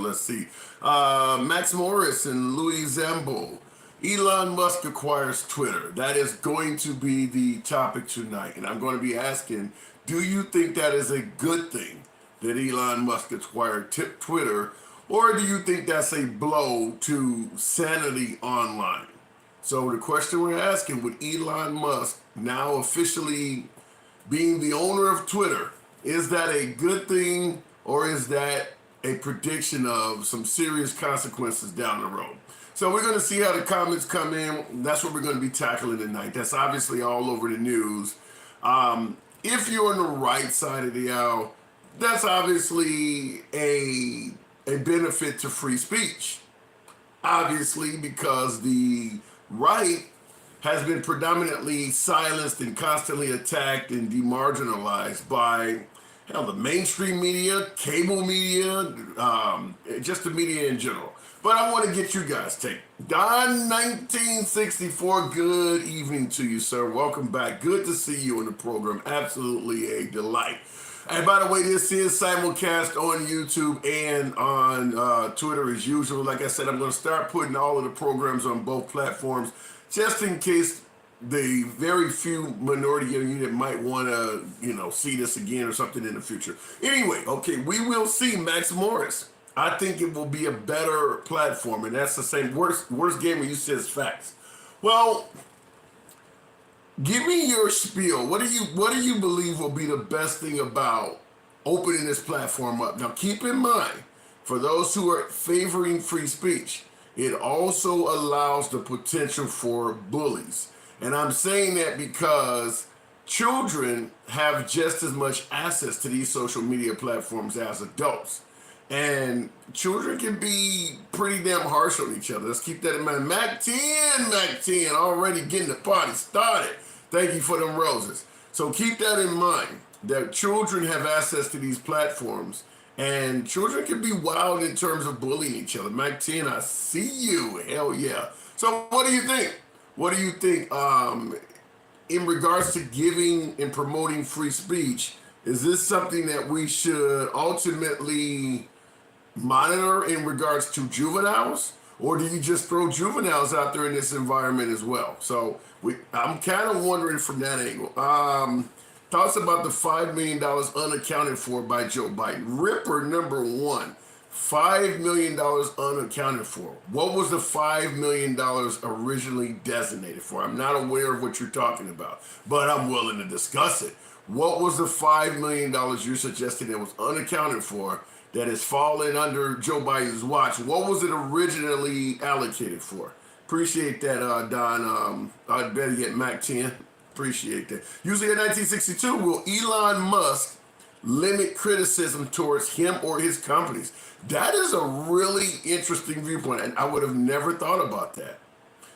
let's see. Max Morris and Louis Zambo. Elon Musk acquires Twitter. That is going to be the topic tonight. And I'm going to be asking, do you think that is a good thing that Elon Musk acquired Twitter? Or do you think that's a blow to sanity online? So the question we're asking, with Elon Musk now officially being the owner of Twitter, is that a good thing or is that a prediction of some serious consequences down the road? So we're going to see how the comments come in. That's what we're going to be tackling tonight. That's obviously all over the news. If you're on the right side of the aisle, that's obviously a benefit to free speech. Obviously, because the right has been predominantly silenced and constantly attacked and demarginalized by the mainstream media, cable media, just the media in general. But I want to get you guys' take. Don 1964, good evening to you, sir. Welcome back. Good to see you on the program. Absolutely a delight. And by the way, this is simulcast on YouTube and on Twitter as usual. Like I said, I'm going to start putting all of the programs on both platforms just in case the very few minority of you that might want to, see this again or something in the future. Anyway, okay, we will see Max Morris. I think it will be a better platform, and that's the same. Worst gamer you says facts. Well, give me your spiel. What do you believe will be the best thing about opening this platform up? Now, keep in mind, for those who are favoring free speech, it also allows the potential for bullies. And I'm saying that because children have just as much access to these social media platforms as adults. And children can be pretty damn harsh on each other. Let's keep that in mind. Mac 10, already getting the party started. Thank you for them roses. So keep that in mind, that children have access to these platforms, and children can be wild in terms of bullying each other. Mac 10, I see you. Hell yeah. So what do you think? What do you think in regards to giving and promoting free speech? Is this something that we should ultimately monitor in regards to juveniles, or do you just throw juveniles out there in this environment as well? So I'm kind of wondering from that angle. Thoughts about the $5 million unaccounted for by Joe Biden. Ripper number one, $5 million unaccounted for. What was the $5 million originally designated for? I'm not aware of what you're talking about, but I'm willing to discuss it. What was the $5 million you're suggesting that was unaccounted for that is falling under Joe Biden's watch? What was it originally allocated for? Appreciate that, Don. I'd better get Mac 10. Appreciate that. Usually in 1962, will Elon Musk limit criticism towards him or his companies? That is a really interesting viewpoint, and I would have never thought about that.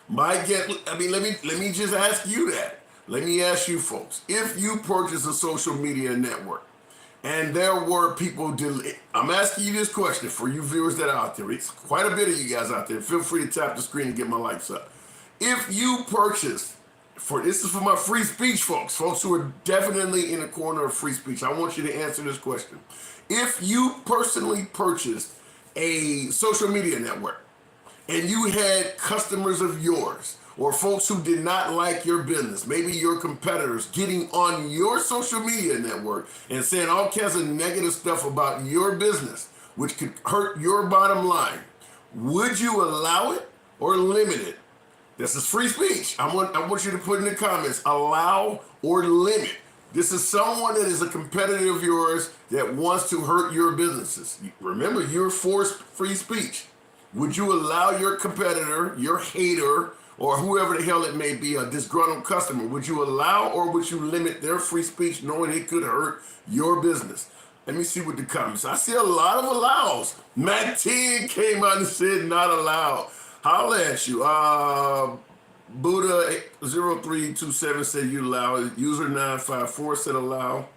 Let me just ask you that. Let me ask you folks, if you purchase a social media network and there were people, I'm asking you this question for you viewers that are out there. It's quite a bit of you guys out there. Feel free to tap the screen and get my lights up. If you purchased, this is for my free speech folks who are definitely in the corner of free speech. I want you to answer this question. If you personally purchased a social media network and you had customers of yours or folks who did not like your business, maybe your competitors, getting on your social media network and saying all kinds of negative stuff about your business, which could hurt your bottom line, would you allow it or limit it? This is free speech. I want you to put in the comments, allow or limit. This is someone that is a competitor of yours that wants to hurt your businesses. Remember, you're for free speech. Would you allow your competitor, your hater, or whoever the hell it may be, a disgruntled customer, would you allow or would you limit their free speech knowing it could hurt your business? Let me see what the comments. I see a lot of allows. Mac 10 came out and said not allowed. Holla at you. Buddha0327 said you allow. User 954 said allow.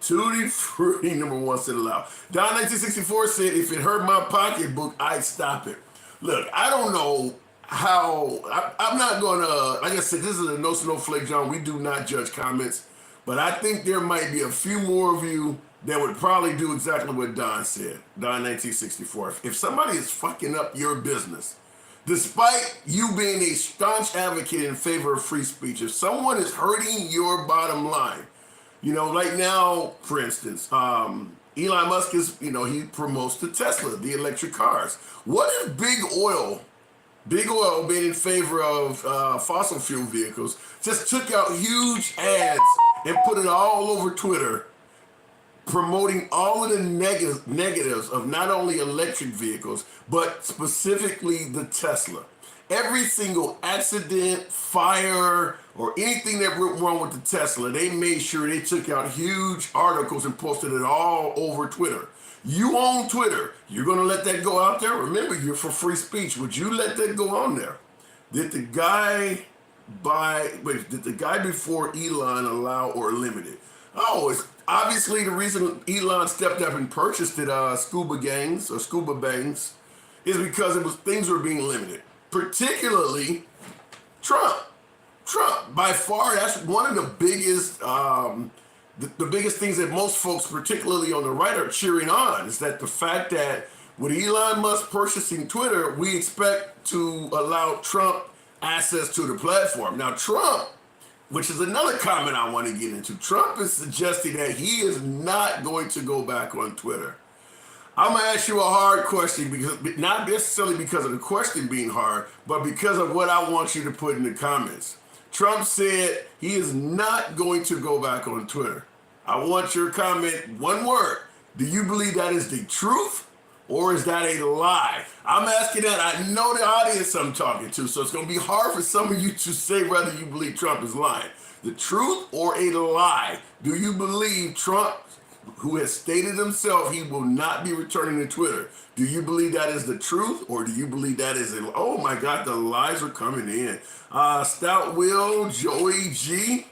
Tutti Frutti number one said allow. Don 1964 said if it hurt my pocketbook, I'd stop it. Look, I don't know how, I'm not gonna, like I said, this is a no snowflake John. We do not judge comments, but I think there might be a few more of you that would probably do exactly what Don said, Don 1964. If somebody is fucking up your business, despite you being a staunch advocate in favor of free speech, if someone is hurting your bottom line, right now, for instance, Elon Musk is, he promotes the Tesla, the electric cars. What if Big Oil being in favor of fossil fuel vehicles, just took out huge ads and put it all over Twitter, promoting all of the negatives of not only electric vehicles, but specifically the Tesla. Every single accident, fire, or anything that went wrong with the Tesla, they made sure they took out huge articles and posted it all over Twitter. You own Twitter. You're going to let that go out there? Remember, you're for free speech. Would you let that go on there? Did the guy before Elon allow or limit it? Oh, it's obviously the reason Elon stepped up and purchased it, Scuba Bangs, is because things were being limited. Particularly Trump. By far, that's one of the biggest the biggest things that most folks, particularly on the right, are cheering on, is that the fact that with Elon Musk purchasing Twitter, we expect to allow Trump access to the platform. Now, Trump, which is another comment I want to get into, Trump is suggesting that he is not going to go back on Twitter. I'm going to ask you a hard question, because not necessarily because of the question being hard, but because of what I want you to put in the comments. Trump said he is not going to go back on Twitter. I want your comment, one word. Do you believe that is the truth, or is that a lie? I'm asking that. I know the audience I'm talking to, so it's going to be hard for some of you to say whether you believe Trump is lying. The truth or a lie? Do you believe Trump, who has stated himself he will not be returning to Twitter, do you believe that is the truth, or do you believe that is a, oh my God, the lies are coming in. Stout Will, Joey G,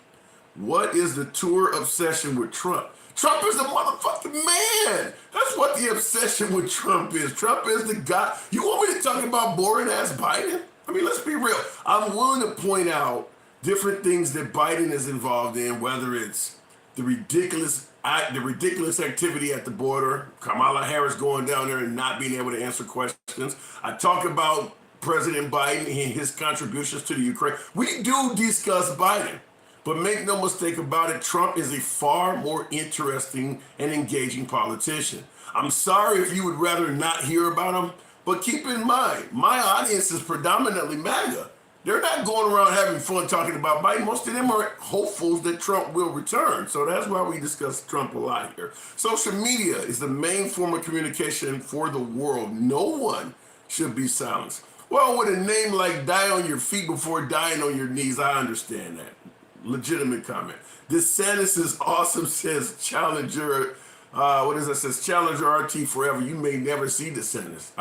what is the tour obsession with Trump? Trump is the motherfucking man. That's what the obsession with Trump is. Trump is the guy. You want me to talk about boring ass Biden? I mean, let's be real. I'm willing to point out different things that Biden is involved in, whether it's the ridiculous activity at the border, Kamala Harris going down there and not being able to answer questions. I talk about President Biden and his contributions to the Ukraine. We do discuss Biden, but make no mistake about it, Trump is a far more interesting and engaging politician. I'm sorry if you would rather not hear about him, but keep in mind, my audience is predominantly MAGA. They're not going around having fun talking about Biden. Most of them are hopefuls that Trump will return. So that's why we discuss Trump a lot here. Social media is the main form of communication for the world. No one should be silenced. Well, with a name like Die on Your Feet Before Dying on Your Knees, I understand that. Legitimate comment. DeSantis is awesome, says Challenger. Says Challenger RT forever. You may never see DeSantis.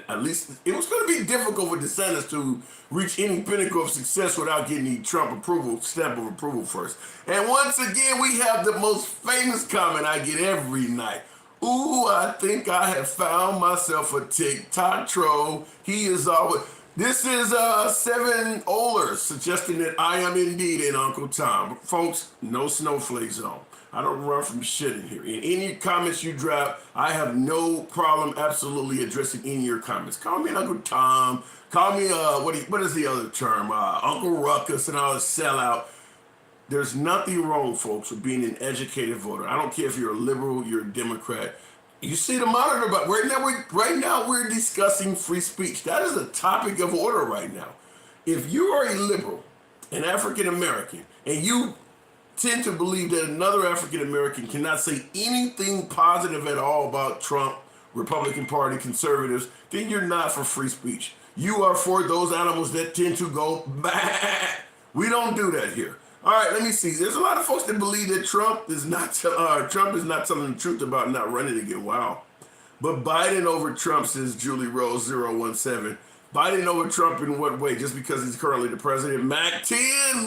At least it was going to be difficult for DeSantis to reach any pinnacle of success without getting the Trump stamp of approval first. And once again, we have the most famous comment I get every night. Ooh, I think I have found myself a TikTok troll. He is always... This is Seven Oler suggesting that I am indeed an Uncle Tom. Folks, no snowflake zone. I don't run from shit in here. In any comments you drop, I have no problem absolutely addressing any of your comments. Call me Uncle Tom. Call me, what is the other term? Uncle Ruckus and all this sellout. There's nothing wrong, folks, with being an educated voter. I don't care if you're a liberal, you're a Democrat. You see the monitor, but right now we're discussing free speech. That is a topic of order right now. If you are a liberal, an African American, and you tend to believe that another African American cannot say anything positive at all about Trump, Republican Party, conservatives, then you're not for free speech. You are for those animals that tend to go bah. We don't do that here. All right, let me see. There's a lot of folks that believe that Trump is not telling the truth about not running again. Wow. But Biden over Trump, says Julie Rose 017. Biden over Trump in what way? Just because he's currently the president? Mac 10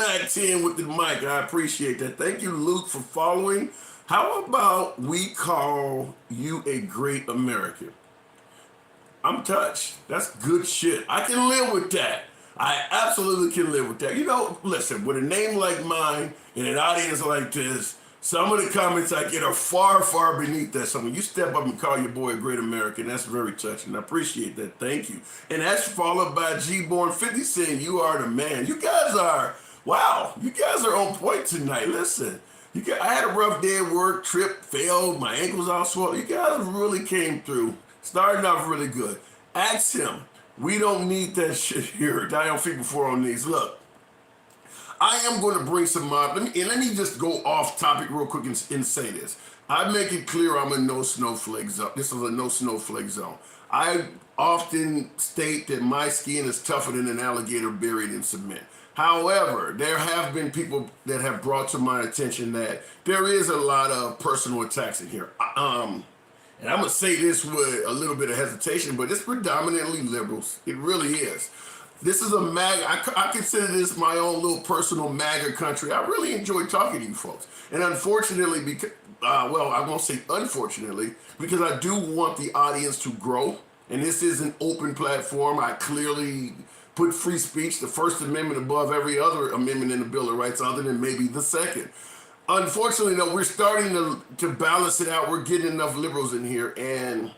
with the mic. I appreciate that. Thank you, Luke, for following. How about we call you a great American? I'm touched. That's good shit. I can live with that. I absolutely can live with that. Listen, with a name like mine and an audience like this, Some of the comments I get are far, far beneath that. So when you step up and call your boy a great American, that's very touching. I appreciate that. Thank you. And that's followed by G-Born 50 saying, you are the man. You guys are, wow, you guys are on point tonight. Listen, I had a rough day at work, trip, failed, my ankles all swollen. You guys really came through. Starting off really good. Ask him. We don't need that shit here. Die on feet before on knees. Look, I am going to bring some let me just go off topic real quick and say this. I make it clear I'm a no snowflake zone. This is a no snowflake zone. I often state that my skin is tougher than an alligator buried in cement. However, there have been people that have brought to my attention that there is a lot of personal attacks in here. And I'm going to say this with a little bit of hesitation, but it's predominantly liberals. It really is. This is a MAGA. I consider this my own little personal MAGA country. I really enjoy talking to you folks. And unfortunately, because, well, I won't say unfortunately, because I do want the audience to grow. And this is an open platform. I clearly put free speech, the First Amendment, above every other amendment in the Bill of Rights, other than maybe the second. Unfortunately, though, we're starting to balance it out. We're getting enough liberals in here. And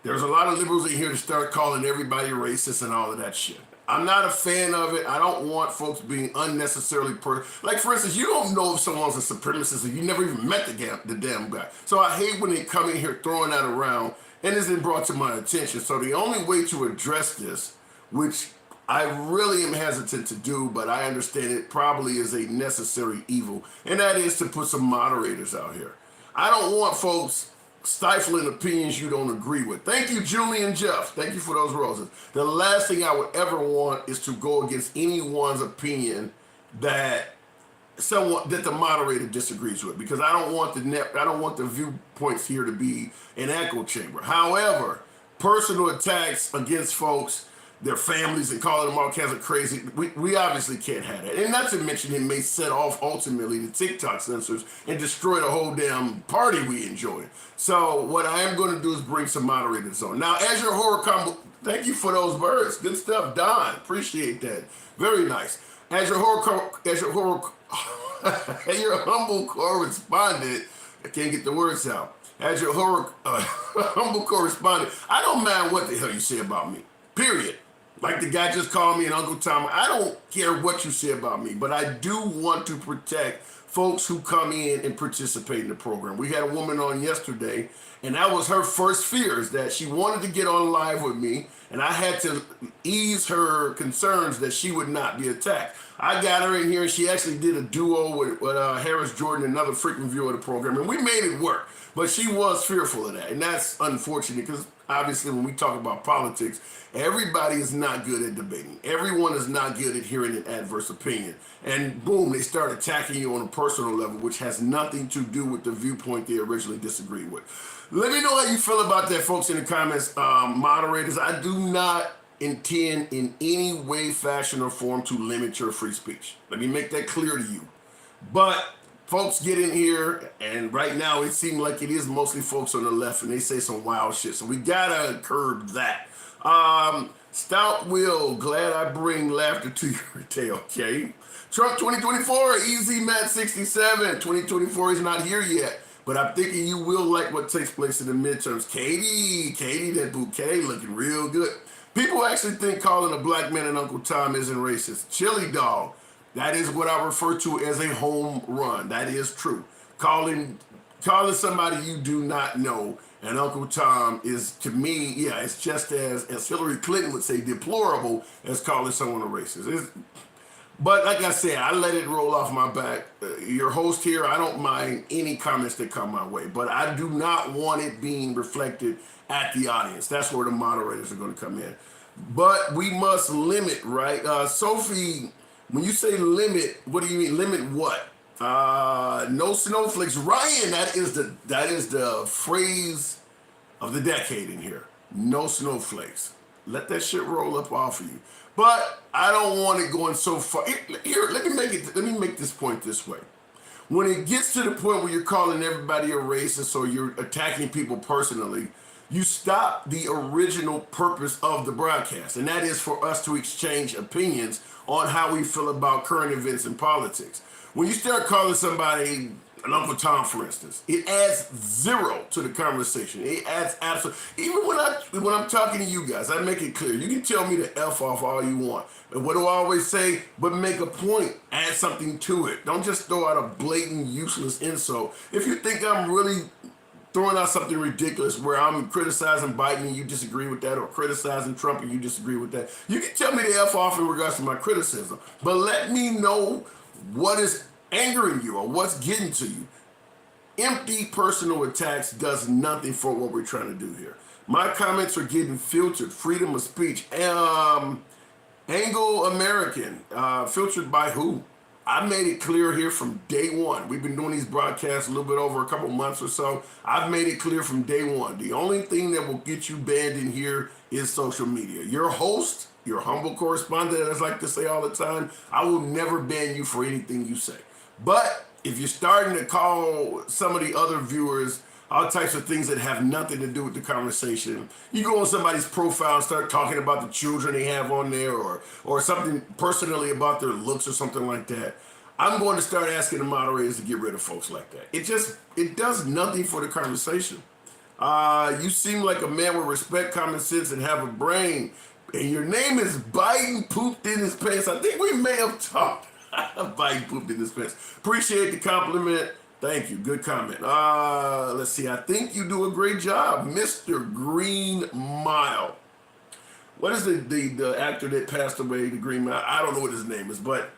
there's a lot of liberals in here to start calling everybody racist and all of that shit. I'm not a fan of it. I don't want folks being unnecessarily like, for instance, you don't know if someone's a supremacist if you never even met the damn guy. So I hate when they come in here throwing that around and it's been brought to my attention. So the only way to address this, which I really am hesitant to do, but I understand it probably is a necessary evil, and that is to put some moderators out here. I don't want folks stifling opinions you don't agree with. Thank you, Julie and Jeff. Thank you for those roses. The last thing I would ever want is to go against anyone's opinion that the moderator disagrees with, because I don't want the viewpoints here to be an echo chamber. However, personal attacks against folks, their families, and calling them all kinds of crazy, we obviously can't have that. And not to mention, it may set off ultimately the TikTok censors and destroy the whole damn party we enjoy. So what I am going to do is bring some moderators on. Now, as your horror combo, thank you for those words. Good stuff, Don. Appreciate that. Very nice. As your humble correspondent, I can't get the words out. As your humble correspondent, I don't mind what the hell you say about me. Period. Like the guy just called me an Uncle Tom. I don't care what you say about me, but I do want to protect folks who come in and participate in the program. We had a woman on yesterday, and that was her first fear, is that she wanted to get on live with me, and I had to ease her concerns that she would not be attacked. I got her in here, and she actually did a duo with Harris Jordan, another frequent viewer of the program, and we made it work. But she was fearful of that, and that's unfortunate, because obviously when we talk about politics, everybody is not good at debating. Everyone is not good at hearing an adverse opinion. And boom, they start attacking you on a personal level, which has nothing to do with the viewpoint they originally disagreed with. Let me know how you feel about that, folks, in the comments. Moderators, I do not intend in any way, fashion, or form to limit your free speech. Let me make that clear to you. But folks get in here, and right now it seems like it is mostly folks on the left, and they say some wild shit. So we gotta curb that. Stout Will, glad I bring laughter to your day, okay? Trump 2024, Easy Matt 67. 2024 is not here yet, but I'm thinking you will like what takes place in the midterms. Katie, that bouquet looking real good. People actually think calling a black man an Uncle Tom isn't racist. Chili dog, that is what I refer to as a home run. That is true. Calling somebody you do not know and Uncle Tom is, to me, yeah, it's just as Hillary Clinton would say, deplorable as calling someone a racist. But like I said, I let it roll off my back. Your host here, I don't mind any comments that come my way, but I do not want it being reflected at the audience. That's where the moderators are going to come in. But we must limit, right? Sophie, when you say limit, what do you mean? Limit what? No snowflakes. Ryan, that is the phrase of the decade in here. No snowflakes. Let that shit roll up off of you. But I don't want it going so far. Here, let me make this point this way. When it gets to the point where you're calling everybody a racist or you're attacking people personally, you stop the original purpose of the broadcast, and that is for us to exchange opinions on how we feel about current events and politics. When you start calling somebody and Uncle Tom, for instance, it adds zero to the conversation. It adds absolutely. Even when I'm talking to you guys, I make it clear. You can tell me to f off all you want, and what do I always say? But make a point. Add something to it. Don't just throw out a blatant, useless insult. If you think I'm really throwing out something ridiculous where I'm criticizing Biden and you disagree with that, or criticizing Trump and you disagree with that, you can tell me to f off in regards to my criticism. But let me know what is angering you or what's getting to you. Empty personal attacks does nothing for what we're trying to do here. My comments are getting filtered. Freedom of speech. Anglo-American. Filtered by who? I made it clear here from day one. We've been doing these broadcasts a little bit over a couple months or so. I've made it clear from day one. The only thing that will get you banned in here is social media. Your host, your humble correspondent, as I like to say all the time, I will never ban you for anything you say. But if you're starting to call some of the other viewers all types of things that have nothing to do with the conversation, you go on somebody's profile and start talking about the children they have on there, or something personally about their looks or something like that, I'm going to start asking the moderators to get rid of folks like that. It does nothing for the conversation. You seem like a man with respect, common sense, and have a brain. And your name is Biden pooped in his pants. I think we may have talked. Biden pooped in his pants. Appreciate the compliment. Thank you. Good comment. Let's see. I think you do a great job, Mr. Green Mile. What is the actor that passed away, the Green Mile? I don't know what his name is, but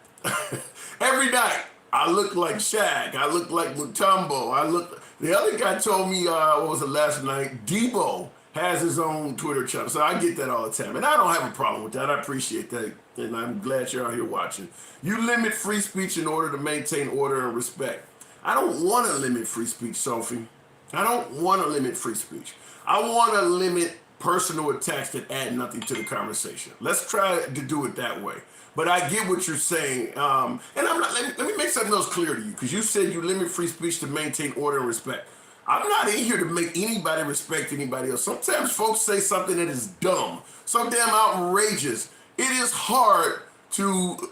every night I look like Shaq. I look like Mutombo. The other guy told me, what was it last night? Debo has his own Twitter channel. So I get that all the time. And I don't have a problem with that. I appreciate that. And I'm glad you're out here watching. You limit free speech in order to maintain order and respect. I don't want to limit free speech, Sophie. I don't want to limit free speech. I want to limit personal attacks that add nothing to the conversation. Let's try to do it that way. But I get what you're saying. And I'm not. Let me make something else clear to you, because you said you limit free speech to maintain order and respect. I'm not in here to make anybody respect anybody else. Sometimes folks say something that is dumb, so damn outrageous. It is hard to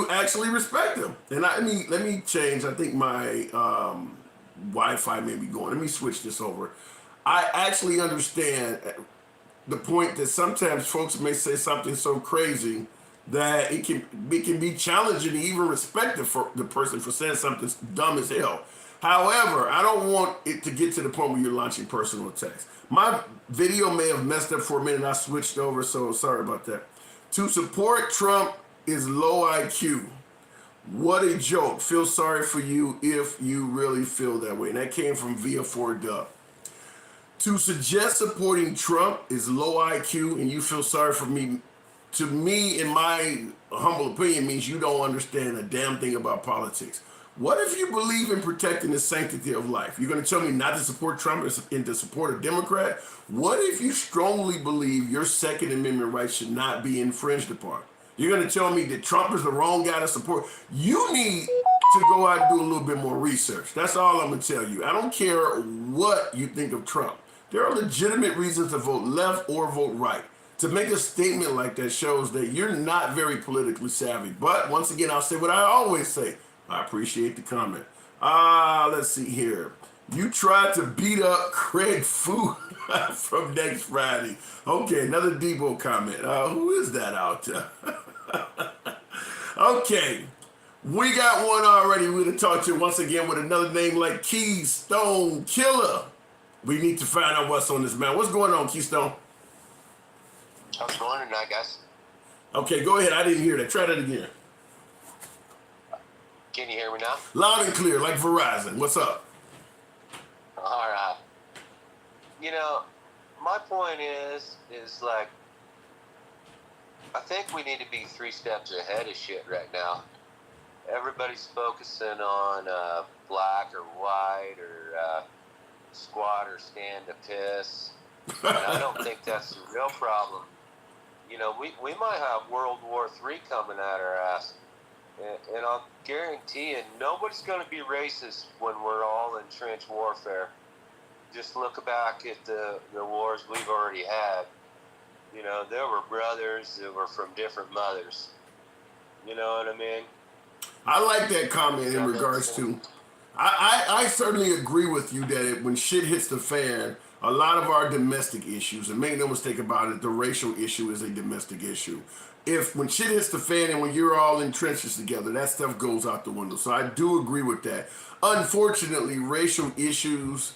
actually respect them. And let me change. I think my Wi-Fi may be going. Let me switch this over. I actually understand the point that sometimes folks may say something so crazy that it can be challenging to even respect the person for saying something dumb as hell. However, I don't want it to get to the point where you're launching personal attacks. My video may have messed up for a minute. I switched over, so sorry about that. To support Trump is low IQ. What a joke. Feel sorry for you if you really feel that way. And that came from Via 4Dub. To suggest supporting Trump is low IQ and you feel sorry for me, to me, in my humble opinion, means you don't understand a damn thing about politics. What if you believe in protecting the sanctity of life? You're going to tell me not to support Trump and to support a Democrat? What if you strongly believe your Second Amendment rights should not be infringed upon? You're going to tell me that Trump is the wrong guy to support? You need to go out and do a little bit more research. That's all I'm going to tell you. I don't care what you think of Trump. There are legitimate reasons to vote left or vote right. To make a statement like that shows that you're not very politically savvy. But once again, I'll say what I always say. I appreciate the comment. Let's see here. You tried to beat up Craig Fu from next Friday. Okay, another Debo comment. Who is that out there? Okay, we got one already. We're going to talk to you once again with another name like Keystone Killer. We need to find out what's on this man. What's going on, Keystone? How's it going tonight, guys? Okay, go ahead. I didn't hear that. Try that again. Can you hear me now? Loud and clear, like Verizon. What's up? All right. You know, my point is like, I think we need to be 3 steps ahead of shit right now. Everybody's focusing on black or white or squat or stand to piss. And I don't think that's the real problem. You know, we might have World War III coming at our ass. And I'll guarantee you, nobody's going to be racist when we're all in trench warfare. Just look back at the wars we've already had. You know, there were brothers that were from different mothers. You know what I mean? I like that comment in regards to I certainly agree with you that when shit hits the fan, a lot of our domestic issues, and make no mistake about it, the racial issue is a domestic issue. If when shit hits the fan and when you're all in trenches together, that stuff goes out the window. So I do agree with that. Unfortunately, racial issues,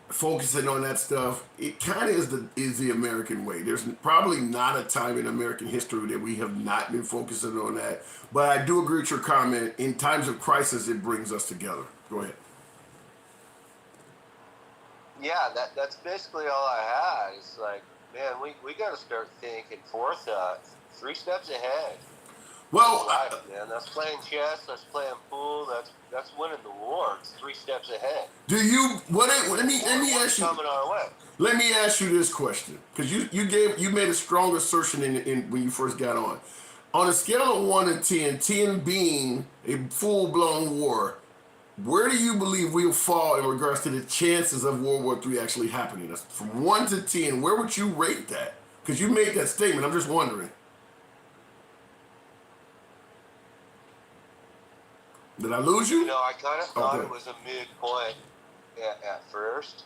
focusing on that stuff, it kind of is the American way. There's probably not a time in American history that we have not been focusing on that. But I do agree with your comment. In times of crisis, it brings us together. Go ahead. Yeah, that's basically all I had. It's like, man, we got to start thinking forth, 3 steps ahead. Well, That's life, man. That's playing chess. That's playing pool. That's winning the war. It's 3 steps ahead. do you? Let me ask you. Coming our way. Let me ask you this question, because you made a strong assertion in when you first got on. On a scale of 1 to 10, 10 being a full blown war, where do you believe we'll fall in regards to the chances of World War III actually happening? That's from 1 to 10, where would you rate that? Because you made that statement. I'm just wondering. Did I lose you? I kind of thought Okay. it was a midpoint at first,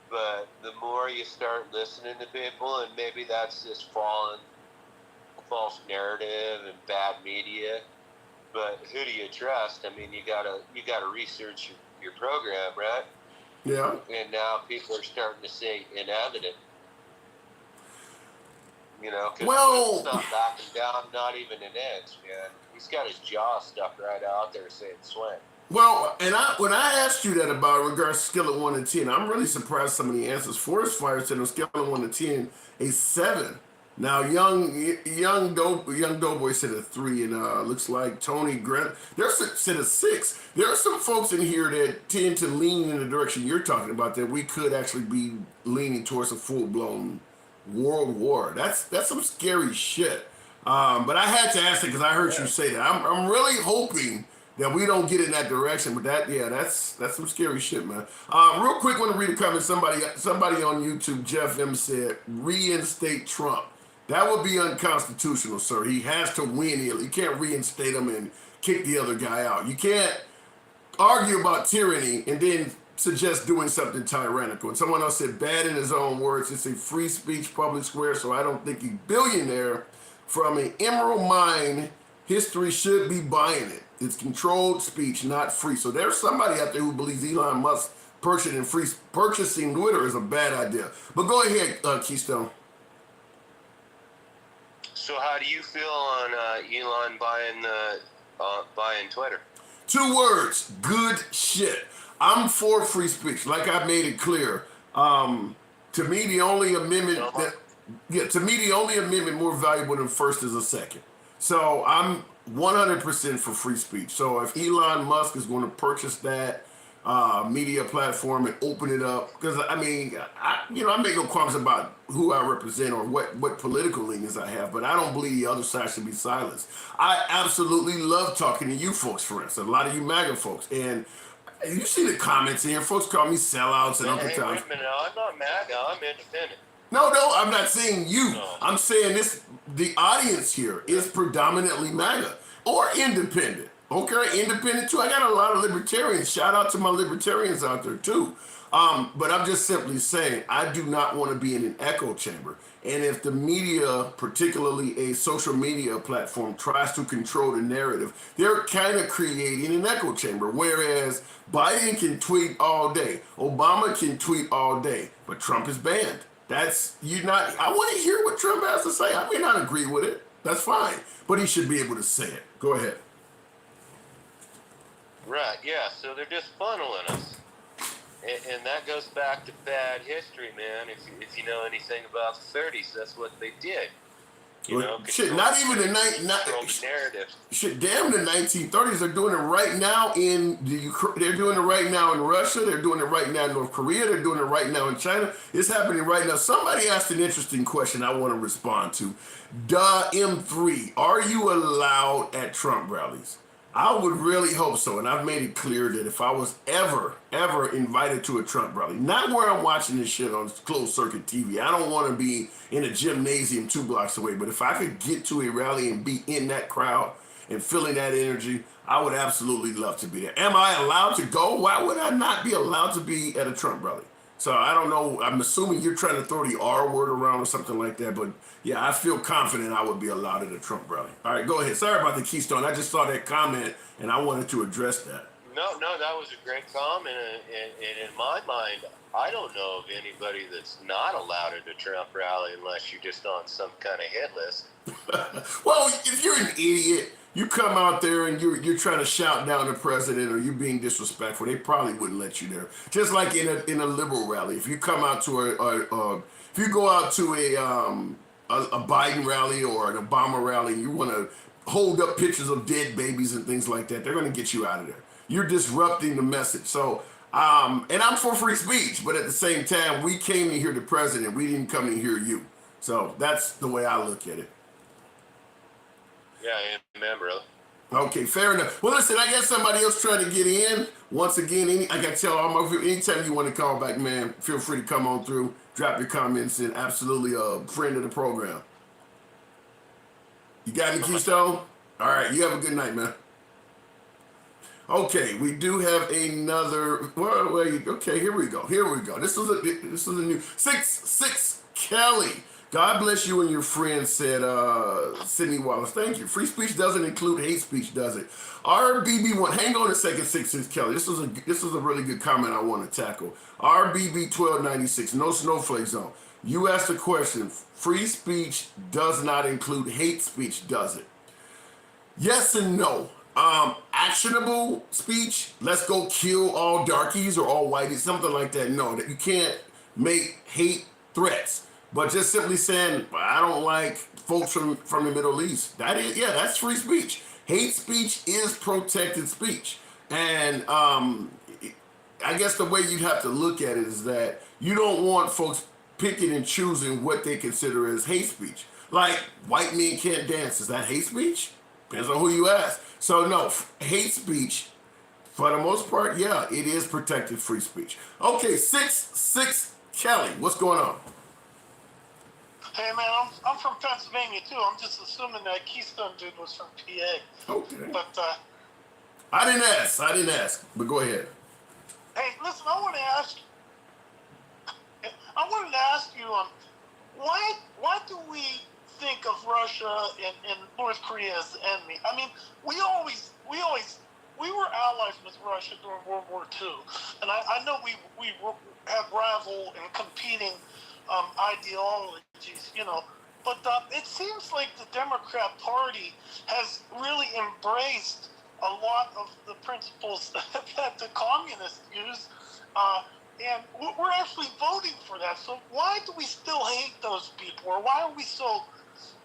but the more you start listening to people, and maybe that's this false narrative and bad media. But who do you trust? I mean, you gotta research your program, right? Yeah. And now people are starting to say inevitant. Because Well, not backing down, not even an inch, man. He's got his jaw stuck right out there saying swing. Well, and when I asked you that about regards to scale of 1 to 10, I'm really surprised some of the answers. Forest Fire said on a scale of 1 to 10, a 7. Now, young Doughboy said a 3, and looks like Tony Grant said a 6. There are some folks in here that tend to lean in the direction you're talking about, that we could actually be leaning towards a full blown world war. That's some scary shit. But I had to ask it because I heard you say that. I'm really hoping that we don't get in that direction. But that's some scary shit, man. Real quick, want to read a comment. Somebody on YouTube, Jeff M said, reinstate Trump. That would be unconstitutional, sir. He has to win. You can't reinstate him and kick the other guy out. You can't argue about tyranny and then suggest doing something tyrannical. And someone else said, bad in his own words. It's a free speech public square, so I don't think a billionaire from an emerald mine history should be buying it. It's controlled speech, not free. So there's somebody out there who believes Elon Musk purchasing Twitter is a bad idea. But go ahead, Keystone. So how do you feel on Elon buying Twitter? 2 words, good shit. I'm for free speech. Like I made it clear. To me, the only amendment more valuable than first is a second. So I'm 100% for free speech. So if Elon Musk is going to purchase that media platform and open it up, because I make no qualms about who I represent or what political leanings I have, but I don't believe the other side should be silenced. I absolutely love talking to you folks, for instance, a lot of you MAGA folks, and you see the comments in here. Folks call me sellouts and Uncle Tom. Wait a minute, I'm not MAGA, I'm independent. No, I'm not saying you. No. I'm saying the audience here is predominantly MAGA or independent. Okay, independent too. I got a lot of libertarians. Shout out to my libertarians out there too. But I'm just simply saying I do not want to be in an echo chamber. And if the media, particularly a social media platform, tries to control the narrative, they're kind of creating an echo chamber. Whereas Biden can tweet all day, Obama can tweet all day, but Trump is banned. I want to hear what Trump has to say. I may not agree with it. That's fine. But he should be able to say it. Go ahead. Right, yeah. So they're just funneling us. And that goes back to bad history, man. If you know anything about the 30s, that's what they did. Shit, not even the narrative. Shit, damn the 1930s. They're doing it right now they're doing it right now in Russia. They're doing it right now in North Korea. They're doing it right now in China. It's happening right now. Somebody asked an interesting question I want to respond to. M3, are you allowed at Trump rallies? I would really hope so, and I've made it clear that if I was ever invited to a Trump rally, not where I'm watching this shit on closed circuit TV, I don't want to be in a gymnasium 2 blocks away, but if I could get to a rally and be in that crowd and feeling that energy, I would absolutely love to be there. Am I allowed to go? Why would I not be allowed to be at a Trump rally? So I don't know. I'm assuming you're trying to throw the R word around or something like that. But yeah, I feel confident I would be allowed at a Trump rally. All right, go ahead. Sorry about the Keystone. I just saw that comment and I wanted to address that. No, that was a great comment, and in my mind, I don't know of anybody that's not allowed at a Trump rally unless you're just on some kind of hit list. Well, if you're an idiot, you come out there and you're trying to shout down the president or you're being disrespectful, they probably wouldn't let you there. Just like in a liberal rally, if you come out to if you go out to a Biden rally or an Obama rally, you want to hold up pictures of dead babies and things like that, they're going to get you out of there. You're disrupting the message. So, and I'm for free speech, but at the same time, we came to hear the president. We didn't come to hear you. So that's the way I look at it. Yeah, amen, brother. Okay, fair enough. Well, listen, I got somebody else trying to get in. Once again, I got to tell all my viewers, anytime you want to call back, man, feel free to come on through, drop your comments in. Absolutely a friend of the program. You got any, Keystone? All right, you have a good night, man. Okay, we do have another. Okay, here we go. This is a new 6 Kelly. God bless you and your friend, said Sydney Wallace. Thank you. Free speech doesn't include hate speech, does it? RBB1. Hang on a second, 6 Kelly. This is a really good comment I want to tackle. RBB1296. No snowflake zone. You asked the question. Free speech does not include hate speech, does it? Yes and no. Actionable speech, let's go kill all darkies or all whiteys, something like that. No, that you can't make hate threats. But just simply saying, I don't like folks from the Middle East. That's free speech. Hate speech is protected speech. And I guess the way you'd have to look at it is that you don't want folks picking and choosing what they consider as hate speech. Like, white men can't dance. Is that hate speech? Depends on who you ask. So no, hate speech, for the most part, yeah, it is protected free speech. Okay, 6 Kelly, what's going on? Hey man, I'm from Pennsylvania too. I'm just assuming that Keystone dude was from PA. Okay. But I didn't ask, but go ahead. hey, listen, I wanted to ask you why do we think of Russia and North Korea as the enemy? I mean, we were allies with Russia during World War II, and I know we have rival and competing ideologies, but it seems like the Democrat Party has really embraced a lot of the principles that the communists use, and we're actually voting for that. So why do we still hate those people, or why are we so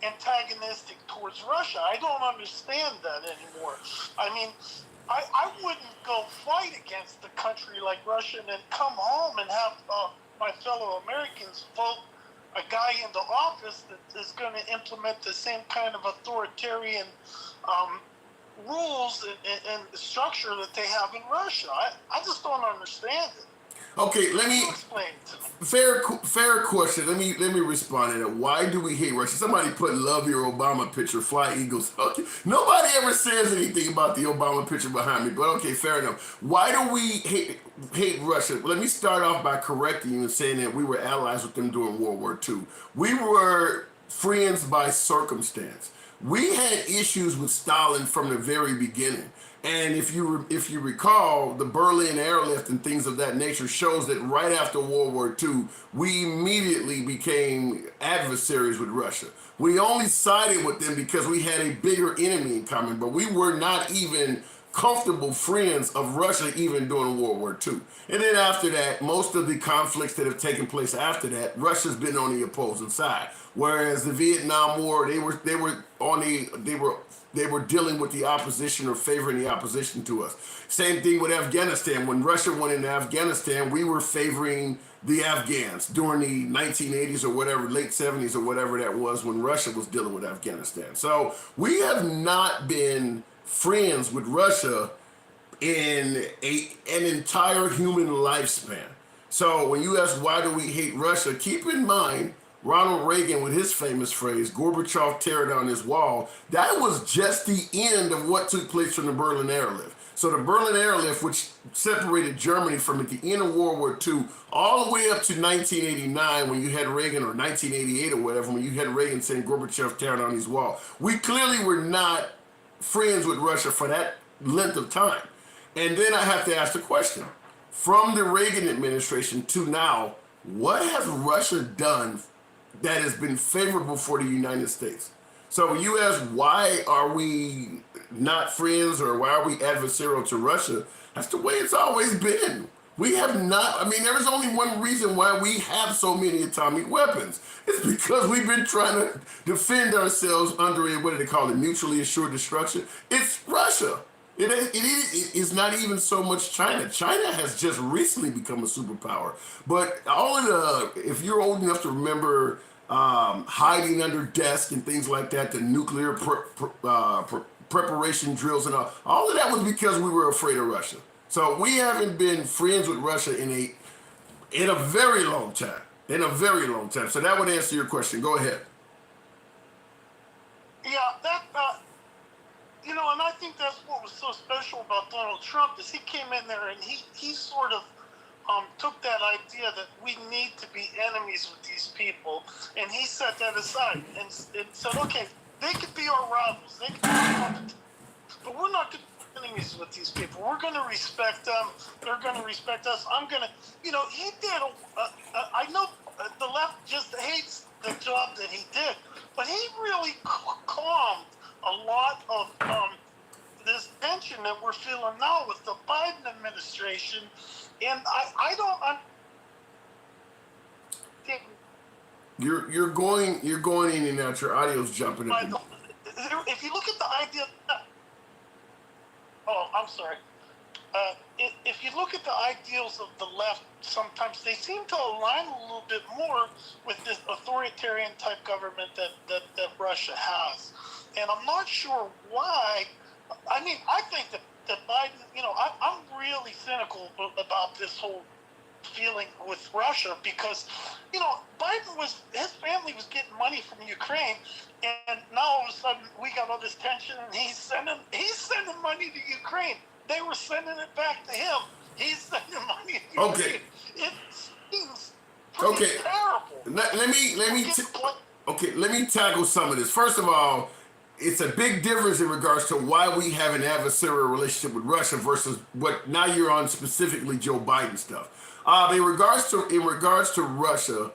antagonistic towards Russia? I don't understand that anymore. I mean, I wouldn't go fight against a country like Russia and then come home and have my fellow Americans vote a guy into office that is going to implement the same kind of authoritarian rules and structure that they have in Russia. I just don't understand it. Okay, let me explain it to me. Fair question. Let me respond to that. Why do we hate Russia? Somebody put "Love your Obama picture, fly Eagles." Okay, nobody ever says anything about the Obama picture behind me, but okay, fair enough. Why do we hate Russia? Let me start off by correcting you and saying that we were allies with them during World War II. We were friends by circumstance. We had issues with Stalin from the very beginning. And if you recall, the Berlin airlift and things of that nature shows that right after World War II, we immediately became adversaries with Russia. We only sided with them because we had a bigger enemy in common, but we were not even comfortable friends of Russia even during World War II. And then after that, most of the conflicts that have taken place after that, Russia's been on the opposing side. Whereas the Vietnam War, they were dealing with the opposition or favoring the opposition to us. Same thing with Afghanistan. When Russia went into Afghanistan, we were favoring the Afghans during the 1980s or whatever, late 70s or whatever that was when Russia was dealing with Afghanistan. So we have not been friends with Russia in an entire human lifespan. So when you ask why do we hate Russia, keep in mind Ronald Reagan with his famous phrase, Gorbachev tear down his wall, that was just the end of what took place from the Berlin airlift. So the Berlin airlift, which separated Germany from at the end of World War II all the way up to 1989 when you had Reagan, or 1988 or whatever, when you had Reagan saying Gorbachev tear down his wall. We clearly were not friends with Russia for that length of time. And then I have to ask the question, from the Reagan administration to now, what has Russia done that has been favorable for the United States? So when you ask why are we not friends or why are we adversarial to Russia, that's the way it's always been. We have not, I mean, there's only one reason why we have so many atomic weapons. It's because we've been trying to defend ourselves under a, what do they call it, mutually assured destruction. It's Russia. It is not even so much China. China has just recently become a superpower. But all of the, if you're old enough to remember hiding under desks and things like that, the nuclear preparation drills and all of that was because we were afraid of Russia. So we haven't been friends with Russia in a very long time. In a very long time. So that would answer your question. Go ahead. Yeah, that and I think that's what was so special about Donald Trump is he came in there and he sort of took that idea that we need to be enemies with these people, and he set that aside and said, okay, they could be our rivals, they could be our competition, but we're not going to be enemies with these people. We're going to respect them. They're going to respect us. I'm going to, he did. I know the left just hates the job that he did, but he really calmed a lot of this tension that we're feeling now with the Biden administration, and I don't think you're going in and out. Your audio's jumping up. If you look at the idea, I'm sorry. If you look at the ideals of the left, sometimes they seem to align a little bit more with this authoritarian type government that Russia has. And I'm not sure why. I mean, I think that Biden, I'm really cynical about this whole feeling with Russia because, Biden his family was getting money from Ukraine, and now all of a sudden we got all this tension, and he's sending money to Ukraine. They were sending it back to him. He's sending money to Ukraine. Okay. It seems pretty terrible. Let me tackle some of this. First of all, it's a big difference in regards to why we have an adversarial relationship with Russia versus what now you're on specifically Joe Biden stuff. In regards to Russia,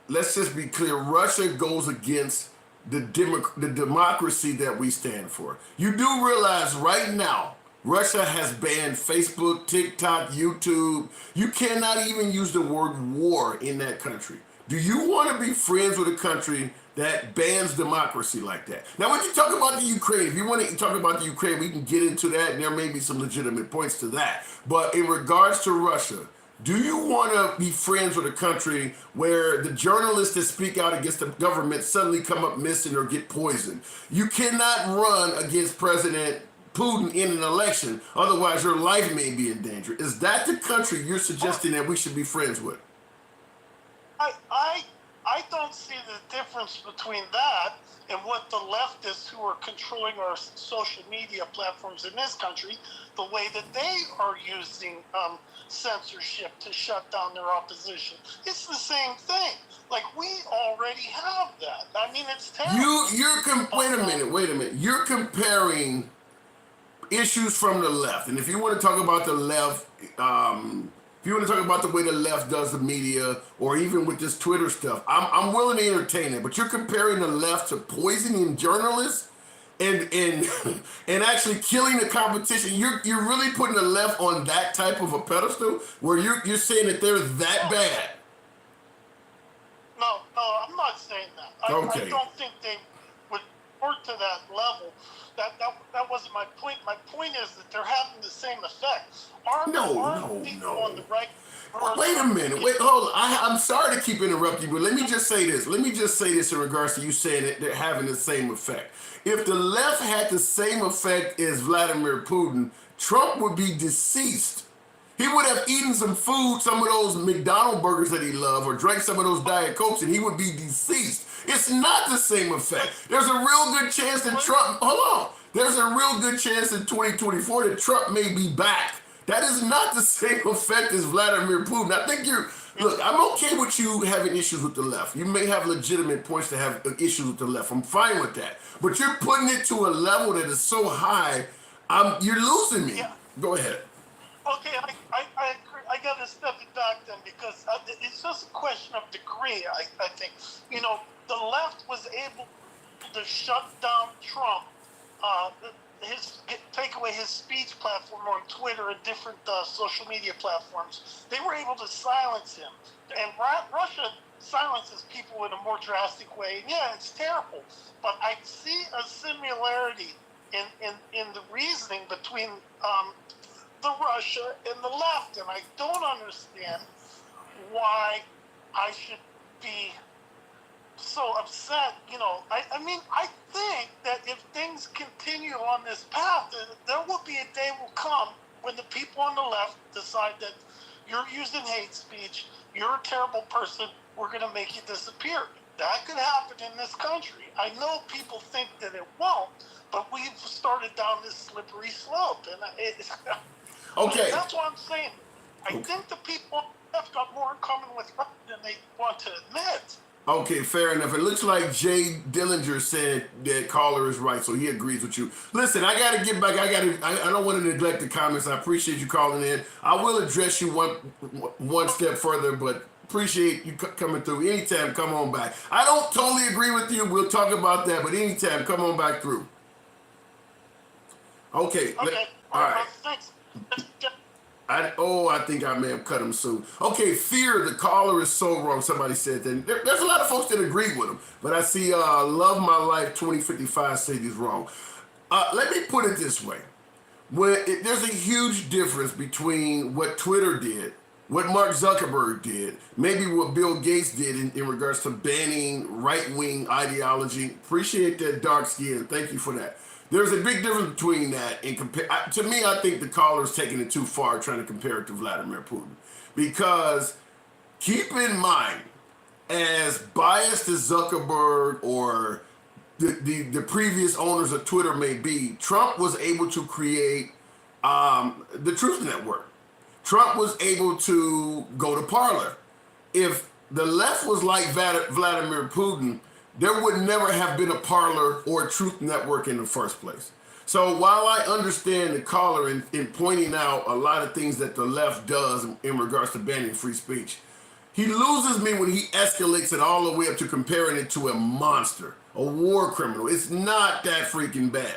let's just be clear. Russia goes against the democracy that we stand for. You do realize right now, Russia has banned Facebook, TikTok, YouTube. You cannot even use the word war in that country. Do you want to be friends with a country that bans democracy like that? Now, when you talk about the Ukraine, if you want to talk about the Ukraine, we can get into that, and there may be some legitimate points to that. But in regards to Russia, do you want to be friends with a country where the journalists that speak out against the government suddenly come up missing or get poisoned? You cannot run against President Putin in an election, otherwise your life may be in danger. Is that the country you're suggesting that we should be friends with? I don't see the difference between that and what the leftists who are controlling our social media platforms in this country, the way that they are using censorship to shut down their opposition. It's the same thing. Like, we already have that. I mean, it's terrible. Wait a minute. You're comparing issues from the left. And if you want to talk about the left, if you want to talk about the way the left does the media, or even with this Twitter stuff, I'm willing to entertain it. But you're comparing the left to poisoning journalists and actually killing the competition. You're really putting the left on that type of a pedestal where you're saying that they're that bad. No, I'm not saying that. Okay. I don't think they would work to that level. That wasn't my point. My point is that they're having the same effect. No. On the right. Wait a minute. Hold on. I'm sorry to keep interrupting you, but let me just say this. In regards to you saying that they're having the same effect. If the left had the same effect as Vladimir Putin, Trump would be deceased. He would have eaten some food, some of those McDonald's burgers that he loved, or drank some of those Diet Cokes, and he would be deceased. It's not the same effect. There's a real good chance that Trump, hold on, there's a real good chance in 2024 that Trump may be back. That is not the same effect as Vladimir Putin. I think look, I'm okay with you having issues with the left. You may have legitimate points to have issues with the left. I'm fine with that. But you're putting it to a level that is so high, you're losing me. Yeah. Go ahead. Okay, I agree. I got to step it back then because it's just a question of degree. I think the left was able to shut down Trump, take away his speech platform on Twitter and different social media platforms. They were able to silence him, and Russia silences people in a more drastic way. And yeah, it's terrible, but I see a similarity in the reasoning between the Russia and the left, and I don't understand why I should be so upset. I think that if things continue on this path, there will be a day will come when the people on the left decide that you're using hate speech, you're a terrible person, we're going to make you disappear. That could happen in this country. I know people think that it won't, but we've started down this slippery slope, and Okay. that's what I'm saying. I think the people have got more in common with Russia than they want to admit. Okay, fair enough. It looks like Jay Dillinger said that caller is right, so he agrees with you. Listen, I got to get back. I don't want to neglect the comments. I appreciate you calling in. I will address you one step further, but appreciate you coming through. Anytime, come on back. I don't totally agree with you. We'll talk about that, but anytime, come on back through. Okay. Okay. All right. Thanks. I think I may have cut him soon. Okay, fear, the caller is so wrong. Somebody said that. There's a lot of folks that agree with him, but I see Love My Life 2055 say he's wrong. Let me put it this way. There's a huge difference between what Twitter did, what Mark Zuckerberg did, maybe what Bill Gates did in regards to banning right-wing ideology. Appreciate that, dark skin. Thank you for that. There's a big difference between that and to me, I think the caller's taking it too far trying to compare it to Vladimir Putin. Because keep in mind, as biased as Zuckerberg or the previous owners of Twitter may be, Trump was able to create the Truth Network. Trump was able to go to Parler. If the left was like Vladimir Putin, there would never have been a Parler or a Truth Network in the first place. So while I understand the caller in pointing out a lot of things that the left does in regards to banning free speech, he loses me when he escalates it all the way up to comparing it to a monster, a war criminal. It's not that freaking bad.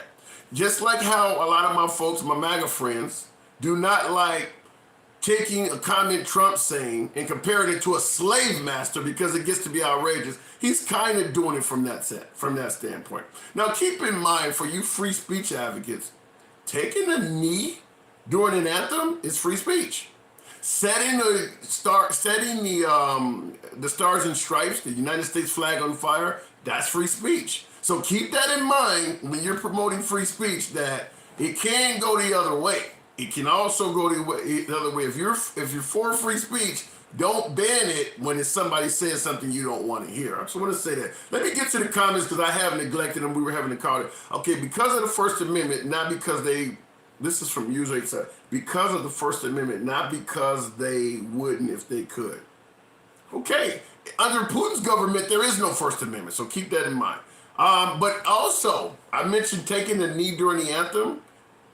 Just like how a lot of my folks, my MAGA friends, do not like taking a comment Trump saying and comparing it to a slave master because it gets to be outrageous. He's kind of doing it from that standpoint. Now, keep in mind, for you free speech advocates, taking a knee during an anthem is free speech. Setting the stars and stripes, the United States flag on fire, that's free speech. So keep that in mind when you're promoting free speech, that it can go the other way. It can also go the other way. If you're for free speech, don't ban it when it's somebody says something you don't want to hear. I just want to say that. Let me get to the comments because I have neglected them. We were having to call it. Okay, because of the First Amendment, not because this is from user side, because of the First Amendment, not because they wouldn't if they could. Okay, under Putin's government, there is no First Amendment, so keep that in mind. But also, I mentioned taking the knee during the anthem.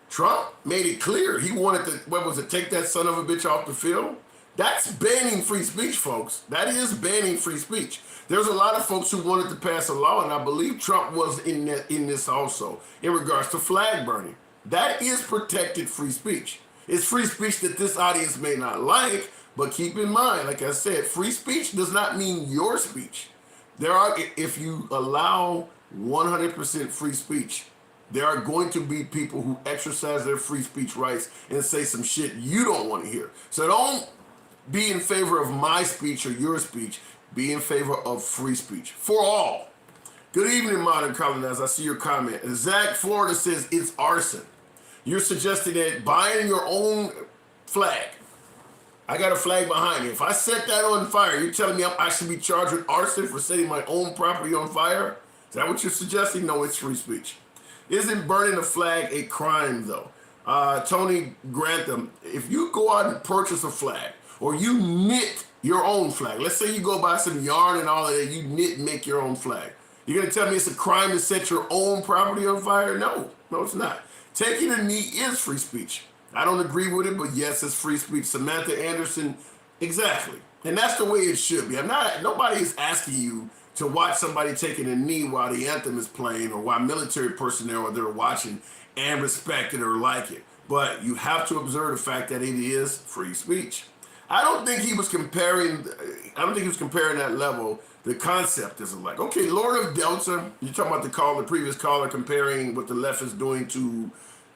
Trump made it clear he wanted to, take that son of a bitch off the field? That's banning free speech, folks. That is banning free speech. There's a lot of folks who wanted to pass a law, and I believe Trump was in this also, in regards to flag burning. That is protected free speech. It's free speech that this audience may not like, but keep in mind, like I said, free speech does not mean your speech. If you allow 100% free speech, there are going to be people who exercise their free speech rights and say some shit you don't want to hear. So don't be in favor of my speech or your speech. Be in favor of free speech for all. Good evening, Modern Colonizer. I see your comment. Zach Florida says it's arson. You're suggesting that buying your own flag I got a flag behind me. If I set that on fire, you're telling me I should be charged with arson for setting my own property on fire? Is that what you're suggesting? No, it's free speech. Isn't burning a flag a crime, though? Tony Grantham, if you go out and purchase a flag, or you knit your own flag, let's say you go buy some yarn and all of that, you knit and make your own flag. You're going to tell me it's a crime to set your own property on fire? No, it's not. Taking a knee is free speech. I don't agree with it, but yes, it's free speech. Samantha Anderson, exactly. And that's the way it should be. Nobody is asking you to watch somebody taking a knee while the anthem is playing or while military personnel are there watching and respect it or like it. But you have to observe the fact that it is free speech. I don't think he was comparing that level. The concept is like, okay, Lord of Delta, you're talking about the previous caller comparing what the left is doing to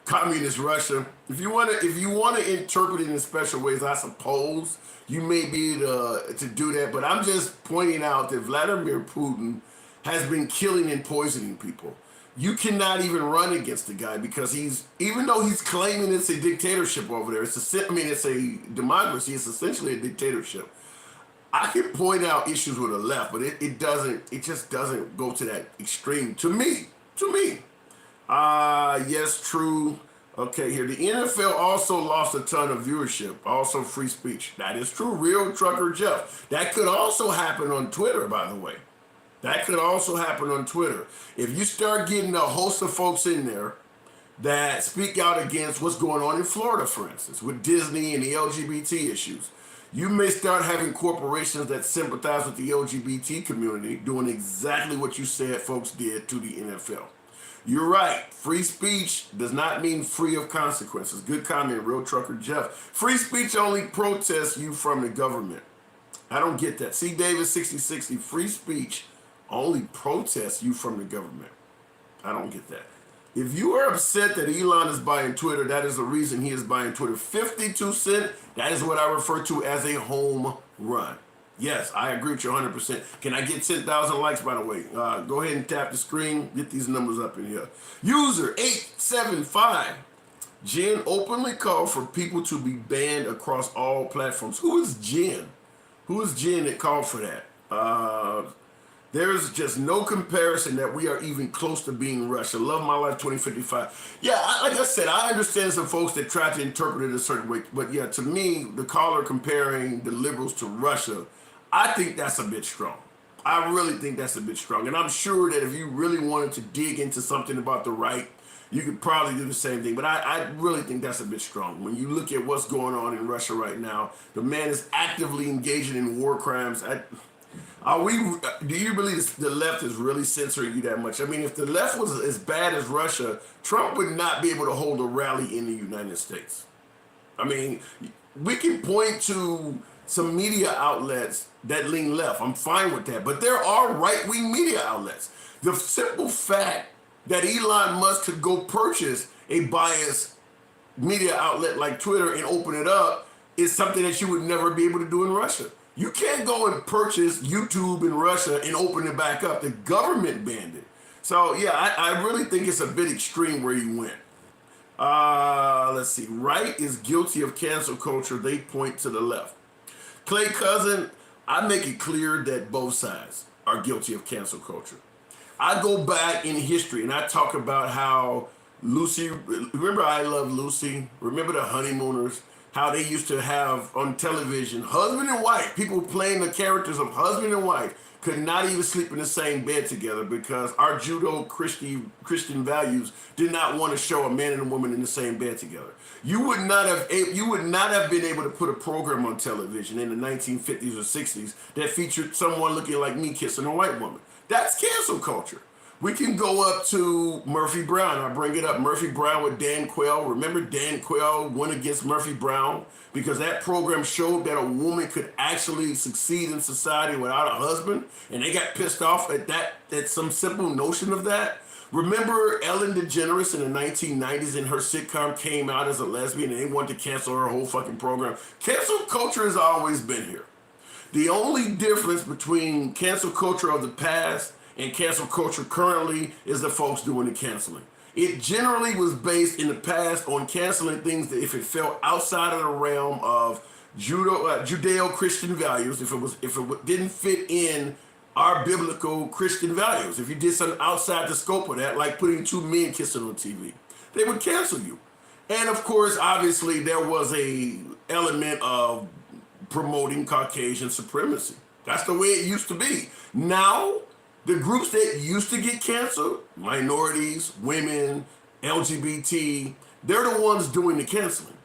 communist Russia. If you want to interpret it in special ways, I suppose you may be able to do that. But I'm just pointing out that Vladimir Putin has been killing and poisoning people. You cannot even run against the guy because even though he's claiming it's a dictatorship over there, it's a democracy, it's essentially a dictatorship. I can point out issues with the left, but it just doesn't go to that extreme to me. Yes, true. Okay, here. The NFL also lost a ton of viewership. Also free speech. That is true. Real Trucker Jeff. That could also happen on Twitter, by the way. That could also happen on Twitter. If you start getting a host of folks in there that speak out against what's going on in Florida, for instance, with Disney and the LGBT issues, you may start having corporations that sympathize with the LGBT community doing exactly what you said folks did to the NFL. You're right. Free speech does not mean free of consequences. Good comment, Real Trucker Jeff. Free speech only protests you from the government. I don't get that. C. Davis 6060, free speech only protests you from the government. I don't get that. If you are upset that Elon is buying Twitter, that is the reason he is buying Twitter. 52 cents, that is what I refer to as a home run. Yes, I agree with you 100%. Can I get 10,000 likes, by the way? Go ahead and tap the screen. Get these numbers up in here. User 875. Jen openly called for people to be banned across all platforms. Who is Jen? Who is Jen that called for that? There's just no comparison that we are even close to being Russia. Love my life 2055. Yeah, like I said, I understand some folks that try to interpret it a certain way. But yeah, to me, the caller comparing the liberals to Russia, I think that's a bit strong. I really think that's a bit strong. And I'm sure that if you really wanted to dig into something about the right, you could probably do the same thing. But I really think that's a bit strong. When you look at what's going on in Russia right now, the man is actively engaging in war crimes. Do you believe the left is really censoring you that much? I mean, if the left was as bad as Russia, Trump would not be able to hold a rally in the United States. I mean, we can point to some media outlets that lean left. I'm fine with that. But there are right-wing media outlets. The simple fact that Elon Musk could go purchase a biased media outlet like Twitter and open it up is something that you would never be able to do in Russia. You can't go and purchase YouTube in Russia and open it back up. The government banned it. So, yeah, I really think it's a bit extreme where you went. Let's see. Right is guilty of cancel culture. They point to the left. Clay Cousin, I make it clear that both sides are guilty of cancel culture. I go back in history and I talk about how Lucy, remember I Love Lucy? Remember the Honeymooners? How they used to have on television, husband and wife, people playing the characters of husband and wife could not even sleep in the same bed together because our Judeo-Christian values did not want to show a man and a woman in the same bed together. You would not have been able to put a program on television in the 1950s or 60s that featured someone looking like me kissing a white woman. That's cancel culture. We can go up to Murphy Brown. I bring it up. Murphy Brown with Dan Quayle. Remember Dan Quayle went against Murphy Brown because that program showed that a woman could actually succeed in society without a husband, and they got pissed off at some simple notion of that. Remember Ellen DeGeneres in the 1990s and her sitcom came out as a lesbian and they wanted to cancel her whole fucking program. Cancel culture has always been here. The only difference between cancel culture of the past and cancel culture currently is the folks doing the canceling. It generally was based in the past on canceling things that if it fell outside of the realm of Judeo-Christian values, if it didn't fit in our biblical Christian values, if you did something outside the scope of that, like putting two men kissing on TV, they would cancel you. And of course, obviously, there was a element of promoting Caucasian supremacy. That's the way it used to be. Now, the groups that used to get canceled, minorities, women, LGBT, they're the ones doing the canceling.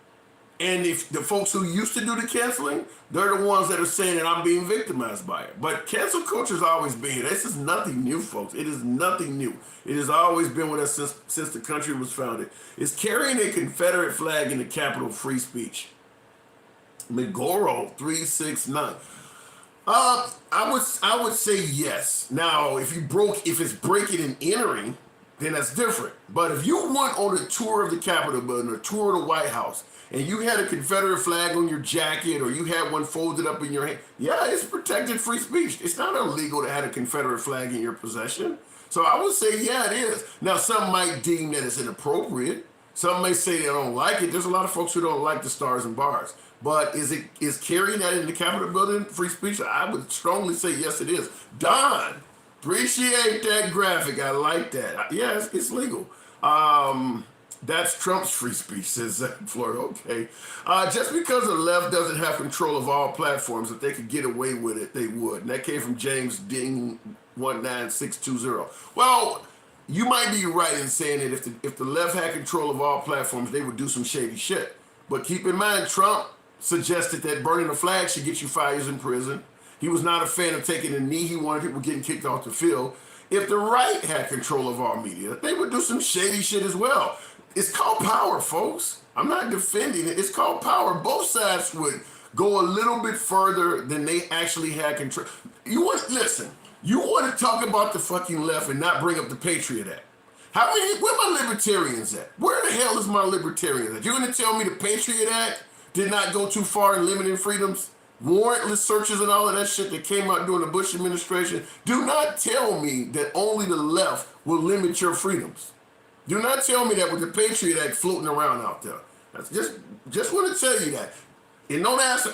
And if the folks who used to do the canceling, they're the ones that are saying that I'm being victimized by it. But cancel culture's always been here. This is nothing new, folks. It is nothing new. It has always been with us since the country was founded. Is carrying a Confederate flag in the Capitol free speech? Megoro 369. I would say yes. Now, if it's breaking and entering, then that's different. But if you went on a tour of the Capitol building, a tour of the White House, and you had a Confederate flag on your jacket, or you had one folded up in your hand, yeah, it's protected free speech. It's not illegal to have a Confederate flag in your possession. So I would say, yeah, it is. Now, some might deem that it's inappropriate. Some may say they don't like it. There's a lot of folks who don't like the stars and bars. But is carrying that in the Capitol building free speech? I would strongly say yes, it is. Don, appreciate that graphic. I like that. Yeah, it's legal. That's Trump's free speech, says Florida. Okay. Just because the left doesn't have control of all platforms, if they could get away with it, they would. And that came from James Ding 19620. Well, you might be right in saying that if the left had control of all platforms, they would do some shady shit. But keep in mind, Trump suggested that burning a flag should get you 5 years in prison. He was not a fan of taking a knee. He wanted people getting kicked off the field. If the right had control of all media, they would do some shady shit as well. It's called power, folks. I'm not defending it. It's called power. Both sides would go a little bit further than they actually had control. You want to talk about the fucking left and not bring up the Patriot Act. Where my libertarians at? Where the hell is my libertarians at? You're going to tell me the Patriot Act did not go too far in limiting freedoms? Warrantless searches and all of that shit that came out during the Bush administration? Do not tell me that only the left will limit your freedoms. Do not tell me that with the Patriot Act floating around out there. That's just want to tell you that. And don't ask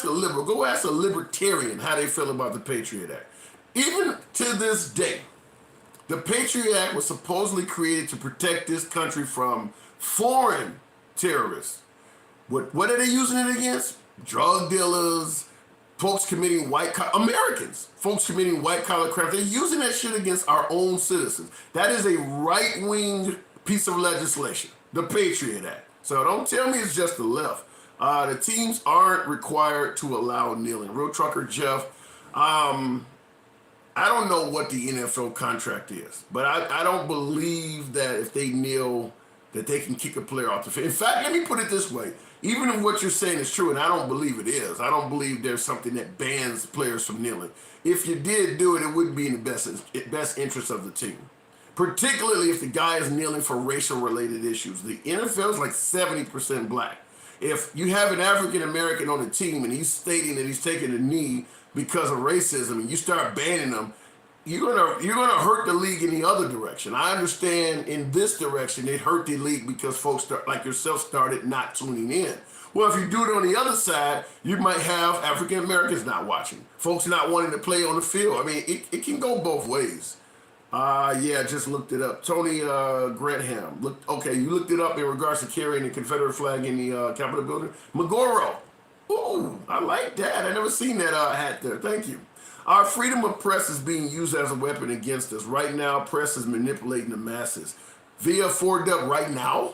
a liberal. Go ask a libertarian how they feel about the Patriot Act. Even to this day, the Patriot Act was supposedly created to protect this country from foreign terrorists. What are they using it against? Drug dealers, folks committing Americans, folks committing white-collar crime. They're using that shit against our own citizens. That is a right-wing piece of legislation, the Patriot Act. So don't tell me it's just the left. The teams aren't required to allow kneeling. Real Trucker Jeff, I don't know what the NFL contract is, but I don't believe that if they kneel, that they can kick a player off the field. In fact, let me put it this way. Even if what you're saying is true, and I don't believe it is, I don't believe there's something that bans players from kneeling. If you did do it, it wouldn't be in the best interest of the team. Particularly if the guy is kneeling for racial-related issues. The NFL is like 70% black. If you have an African-American on the team and he's stating that he's taking a knee because of racism and you start banning him, you're gonna hurt the league in the other direction. I understand in this direction it hurt the league because folks like yourself started not tuning in. Well, if you do it on the other side, you might have African Americans not watching, folks not wanting to play on the field. I mean, it can go both ways. Yeah, just looked it up. Tony Grantham. You looked it up in regards to carrying the Confederate flag in the Capitol building. Megoro. Ooh, I like that. I never seen that hat there. Thank you. Our freedom of press is being used as a weapon against us. Right now, press is manipulating the masses. Via 4W, right now?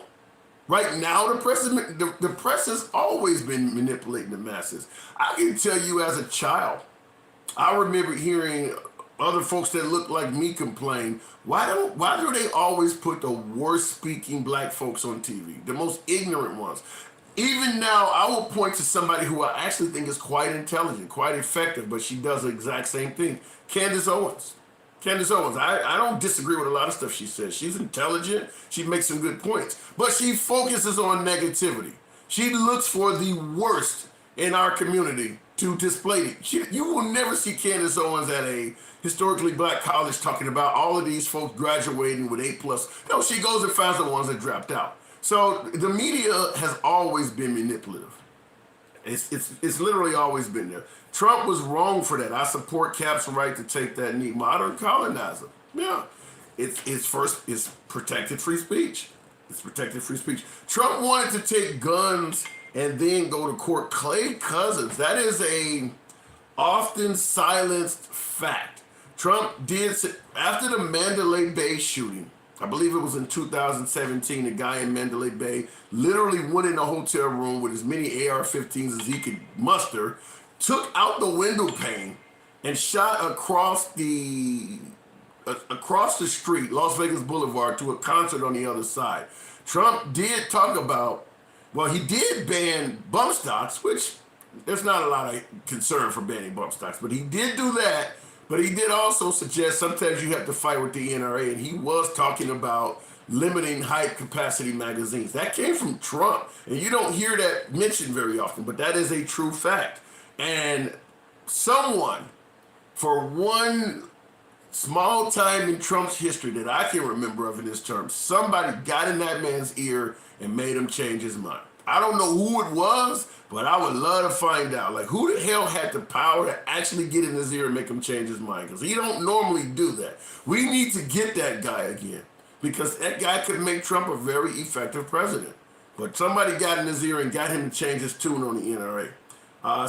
Right now, the press has always been manipulating the masses. I can tell you as a child, I remember hearing other folks that look like me complain, why do they always put the worst speaking black folks on TV, the most ignorant ones? Even now, I will point to somebody who I actually think is quite intelligent, quite effective, but she does the exact same thing. Candace Owens. I don't disagree with a lot of stuff she says. She's intelligent. She makes some good points. But she focuses on negativity. She looks for the worst in our community to display it. You will never see Candace Owens at a historically black college talking about all of these folks graduating with A+. No, she goes and finds the ones that dropped out. So the media has always been manipulative. It's literally always been there. Trump was wrong for that. I support Cap's right to take that knee. Modern colonizer. Yeah. It's protected free speech. It's protected free speech. Trump wanted to take guns and then go to court. Clay Cousins, that is a often silenced fact. Trump did, after the Mandalay Bay shooting, I believe it was in 2017, a guy in Mandalay Bay literally went in a hotel room with as many AR-15s as he could muster, took out the window pane, and shot across the street, Las Vegas Boulevard, to a concert on the other side. Trump did talk about, well, he did ban bump stocks, which there's not a lot of concern for banning bump stocks, but he did do that. But he did also suggest sometimes you have to fight with the NRA, and he was talking about limiting high capacity magazines. That came from Trump, and you don't hear that mentioned very often, but that is a true fact. And someone, for one small time in Trump's history that I can remember of in this term, somebody got in that man's ear and made him change his mind. I don't know who it was, but I would love to find out. Like, who the hell had the power to actually get in his ear and make him change his mind? Because he don't normally do that. We need to get that guy again, because that guy could make Trump a very effective president. But somebody got in his ear and got him to change his tune on the NRA.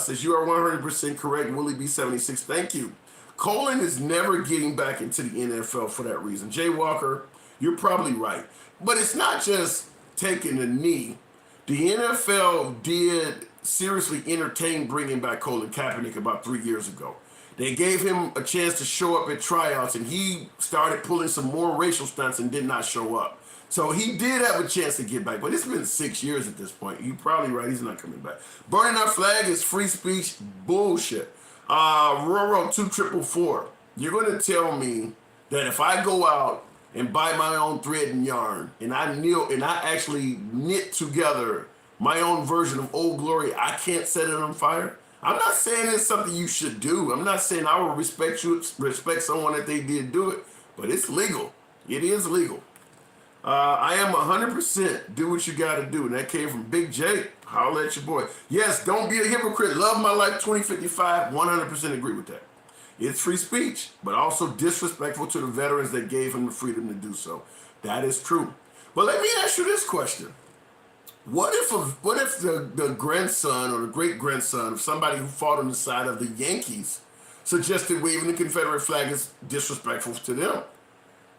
Says, you are 100% correct, Willie B76. Thank you. Colin is never getting back into the NFL for that reason. Jay Walker, you're probably right. But it's not just taking a knee. The NFL did seriously entertain bringing back Colin Kaepernick about 3 years ago. They gave him a chance to show up at tryouts, and he started pulling some more racial stunts and did not show up. So he did have a chance to get back, but it's been 6 years at this point. You're probably right. He's not coming back. Burning our flag is free speech bullshit. Roro 2444, you're going to tell me that if I go out and buy my own thread and yarn, and I actually knit together my own version of Old Glory, I can't set it on fire? I'm not saying it's something you should do. I'm not saying I will respect someone that they did do it, but it's legal. It is legal. I am 100% do what you got to do. And that came from Big J. Holla at your boy. Yes, don't be a hypocrite. Love my life 2055. 100% agree with that. It's free speech, but also disrespectful to the veterans that gave him the freedom to do so. That is true. But let me ask you this question. What if the grandson or the great-grandson of somebody who fought on the side of the Yankees suggested waving the Confederate flag is disrespectful to them?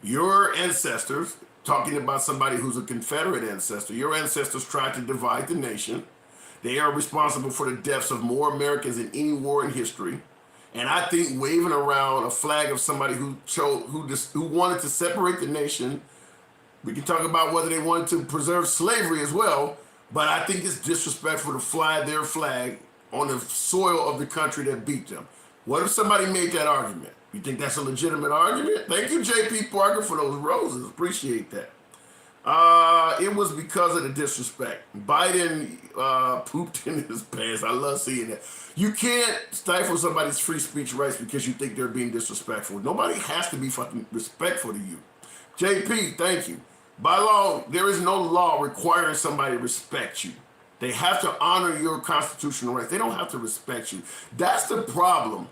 Your ancestors, talking about somebody who's a Confederate ancestor, your ancestors tried to divide the nation. They are responsible for the deaths of more Americans in any war in history. And I think waving around a flag of somebody who wanted to separate the nation, we can talk about whether they wanted to preserve slavery as well, but I think it's disrespectful to fly their flag on the soil of the country that beat them. What if somebody made that argument? You think that's a legitimate argument? Thank you, J.P. Parker, for those roses. Appreciate that. It was because of the disrespect. Biden pooped in his pants. I love seeing that. You can't stifle somebody's free speech rights because you think they're being disrespectful. Nobody has to be fucking respectful to you. JP, thank you. By law, there is no law requiring somebody to respect you. They have to honor your constitutional rights. They don't have to respect you. That's the problem.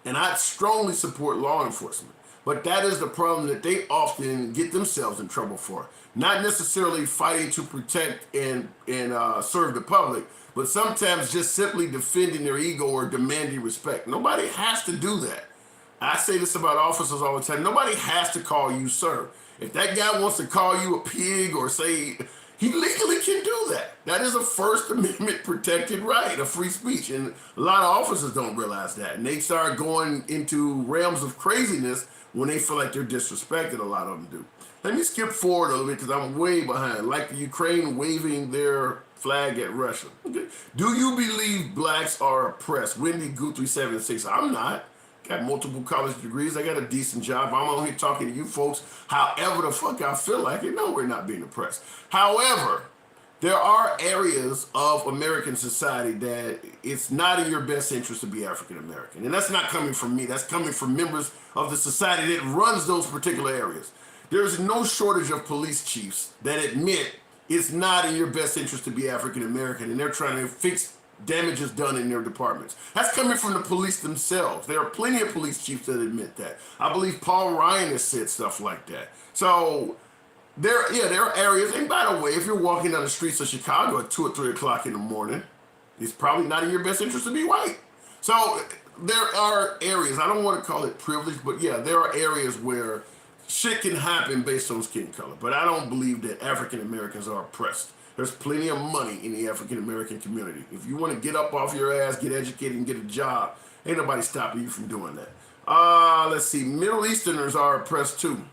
And I strongly support law enforcement. But that is the problem that they often get themselves in trouble for. Not necessarily fighting to protect and serve the public, but sometimes just simply defending their ego or demanding respect. Nobody has to do that. I say this about officers all the time. Nobody has to call you sir. If that guy wants to call you a pig or say, he legally can do that. That is a First Amendment protected right of free speech. And a lot of officers don't realize that. And they start going into realms of craziness when they feel like they're disrespected. A lot of them do. Let me skip forward a little bit because I'm way behind. Like the Ukraine waving their flag at Russia. Okay. Do you believe blacks are oppressed? Wendy Guthrie 76. I'm not. Got multiple college degrees. I got a decent job. I'm on here talking to you folks however the fuck I feel like it. No, we're not being oppressed. However, there are areas of American society that it's not in your best interest to be African American. And that's not coming from me. That's coming from members of the society that runs those particular areas. There's no shortage of police chiefs that admit it's not in your best interest to be African American, and they're trying to fix damage is done in their departments. That's coming from the police themselves. There are plenty of police chiefs that admit that. I believe Paul Ryan has said stuff like that. So there are areas. And by the way, if you're walking down the streets of Chicago at 2 or 3 o'clock in the morning, it's probably not in your best interest to be white. So there are areas. I don't want to call it privilege, but yeah, there are areas where shit can happen based on skin color. But I don't believe that African Americans are oppressed. There's plenty of money in the African American community. If you want to get up off your ass, get educated, and get a job, ain't nobody stopping you from doing that. Let's see. Middle Easterners are oppressed too.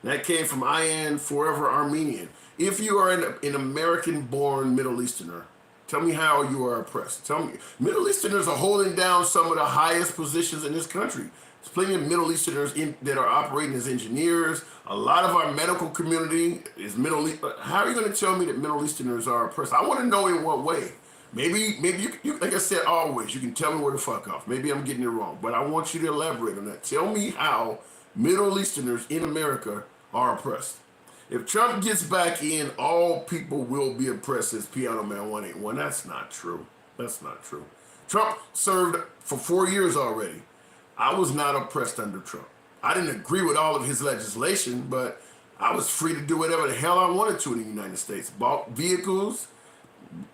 That came from Ian Forever Armenian. If you are an American-born Middle Easterner, tell me how you are oppressed. Tell me. Middle Easterners are holding down some of the highest positions in this country. There's plenty of Middle Easterners that are operating as engineers. A lot of our medical community is Middle East. How are you going to tell me that Middle Easterners are oppressed? I want to know in what way. Maybe you, like I said, always, you can tell me where to fuck off. Maybe I'm getting it wrong, but I want you to elaborate on that. Tell me how Middle Easterners in America are oppressed. If Trump gets back in, all people will be oppressed, says Piano Man 181. That's not true. That's not true. Trump served for 4 years already. I was not oppressed under Trump. I didn't agree with all of his legislation, but I was free to do whatever the hell I wanted to in the United States. Bought vehicles,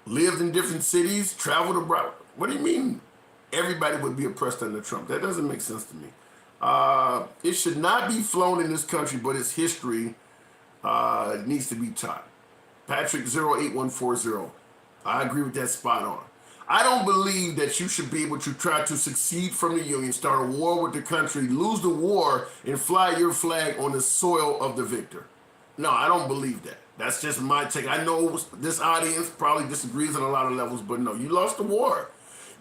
lived in different cities, traveled abroad. What do you mean everybody would be oppressed under Trump? That doesn't make sense to me. It should not be flown in this country, but its history needs to be taught. Patrick08140. I agree with that spot on. I don't believe that you should be able to try to succeed from the Union, start a war with the country, lose the war, and fly your flag on the soil of the victor. No, I don't believe that. That's just my take. I know this audience probably disagrees on a lot of levels, but no, you lost the war.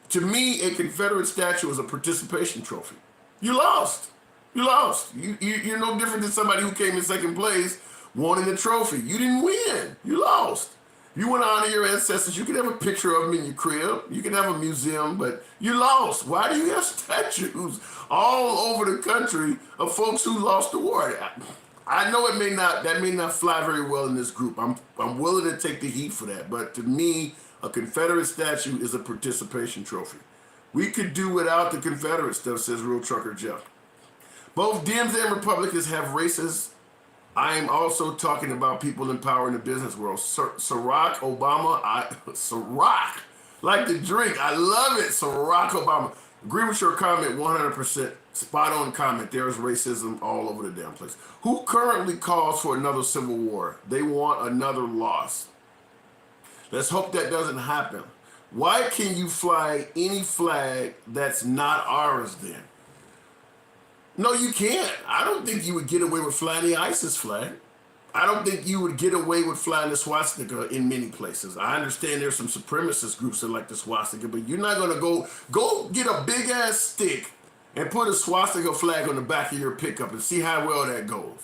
To me, a Confederate statue is a participation trophy. You lost. You lost. You're no different than somebody who came in second place wanting a trophy. You didn't win. You lost. You want to honor your ancestors. You can have a picture of them in your crib. You can have a museum, but you lost. Why do you have statues all over the country of folks who lost the war? I know that may not fly very well in this group. I'm willing to take the heat for that, but to me, a Confederate statue is a participation trophy. We could do without the Confederate stuff, says Real Trucker Jeff. Both Dems and Republicans have races. I am also talking about people in power in the business world. Barack Obama, Ciroc, like the drink. I love it, Barack Obama. Agree with your comment 100%. Spot on comment. There's racism all over the damn place. Who currently calls for another civil war? They want another loss. Let's hope that doesn't happen. Why can you fly any flag that's not ours then? No, you can't. I don't think you would get away with flying the ISIS flag. I don't think you would get away with flying the swastika in many places. I understand there's some supremacist groups that like the swastika, but you're not gonna go get a big ass stick and put a swastika flag on the back of your pickup and see how well that goes.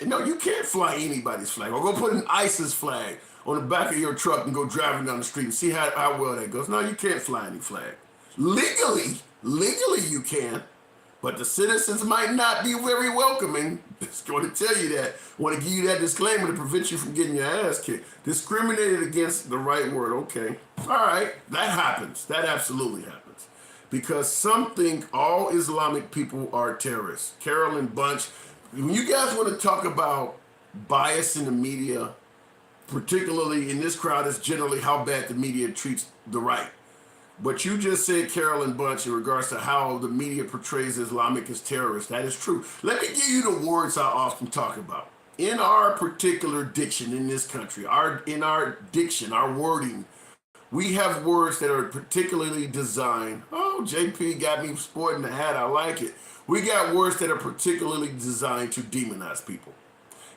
No, you can't fly anybody's flag. Or go put an ISIS flag on the back of your truck and go driving down the street and see how well that goes. No, you can't fly any flag. Legally you can. But the citizens might not be very welcoming. Just going to tell you that. Want to give you that disclaimer to prevent you from getting your ass kicked. Discriminated against, the right word, okay. All right, that happens. That absolutely happens. Because some think all Islamic people are terrorists. Carolyn Bunch, when you guys want to talk about bias in the media, particularly in this crowd, is generally how bad the media treats the right. But you just said, Carolyn Bunch, in regards to how the media portrays Islamic as terrorists. That is true. Let me give you the words I often talk about. In our particular diction in this country, in our diction, our wording, we have words that are particularly designed. Oh, JP got me sporting the hat. I like it. We got words that are particularly designed to demonize people.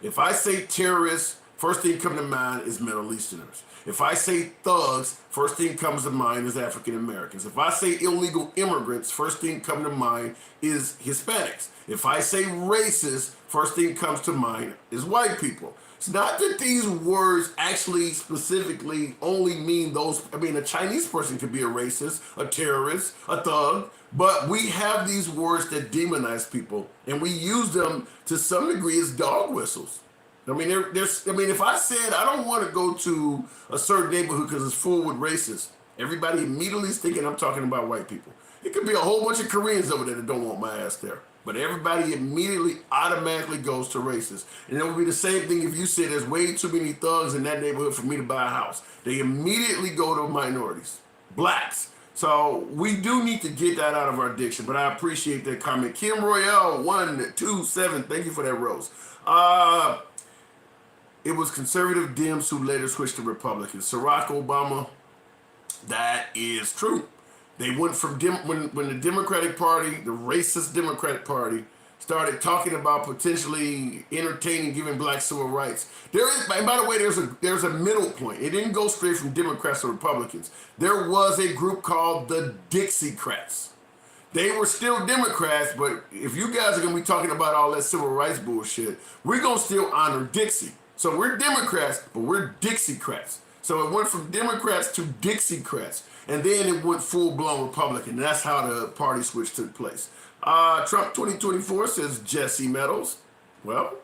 If I say terrorists, first thing come to mind is Middle Easterners. If I say thugs, first thing comes to mind is African Americans. If I say illegal immigrants, first thing come to mind is Hispanics. If I say racist, first thing comes to mind is white people. It's not that these words actually specifically only mean those. I mean, a Chinese person could be a racist, a terrorist, a thug, but we have these words that demonize people, and we use them to some degree as dog whistles. I mean, if I said I don't want to go to a certain neighborhood because it's full with racists, Everybody immediately is thinking I'm talking about white people. It could be a whole bunch of Koreans over there that don't want my ass there. But everybody immediately automatically goes to racist. And it would be the same thing if you said there's way too many thugs in that neighborhood for me to buy a house. They immediately go to minorities, blacks. So we do need to get that out of our diction. But I appreciate that comment. Kim Royale, 127, thank you for that, Rose. It was conservative Dems who later switched to Republicans. Barack Obama, that is true. They went from when the Democratic Party, the racist Democratic Party, started talking about potentially entertaining giving blacks civil rights. There is, and by the way, there's a middle point. It didn't go straight from Democrats to Republicans. There was a group called the Dixiecrats. They were still Democrats, but if you guys are gonna be talking about all that civil rights bullshit, we're gonna still honor Dixie. So we're Democrats, but we're Dixiecrats. So it went from Democrats to Dixiecrats, and then it went full-blown Republican. That's how the party switch took place. Trump 2024 says Jesse Meadows. Well,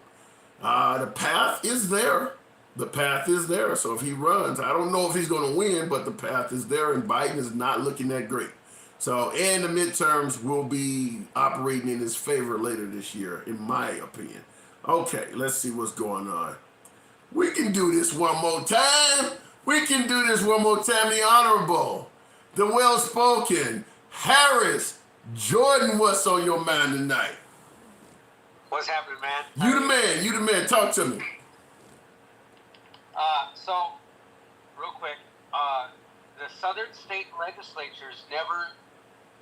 the path is there. The path is there. So if he runs, I don't know if he's going to win, but the path is there, and Biden is not looking that great. So, and the midterms will be operating in his favor later this year, in my opinion. Okay, let's see what's going on. We can do this one more time. We can do this one more time. The Honorable, the well-spoken, Harris Jordan, what's on your mind tonight? What's happening, man? You the man. Talk to me. So, real quick, the southern state legislatures never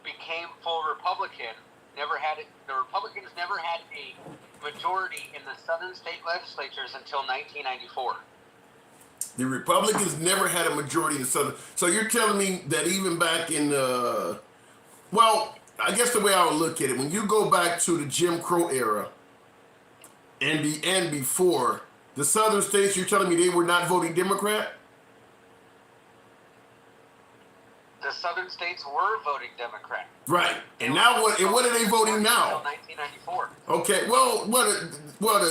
became full Republican. The Republicans never had a majority in the southern state legislatures until 1994. The Republicans never had a majority in the Southern. So you're telling me that even back in well, I guess the way I would look at it, when you go back to the Jim Crow era and before, the Southern states, you're telling me they were not voting Democrat? The southern states were voting Democrat. Right. And now what? And what are they voting now? Until 1994. Okay. Well,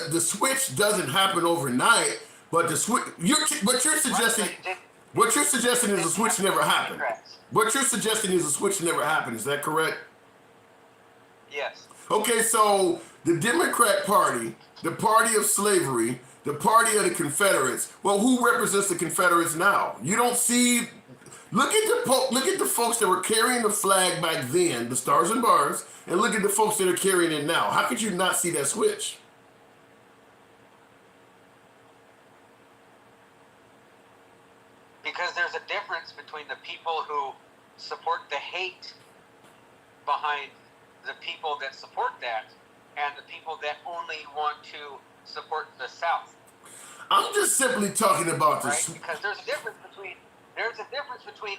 the switch doesn't happen overnight, but the switch. What you're suggesting is the switch never happened. What you're suggesting is the switch never happened. Is that correct? Yes. Okay. So the Democrat Party, the party of slavery, the party of the Confederates. Well, who represents the Confederates now? You don't see. Look at the folks that were carrying the flag back then, the Stars and Bars, and look at the folks that are carrying it now. How could you not see that switch? Because there's a difference between the people who support the hate behind the people that support that and the people that only want to support the South. I'm just simply talking about this. Right? Because there's a difference between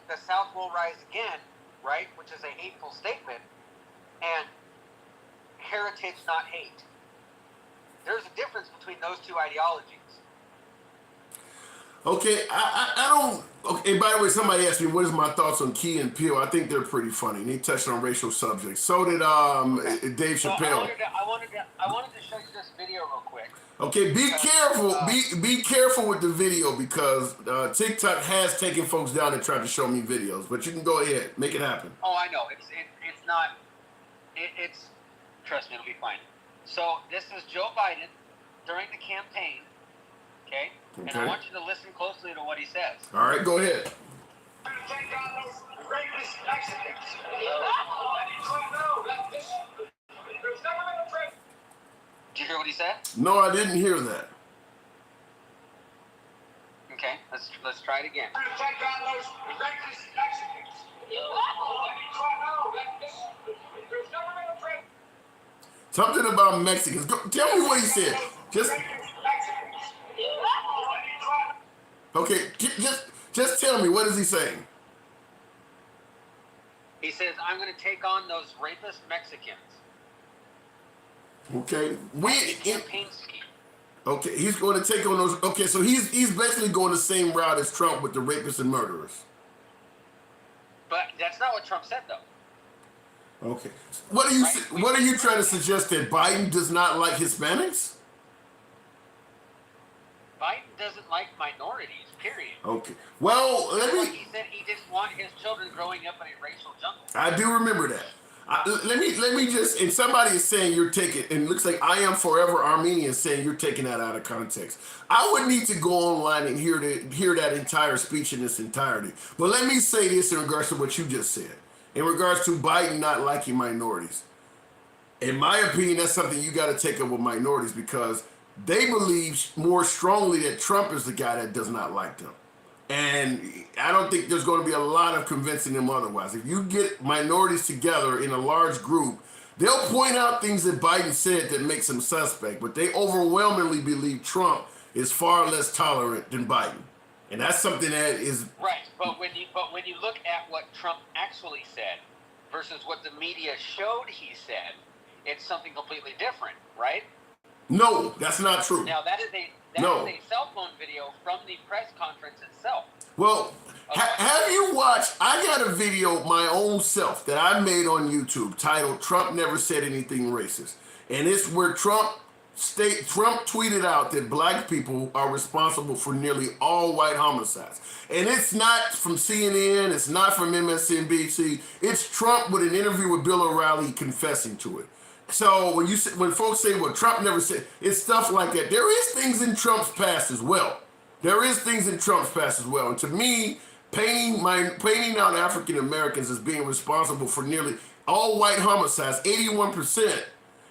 the South will rise again, right, which is a hateful statement, and heritage, not hate. There's a difference between those two ideologies. Okay, I don't. Okay, by the way, somebody asked me what is my thoughts on Key and Peele. I think they're pretty funny. They touched on racial subjects. So did Dave Chappelle. I wanted to show you this video real quick. Okay, be careful. Be careful with the video because TikTok has taken folks down and tried to show me videos. But you can go ahead, make it happen. Oh, I know. It's not. It's trust me, it'll be fine. So this is Joe Biden during the campaign. Okay. And I want you to listen closely to what he says. All right, go ahead. Did you hear what he said? No, I didn't hear that. Okay, let's try it again. Something about Mexicans. Tell me what he said. Okay, just tell me, what is he saying? He says, I'm going to take on those rapist Mexicans. Okay. Campaign scheme. Okay, he's going to take on those. Okay, so he's basically going the same route as Trump with the rapists and murderers. But that's not what Trump said, though. Okay. What are you trying to suggest, that Biden does not like Hispanics? Biden doesn't like minorities, period. Okay. Well, He said he didn't want his children growing up in a racial jungle. I do remember that. Let me just, and somebody is saying you're taking, and it looks like I Am Forever Armenian saying you're taking that out of context. I would need to go online and hear that entire speech in its entirety. But let me say this in regards to what you just said, in regards to Biden not liking minorities. In my opinion, that's something you got to take up with minorities because they believe more strongly that Trump is the guy that does not like them. And I don't think there's going to be a lot of convincing them otherwise. If you get minorities together in a large group, they'll point out things that Biden said that makes him suspect, but they overwhelmingly believe Trump is far less tolerant than Biden. And that's something that is... Right, but when you look at what Trump actually said versus what the media showed he said, it's something completely different, right? No, that's not true. Now, that is a cell phone video from the press conference itself. Well, have you watched, I got a video my own self that I made on YouTube titled Trump Never Said Anything Racist. And it's where Trump tweeted out that black people are responsible for nearly all white homicides. And it's not from CNN, it's not from MSNBC, it's Trump with an interview with Bill O'Reilly confessing to it. So when folks say, well, Trump never said, it's stuff like that. There is things in Trump's past as well. And to me, painting out African Americans as being responsible for nearly all white homicides, 81%,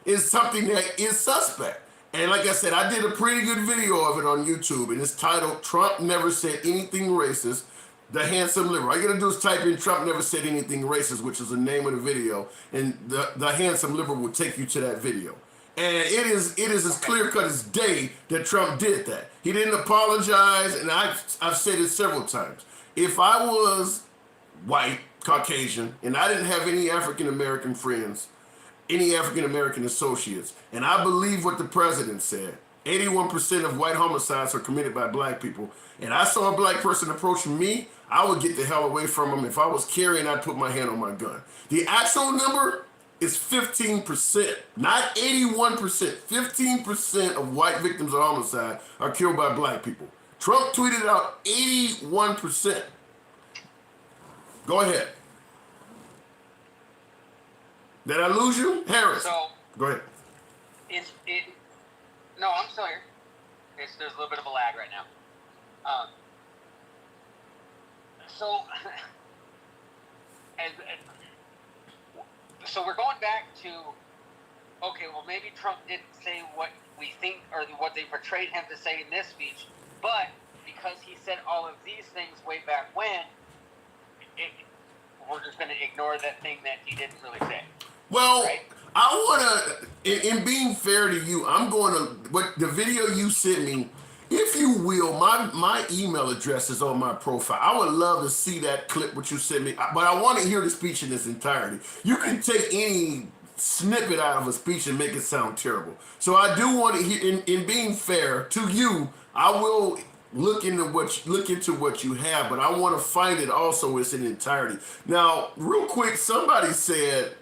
is something that is suspect. And like I said, I did a pretty good video of it on YouTube, and it's titled Trump Never Said Anything Racist, The Handsome Liberal. All you gotta do is type in Trump Never Said Anything Racist, which is the name of the video, and the Handsome Liberal will take you to that video. And it is as clear cut as day that Trump did that. He didn't apologize, and I've said it several times. If I was white, Caucasian, and I didn't have any African American friends, any African American associates, and I believe what the president said, 81% of white homicides are committed by black people, and I saw a black person approaching me, I would get the hell away from him. If I was carrying, I'd put my hand on my gun. The actual number is 15%, not 81%. 15% of white victims of homicide are killed by black people. Trump tweeted out 81%. Go ahead. Did I lose you? Harris. So, go ahead. No, I'm still here. There's a little bit of a lag right now. So we're going back to, okay, well, maybe Trump didn't say what we think or what they portrayed him to say in this speech, but because he said all of these things way back when, we're just going to ignore that thing that he didn't really say. Well, right? I want to, in being fair to you, I'm going to, what the video you sent me, if you will, my email address is on my profile. I would love to see that clip, what you sent me, but I want to hear the speech in its entirety. You can take any snippet out of a speech and make it sound terrible. So I do want to hear, in being fair to you, I will look into what you have, but I want to find it also in its entirety. Now, real quick, somebody said,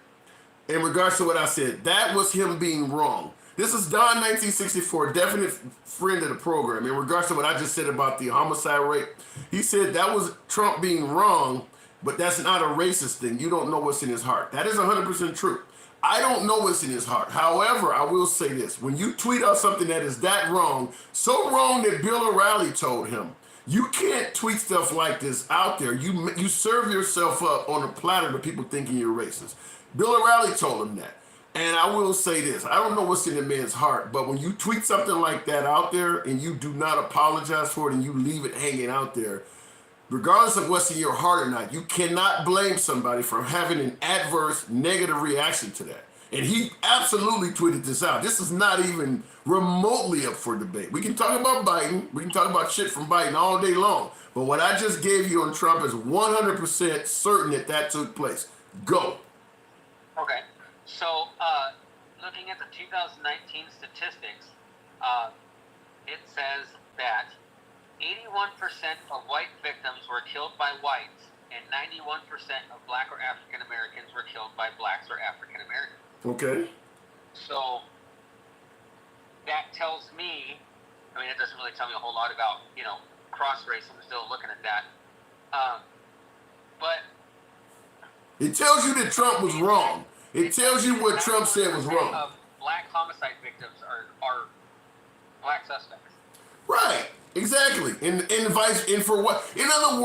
in regards to what I said, that was him being wrong. This is Don 1964, definite friend of the program. In regards to what I just said about the homicide rate, he said that was Trump being wrong, but that's not a racist thing. You don't know what's in his heart. That is 100% true. I don't know what's in his heart. However, I will say this. When you tweet out something that is that wrong, so wrong that Bill O'Reilly told him, you can't tweet stuff like this out there. You serve yourself up on a platter to people thinking you're racist. Bill O'Reilly told him that. And I will say this, I don't know what's in the man's heart, but when you tweet something like that out there and you do not apologize for it and you leave it hanging out there, regardless of what's in your heart or not, you cannot blame somebody for having an adverse, negative reaction to that. And he absolutely tweeted this out. This is not even remotely up for debate. We can talk about Biden. We can talk about shit from Biden all day long. But what I just gave you on Trump is 100% certain that took place. Go. Okay. So, looking at the 2019 statistics, it says that 81% of white victims were killed by whites, and 91% of black or African Americans were killed by blacks or African Americans. Okay. So, that tells me I mean, it doesn't really tell me a whole lot about, cross race. I'm still looking at that. But it tells you that Trump was wrong. It tells you what Trump said was wrong. Of black homicide victims are black suspects. Right. Exactly. And for what? In other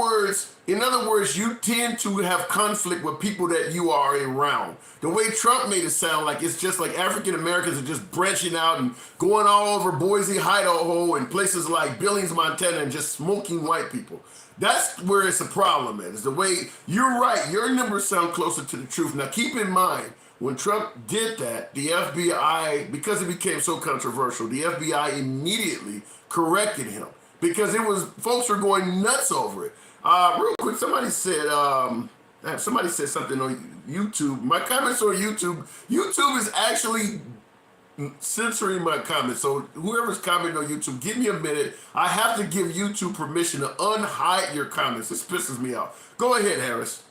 words, you tend to have conflict with people that you are around. The way Trump made it sound like it's just like African Americans are just branching out and going all over Boise, Idaho, and places like Billings, Montana, and just smoking white people. That's where it's a problem at. Is the way you're right. Your numbers sound closer to the truth. Now keep in mind, when Trump did that, the FBI, because it became so controversial, the FBI immediately corrected him because folks were going nuts over it. Real quick, somebody said something on YouTube. My comments on YouTube is actually censoring my comments. So whoever's commenting on YouTube, give me a minute. I have to give YouTube permission to unhide your comments. This pisses me off. Go ahead, Harris.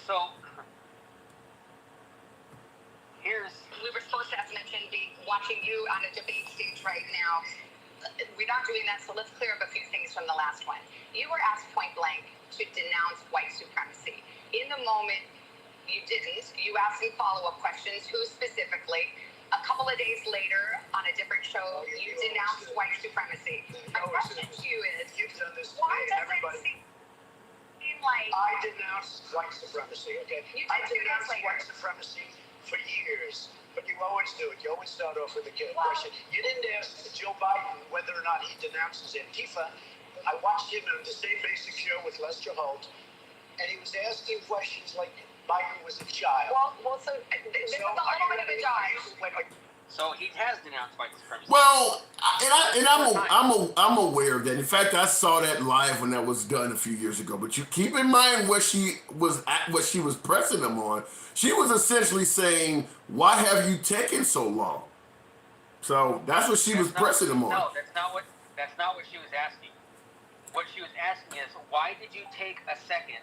So here's. We were supposed to, as mentioned, be watching you on a debate stage right now. We're not doing that, so let's clear up a few things from the last one. You were asked point blank to denounce white supremacy. In the moment, you didn't. You asked some follow-up questions. Who specifically? A couple of days later, on a different show, you denounced white supremacy. My question to you is, why does it seem like... I denounced white supremacy, okay? I denounced white supremacy for years. But you always do it. You always start off with a question. You didn't ask Joe Biden whether or not he denounces Antifa. I watched him on the same basic show with Lester Holt, and he was asking questions like Biden was a child. Well, so this is a little bit of a dodge. So he has denounced white supremacy. Well, I'm aware of that. In fact, I saw that live when that was done a few years ago. But you keep in mind what she was pressing them on. She was essentially saying, "Why have you taken so long?" So that's what she was pressing them on. No, that's not what she was asking. What she was asking is, why did you take a second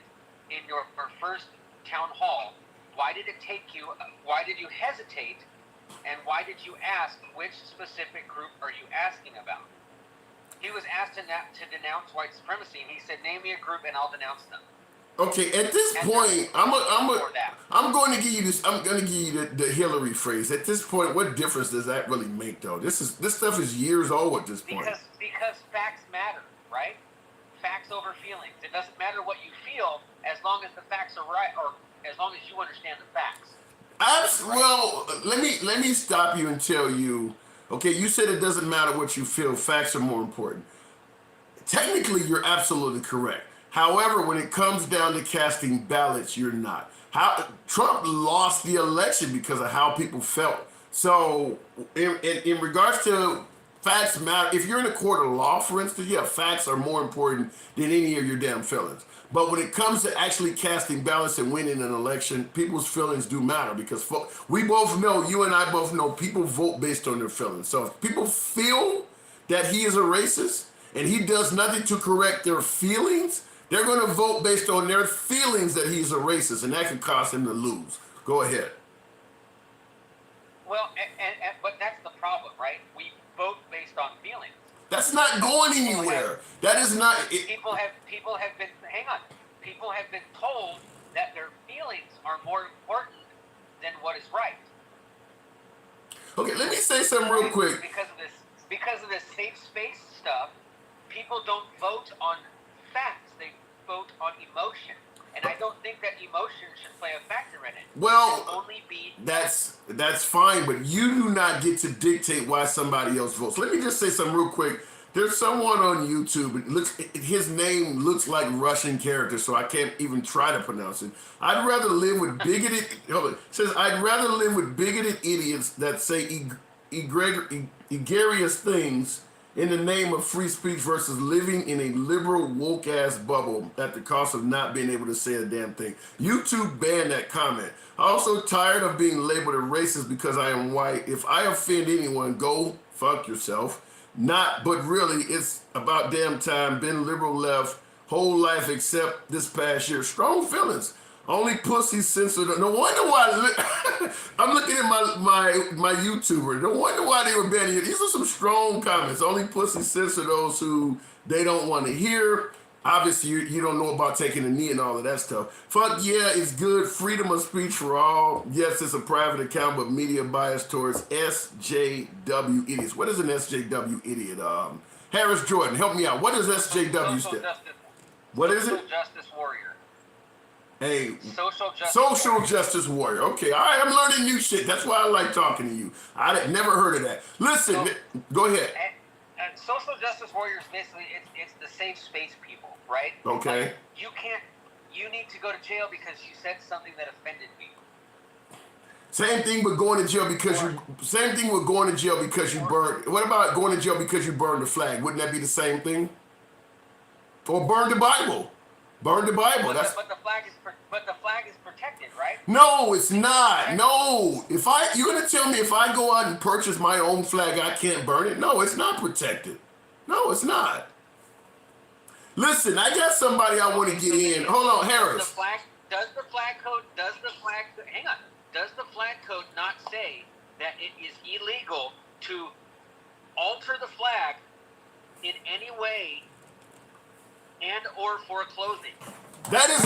in your first town hall? Why did it take you? Why did you hesitate? And why did you ask which specific group are you asking about? He was asked to denounce white supremacy, and he said, "Name me a group, and I'll denounce them." Okay, at this point, I'm going to give you this. I'm going to give you the Hillary phrase. At this point, what difference does that really make, though? This stuff is years old at this point. Because facts matter, right? Facts over feelings. It doesn't matter what you feel as long as the facts are right, or as long as you understand the facts. Well, let me stop you and tell you. Okay, you said it doesn't matter what you feel. Facts are more important. Technically, you're absolutely correct. However, when it comes down to casting ballots, you're not. Trump lost the election because of how people felt. So, in regards to facts matter, if you're in a court of law, for instance, yeah, facts are more important than any of your damn feelings. But when it comes to actually casting ballots and winning an election, people's feelings do matter because we both know, you and I both know, people vote based on their feelings. So if people feel that he is a racist and he does nothing to correct their feelings, they're going to vote based on their feelings that he's a racist, and that can cause him to lose. Go ahead. Well, but that's the problem, right? We vote based on feelings. That's not going anywhere. That is not. People have been. Hang on. People have been told that their feelings are more important than what is right. Okay, let me say something real quick. Because of this safe space stuff, people don't vote on facts. They vote on emotion, and I don't think that emotion should play a factor in it. Well, only be. That's fine, but you do not get to dictate why somebody else votes. Let me just say something real quick. There's someone on YouTube. His name looks like Russian character, so I can't even try to pronounce it. I'd rather live with bigoted. Hold on. It says I'd rather live with bigoted idiots that say egregious things in the name of free speech versus living in a liberal woke ass bubble at the cost of not being able to say a damn thing. YouTube banned that comment. Also tired of being labeled a racist because I am white. If I offend anyone, go fuck yourself. But really, it's about damn time. Been liberal left whole life except this past year. Strong feelings. Only pussy censored. No wonder why. I'm looking at my YouTuber. No wonder why they were banning it. These are some strong comments. Only pussy censor those who they don't want to hear. Obviously, you don't know about taking a knee and all of that stuff. Fuck yeah, it's good. Freedom of speech for all. Yes, it's a private account, but media bias towards SJW idiots. What is an SJW idiot? Harris Jordan, help me out. What does SJW stand? What is it? Social justice warrior. Hey, Social justice warrior. Okay, all right, I'm learning new shit. That's why I like talking to you. I never heard of that. Listen, go ahead. And social justice warriors, basically, it's the safe space people, right? Okay. Like, you need to go to jail because you said something that offended me. Same thing with going to jail because you burned. What about going to jail because you burned the flag? Wouldn't that be the same thing? Or burn the Bible? Burn the Bible. But the flag is protected, right? No, it's not. No. You're gonna tell me if I go out and purchase my own flag, I can't burn it? No, it's not protected. No, it's not. Listen, I got somebody I want to get in. Hold on, Harris. Does the flag code not say that it is illegal to alter the flag in any way and or for clothing? That is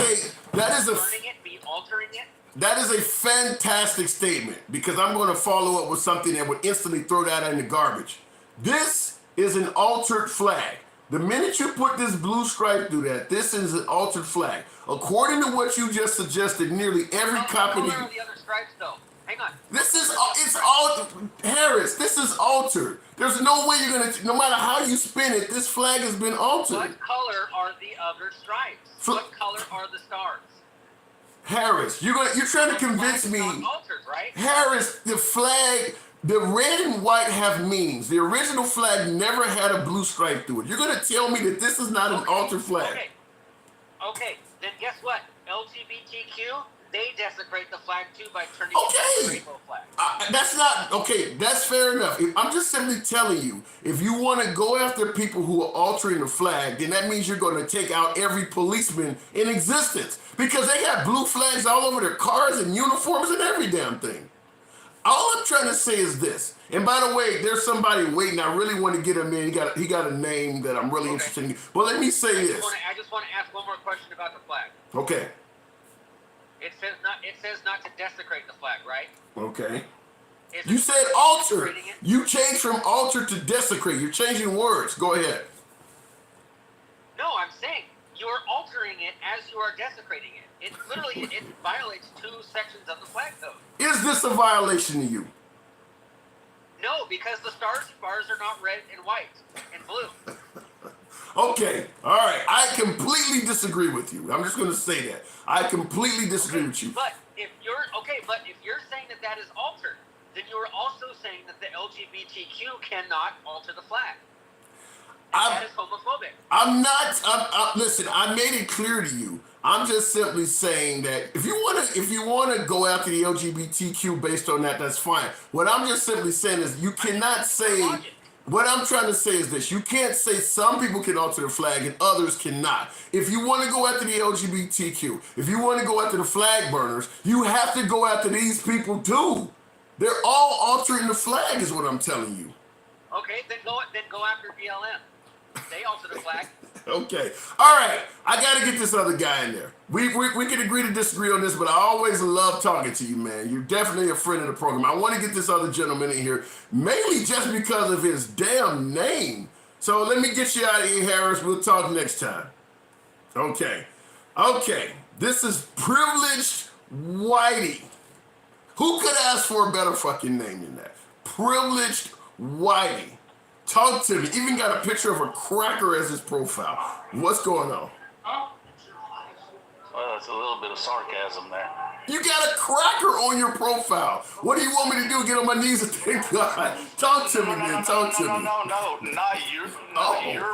burning it, be altering it. That is a fantastic statement because I'm going to follow up with something that would instantly throw that in the garbage. This is an altered flag. The minute you put this blue stripe through that, this is an altered flag. According to what you just suggested, nearly every company. What color are the other stripes, though? Hang on. It's all Harris. This is altered. There's no way you're gonna. No matter how you spin it, this flag has been altered. What color are the other stripes? What color are the stars? Harris, you're trying to convince me. Altered, right? Harris, the flag, the red and white have meanings. The original flag never had a blue stripe through it. You're gonna tell me that this is not an altered flag? Okay. Then guess what? LGBTQ. They desecrate the flag too by turning it into a rainbow flag. That's not okay. That's fair enough. I'm just simply telling you, if you want to go after people who are altering the flag, then that means you're going to take out every policeman in existence because they got blue flags all over their cars and uniforms and every damn thing. All I'm trying to say is this. And by the way, there's somebody waiting. I really want to get him in. He got a name that I'm really interested in. But let me say this. I just want to ask one more question about the flag. Okay. It says not to desecrate the flag, right? Okay. You said alter. You changed from alter to desecrate. You're changing words. Go ahead. No, I'm saying you're altering it as you are desecrating it. It literally it violates two sections of the flag code. Is this a violation to you? No, because the stars and bars are not red and white and blue. Okay, all right. I completely disagree with you. I'm just going to say that. I completely disagree with you. But if you're saying that is altered, then you're also saying that the LGBTQ cannot alter the flag. That is homophobic. I'm not. Listen, I made it clear to you. I'm just simply saying that if you want to go after the LGBTQ based on that, that's fine. What I'm just simply saying is you cannot say. What I'm trying to say is this. You can't say some people can alter the flag and others cannot. If you want to go after the LGBTQ, if you want to go after the flag burners, you have to go after these people too. They're all altering the flag is what I'm telling you. Okay, then go after BLM. They alter the flag. Okay. All right. I got to get this other guy in there. We can agree to disagree on this, but I always love talking to you, man. You're definitely a friend of the program. I want to get this other gentleman in here, mainly just because of his damn name. So let me get you out of here, Harris. We'll talk next time. Okay. This is Privileged Whitey. Who could ask for a better fucking name than that? Privileged Whitey. Talk to me. Even got a picture of a cracker as his profile. What's going on? Well, it's a little bit of sarcasm there. You got a cracker on your profile. What do you want me to do? Get on my knees and thank God? Talk to me, man. Talk to me. No, not you're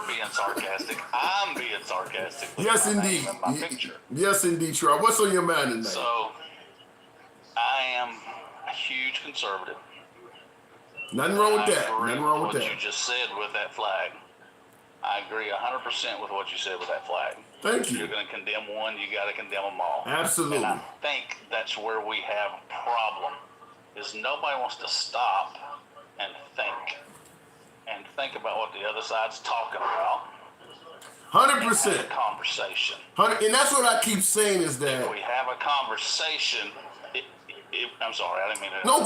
being sarcastic. I'm being sarcastic. Yes, indeed. My picture. Yes, indeed, Troy. What's on your mind tonight? So, I am a huge conservative. Nothing wrong with that. I agree Nothing wrong with what that. you just said with that flag. I agree 100% with what you said with that flag. Thank If you. you're going to condemn one, you got to condemn them all. Absolutely. And I think that's where we have a problem, is nobody wants to stop and think about what the other side's talking about. 100%. And have a conversation. And that's what I keep saying is that. If we have a conversation, I'm sorry, I didn't mean to. No.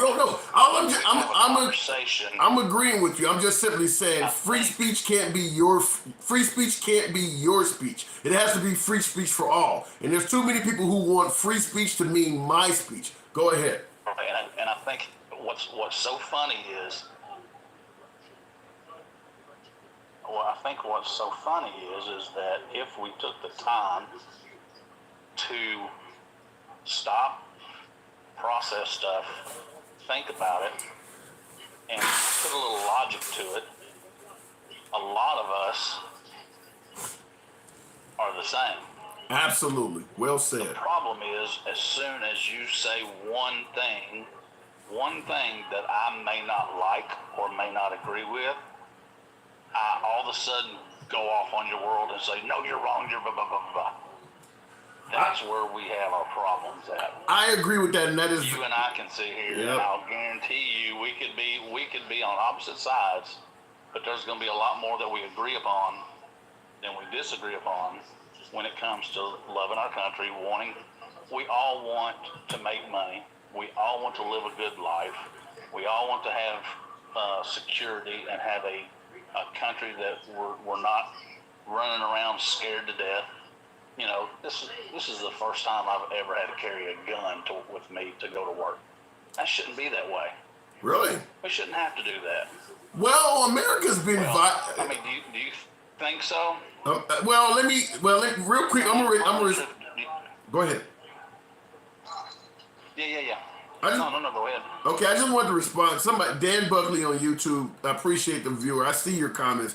Conversation. I'm agreeing with you. I'm just simply saying free speech can't be your speech. It has to be free speech for all. And there's too many people who want free speech to mean my speech. Go ahead. And I think what's so funny is. Well, I think what's so funny is that if we took the time to stop, process stuff, think about it, and put a little logic to it, a lot of us are the same. Absolutely. Well The said. problem is, as soon as you say one thing that I may not like or may not agree with, I all of a sudden go off on your world and say, no, you're wrong, you're blah, blah, blah, blah. That's where we have our problems at. I agree with that, and that is. You and I can sit here, Yep. and I'll guarantee you we could be on opposite sides, but there's going to be a lot more that we agree upon than we disagree upon when it comes to loving our country, we all want to make money. We all want to live a good life. We all want to have security and have a country that we're not running around scared to death. You know, this is the first time I've ever had to carry a gun with me to go to work. That shouldn't be that way. Really? We shouldn't have to do that. Well, America's been. I mean, do you think so? Let me real quick. I'm gonna. Go ahead. Yeah. No, Go ahead. Okay, I just wanted to respond. Somebody, Dan Buckley on YouTube. I appreciate the viewer. I see your comments.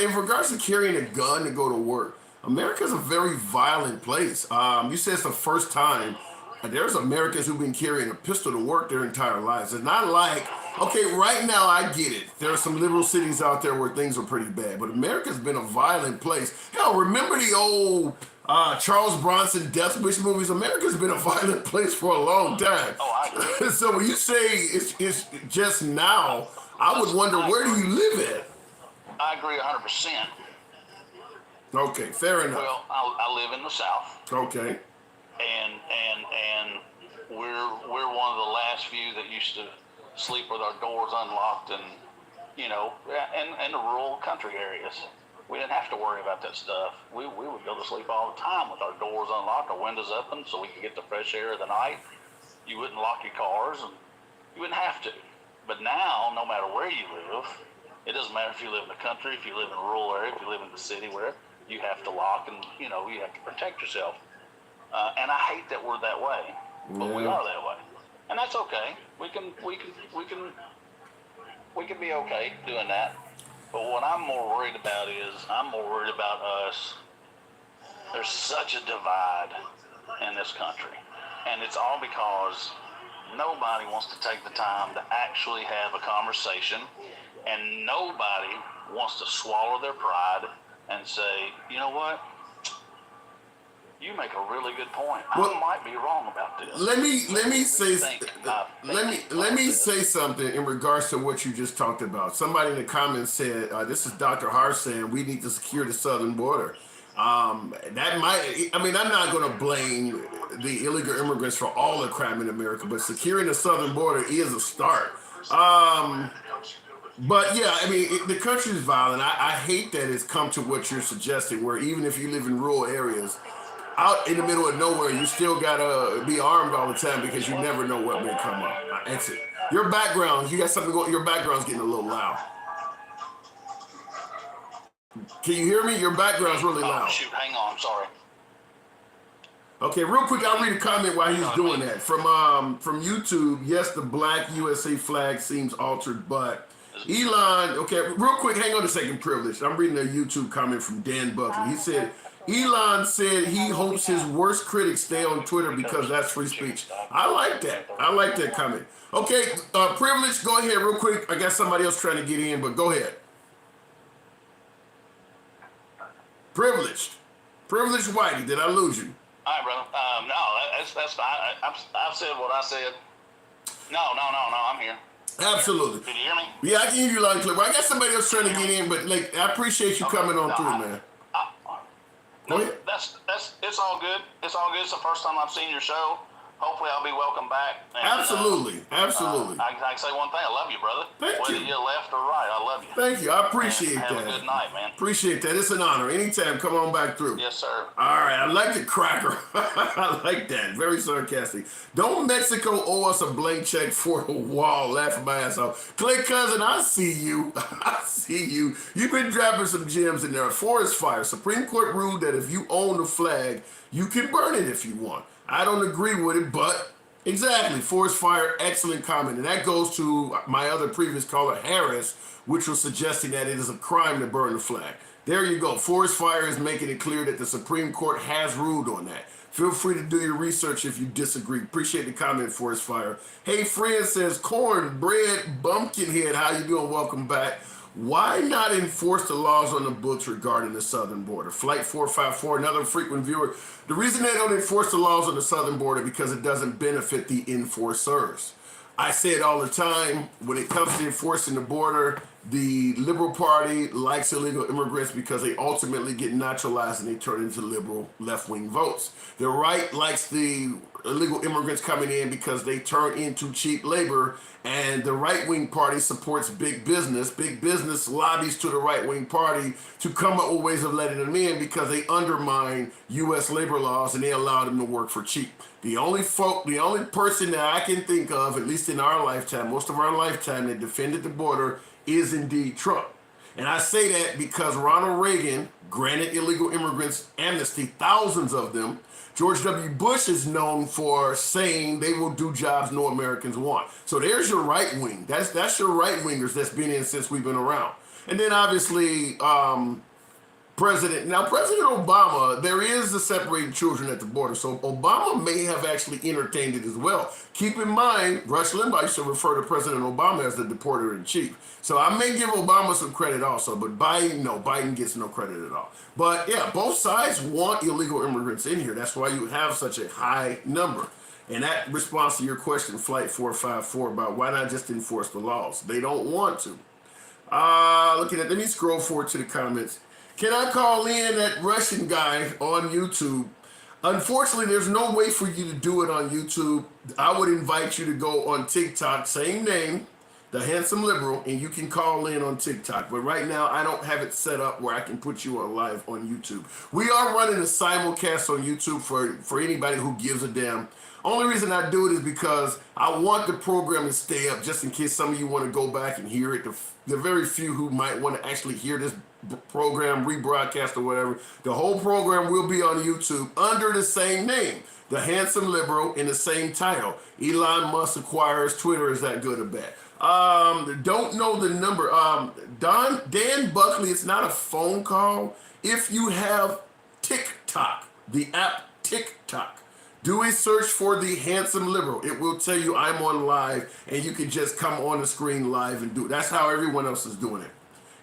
In regards to carrying a gun to go to work, America's a very violent place. You said it's the first time. There's Americans who've been carrying a pistol to work their entire lives. It's not like, okay, right now I get it. There are some liberal cities out there where things are pretty bad, but America's been a violent place. Hell, remember the old Charles Bronson Death Wish movies? America's been a violent place for a long time. Oh, I agree. So when you say it's just now, I would wonder, where do you live at? I agree 100%. Okay, fair enough. Well, I live in the South. Okay. And we're one of the last few that used to sleep with our doors unlocked, and in the rural country areas, we didn't have to worry about that stuff. We would go to sleep all the time with our doors unlocked, our windows open, so we could get the fresh air of the night. You wouldn't lock your cars, and you wouldn't have to. But now, no matter where you live, it doesn't matter if you live in the country, if you live in a rural area, if you live in the city, where you have to lock, and you have to protect yourself. And I hate that we're that way, but we are that way, and that's okay. We can be okay doing that. But what I'm more worried about us. There's such a divide in this country, and it's all because nobody wants to take the time to actually have a conversation, and nobody wants to swallow their pride and say, you know what? You make a really good point. Well, I might be wrong about this. Let me say something in regards to what you just talked about. Somebody in the comments said, "This is Dr. Hart saying we need to secure the southern border." I'm not going to blame the illegal immigrants for all the crime in America, but securing the southern border is a start. But yeah, the country is violent. I hate that it's come to what you're suggesting, where even if you live in rural areas, out in the middle of nowhere, you still gotta be armed all the time because you never know what may come up. That's it. Your background, you got something going. Your background's getting a little loud. Can you hear me? Your background's really loud. Shoot, hang on, sorry. Okay, real quick, I'll read a comment while he's doing that. From YouTube, yes, the black USA flag seems altered, but Elon, okay, real quick, hang on a second, Privilege. I'm reading a YouTube comment from Dan Buckley. He said, Elon said he hopes his worst critics stay on Twitter because that's free speech. I like that. I like that comment. Okay, Privilege, go ahead real quick. I got somebody else trying to get in, but go ahead. Privileged Whitey. Did I lose you? All right, brother. No, that's fine. I've said what I said. No, I'm here. Absolutely. Can you hear me? Yeah, I can hear you loud and clear. Well, I got somebody else trying to get in, but like, I appreciate you coming on through, man. Go ahead. It's all good. It's all good. It's the first time I've seen your show. Hopefully, I'll be welcome back. And, Absolutely. I can say one thing. I love you, brother. Thank Whether you. you're left or right, I love you. Thank you. I appreciate and that. Have a good night, man. Appreciate that. It's an honor. Anytime, come on back through. Yes, sir. All right, I like the cracker. I like that. Very sarcastic. Don't Mexico owe us a blank check for the wall? Laughing my ass off. Clay Cousin, I see you. I see you. You've been dropping some gems in there. Forest fire. Supreme Court ruled that if you own the flag, you can burn it if you want. I don't agree with it, but exactly. Forest fire, excellent comment. And that goes to my other previous caller, Harris, which was suggesting that it is a crime to burn the flag. There you go. Forest fire is making it clear that the Supreme Court has ruled on that. Feel free to do your research if you disagree. Appreciate the comment, Forest Fire. Hey, friend says, cornbread, bumpkinhead, how you doing? Welcome back. Why not enforce the laws on the books regarding the southern border? Flight 454, another frequent viewer. The reason they don't enforce the laws on the southern border because it doesn't benefit the enforcers. I say it all the time, when it comes to enforcing the border, the Liberal Party likes illegal immigrants because they ultimately get naturalized and they turn into liberal left-wing votes. The right likes the illegal immigrants coming in because they turn into cheap labor, and the right-wing party supports big business. Big business lobbies to the right-wing party to come up with ways of letting them in because they undermine U.S. labor laws and they allow them to work for cheap. The only person that I can think of, at least in our lifetime, most of our lifetime, that defended the border is indeed Trump. And I say that because Ronald Reagan granted illegal immigrants amnesty, thousands of them. George W. Bush is known for saying they will do jobs no Americans want. So there's your right wing. That's your right wingers that's been in since we've been around. And then obviously, President Obama, there is the separating children at the border. So Obama may have actually entertained it as well. Keep in mind, Rush Limbaugh used to refer to President Obama as the deporter in chief. So I may give Obama some credit also, but Biden gets no credit at all. But yeah, both sides want illegal immigrants in here. That's why you have such a high number. And that responds to your question, Flight 454, about why not just enforce the laws? They don't want to. Let me scroll forward to the comments. Can I call in that Russian guy on YouTube? Unfortunately, there's no way for you to do it on YouTube. I would invite you to go on TikTok, same name, The Handsome Liberal, and you can call in on TikTok. But right now, I don't have it set up where I can put you on live on YouTube. We are running a simulcast on YouTube for anybody who gives a damn. Only reason I do it is because I want the program to stay up just in case some of you want to go back and hear it. The very few who might want to actually hear this program, rebroadcast or whatever, the whole program will be on YouTube under the same name, The Handsome Liberal, in the same title. Elon Musk acquires Twitter. Is that good or bad? Don't know the number. Dan Buckley, it's not a phone call. If you have TikTok, the app TikTok, do a search for The Handsome Liberal. It will tell you I'm on live, and you can just come on the screen live and do it. That's how everyone else is doing it.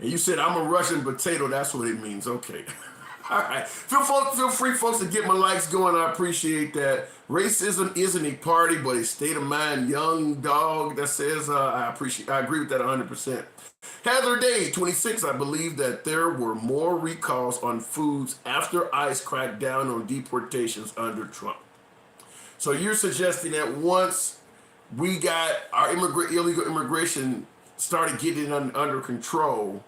And you said I'm a Russian potato. That's what it means. Okay. All right. Feel free, folks, to get my likes going. I appreciate that. Racism isn't a party, but a state of mind. Young dog that says I agree with that 100%. Heather Day, 26. I believe that there were more recalls on foods after ICE cracked down on deportations under Trump. So you're suggesting that once we got our illegal immigration started getting under control,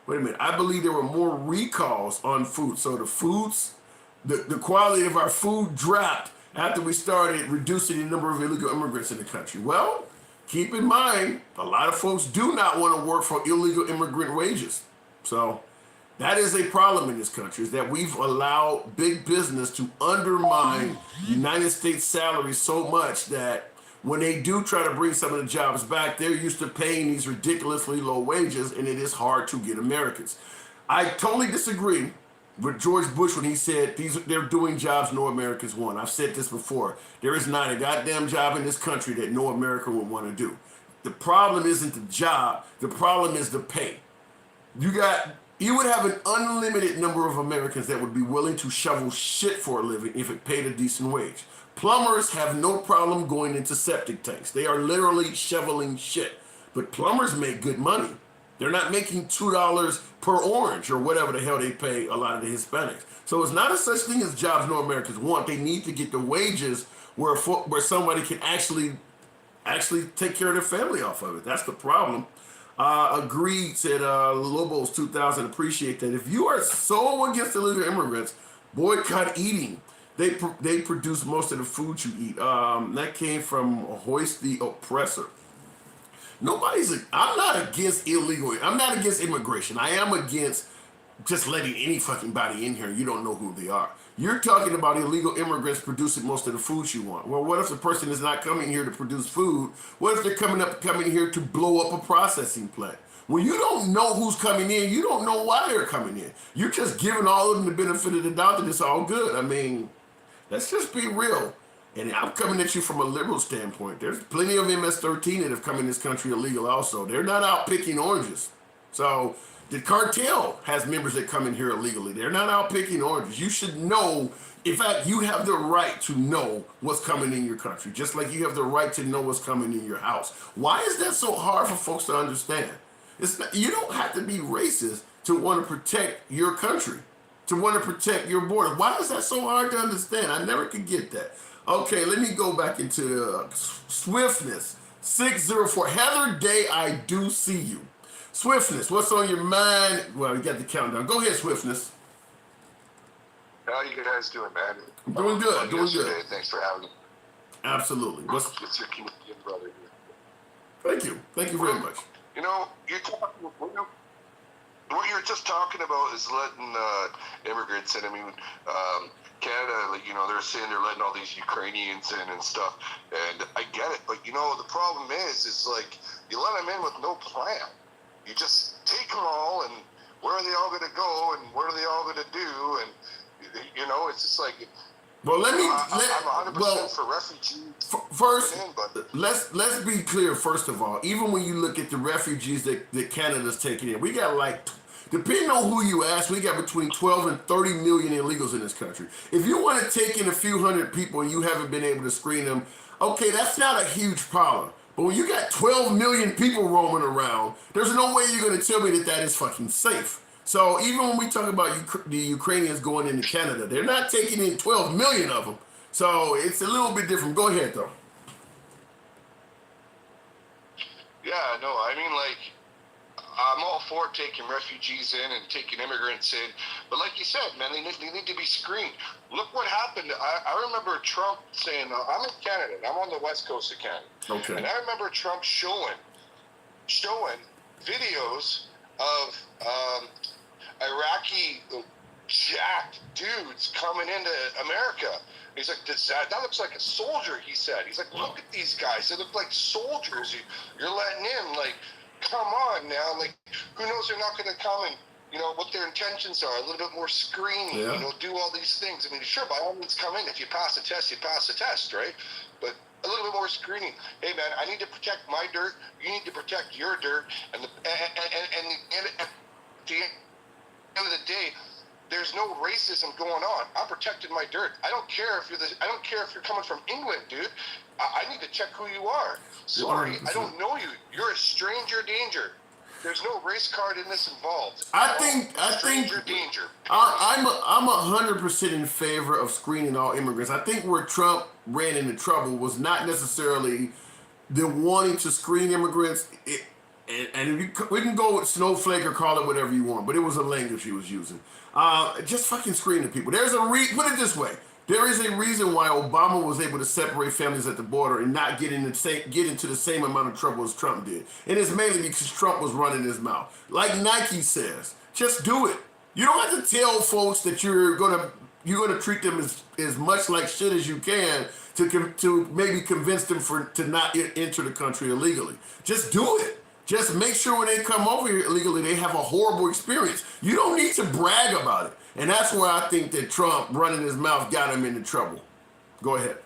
wait a minute, I believe there were more recalls on food. So the quality of our food dropped after we started reducing the number of illegal immigrants in the country. Well, keep in mind, a lot of folks do not want to work for illegal immigrant wages. So that is a problem in this country, is that we've allowed big business to undermine United States salaries so much that when they do try to bring some of the jobs back, they're used to paying these ridiculously low wages, and it is hard to get Americans. I totally disagree with George Bush when he said they're doing jobs no Americans want. I've said this before. There is not a goddamn job in this country that no American would want to do. The problem isn't the job. The problem is the pay. You got You would have an unlimited number of Americans that would be willing to shovel shit for a living if it paid a decent wage. Plumbers have no problem going into septic tanks. They are literally shoveling shit. But plumbers make good money. They're not making $2 per orange or whatever the hell they pay a lot of the Hispanics. So it's not a such thing as jobs no Americans want. They need to get the wages where somebody can actually take care of their family off of it. That's the problem. Agreed, said Lobos 2000. Appreciate that. If you are so against illegal immigrants, boycott eating. They produce most of the food you eat. That came from Hoist the Oppressor. I'm not against illegal. I'm not against immigration. I am against just letting any fucking body in here. You don't know who they are. You're talking about illegal immigrants producing most of the food you want. Well, what if the person is not coming here to produce food? What if they're coming here to blow up a processing plant? When you don't know who's coming in, you don't know why they're coming in. You're just giving all of them the benefit of the doubt that it's all good. I mean, let's just be real. And I'm coming at you from a liberal standpoint. There's plenty of MS-13 that have come in this country illegal also. They're not out picking oranges. So the cartel has members that come in here illegally. They're not out picking oranges. You should know. In fact, you have the right to know what's coming in your country, just like you have the right to know what's coming in your house. Why is that so hard for folks to understand? You don't have to be racist to want to protect your country, to want to protect your border. Why is that so hard to understand? I never could get that. Okay, let me go back into Swiftness. 604. Heather Day, I do see you. Swiftness, what's on your mind? Well, you got the countdown. Go ahead, Swiftness. How you guys doing, man? Doing good, doing good. Thanks for having me. Absolutely. It's your Canadian brother here. Thank you. Thank you very much. You know, what you're just talking about is letting immigrants in. I mean, Canada, like, you know, they're saying they're letting all these Ukrainians in and stuff, and I get it. But, you know, the problem is like, you let them in with no plan. You just take them all, and where are they all going to go, and what are they all going to do, and, you know, it's just like... Well, I'm 100% for refugees. First, but let's be clear. First of all, even when you look at the refugees that Canada's taking in, we got like, depending on who you ask, we got between 12 and 30 million illegals in this country. If you want to take in a few hundred people and you haven't been able to screen them, okay, that's not a huge problem. But when you got 12 million people roaming around, there's no way you're going to tell me that is fucking safe. So even when we talk about the Ukrainians going into Canada, they're not taking in 12 million of them. So it's a little bit different. Go ahead, though. Yeah, no, I mean, like, I'm all for taking refugees in and taking immigrants in. But like you said, man, they need to be screened. Look what happened. I remember Trump saying, I'm in Canada, and I'm on the west coast of Canada. Okay. And I remember Trump showing videos of Iraqi jacked dudes coming into America. He's like, that looks like a soldier, he said. He's like, look at these guys. They look like soldiers you're letting in. Like, come on now. Like, who knows, they're not going to come and, you know, what their intentions are. A little bit more screening, yeah. You know, do all these things. I mean, sure, by all means come in. If you pass the test, you pass the test, right? But a little bit more screening. Hey, man, I need to protect my dirt. You need to protect your dirt. And at the end of the day, there's no racism going on. I'm protecting my dirt. I don't care if you're coming from England, dude. I need to check who you are. Sorry, 100%. I don't know you. You're a stranger danger. There's no race card in this involved. I think stranger danger. I'm 100% in favor of screening all immigrants. I think where Trump ran into trouble was not necessarily the wanting to screen immigrants. We can go with snowflake or call it whatever you want, but it was a language he was using. Just fucking screen the people. There's a put it this way. There is a reason why Obama was able to separate families at the border and not get into the same amount of trouble as Trump did. And it's mainly because Trump was running his mouth. Like Nike says, just do it. You don't have to tell folks that you're gonna treat them as much like shit as you can to maybe convince them to not enter the country illegally. Just do it. Just make sure when they come over here illegally, they have a horrible experience. You don't need to brag about it. And that's where I think that Trump running his mouth got him into trouble. Go ahead.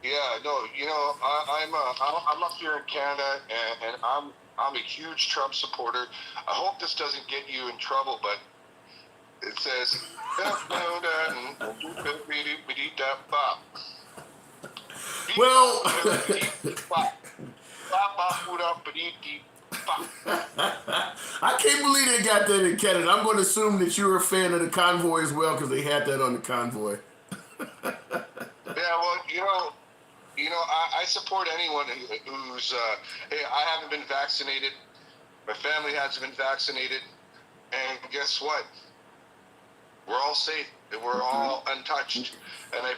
Yeah, no, you know, I'm up here in Canada, and I'm I'm a huge Trump supporter. I hope this doesn't get you in trouble, but it says. Well, I can't believe they got that in Canada. I'm going to assume that you're a fan of the convoy as well because they had that on the convoy. Yeah, well, I support anyone who's. Hey, I haven't been vaccinated. My family hasn't been vaccinated, and guess what? We're all safe and we're all untouched. And I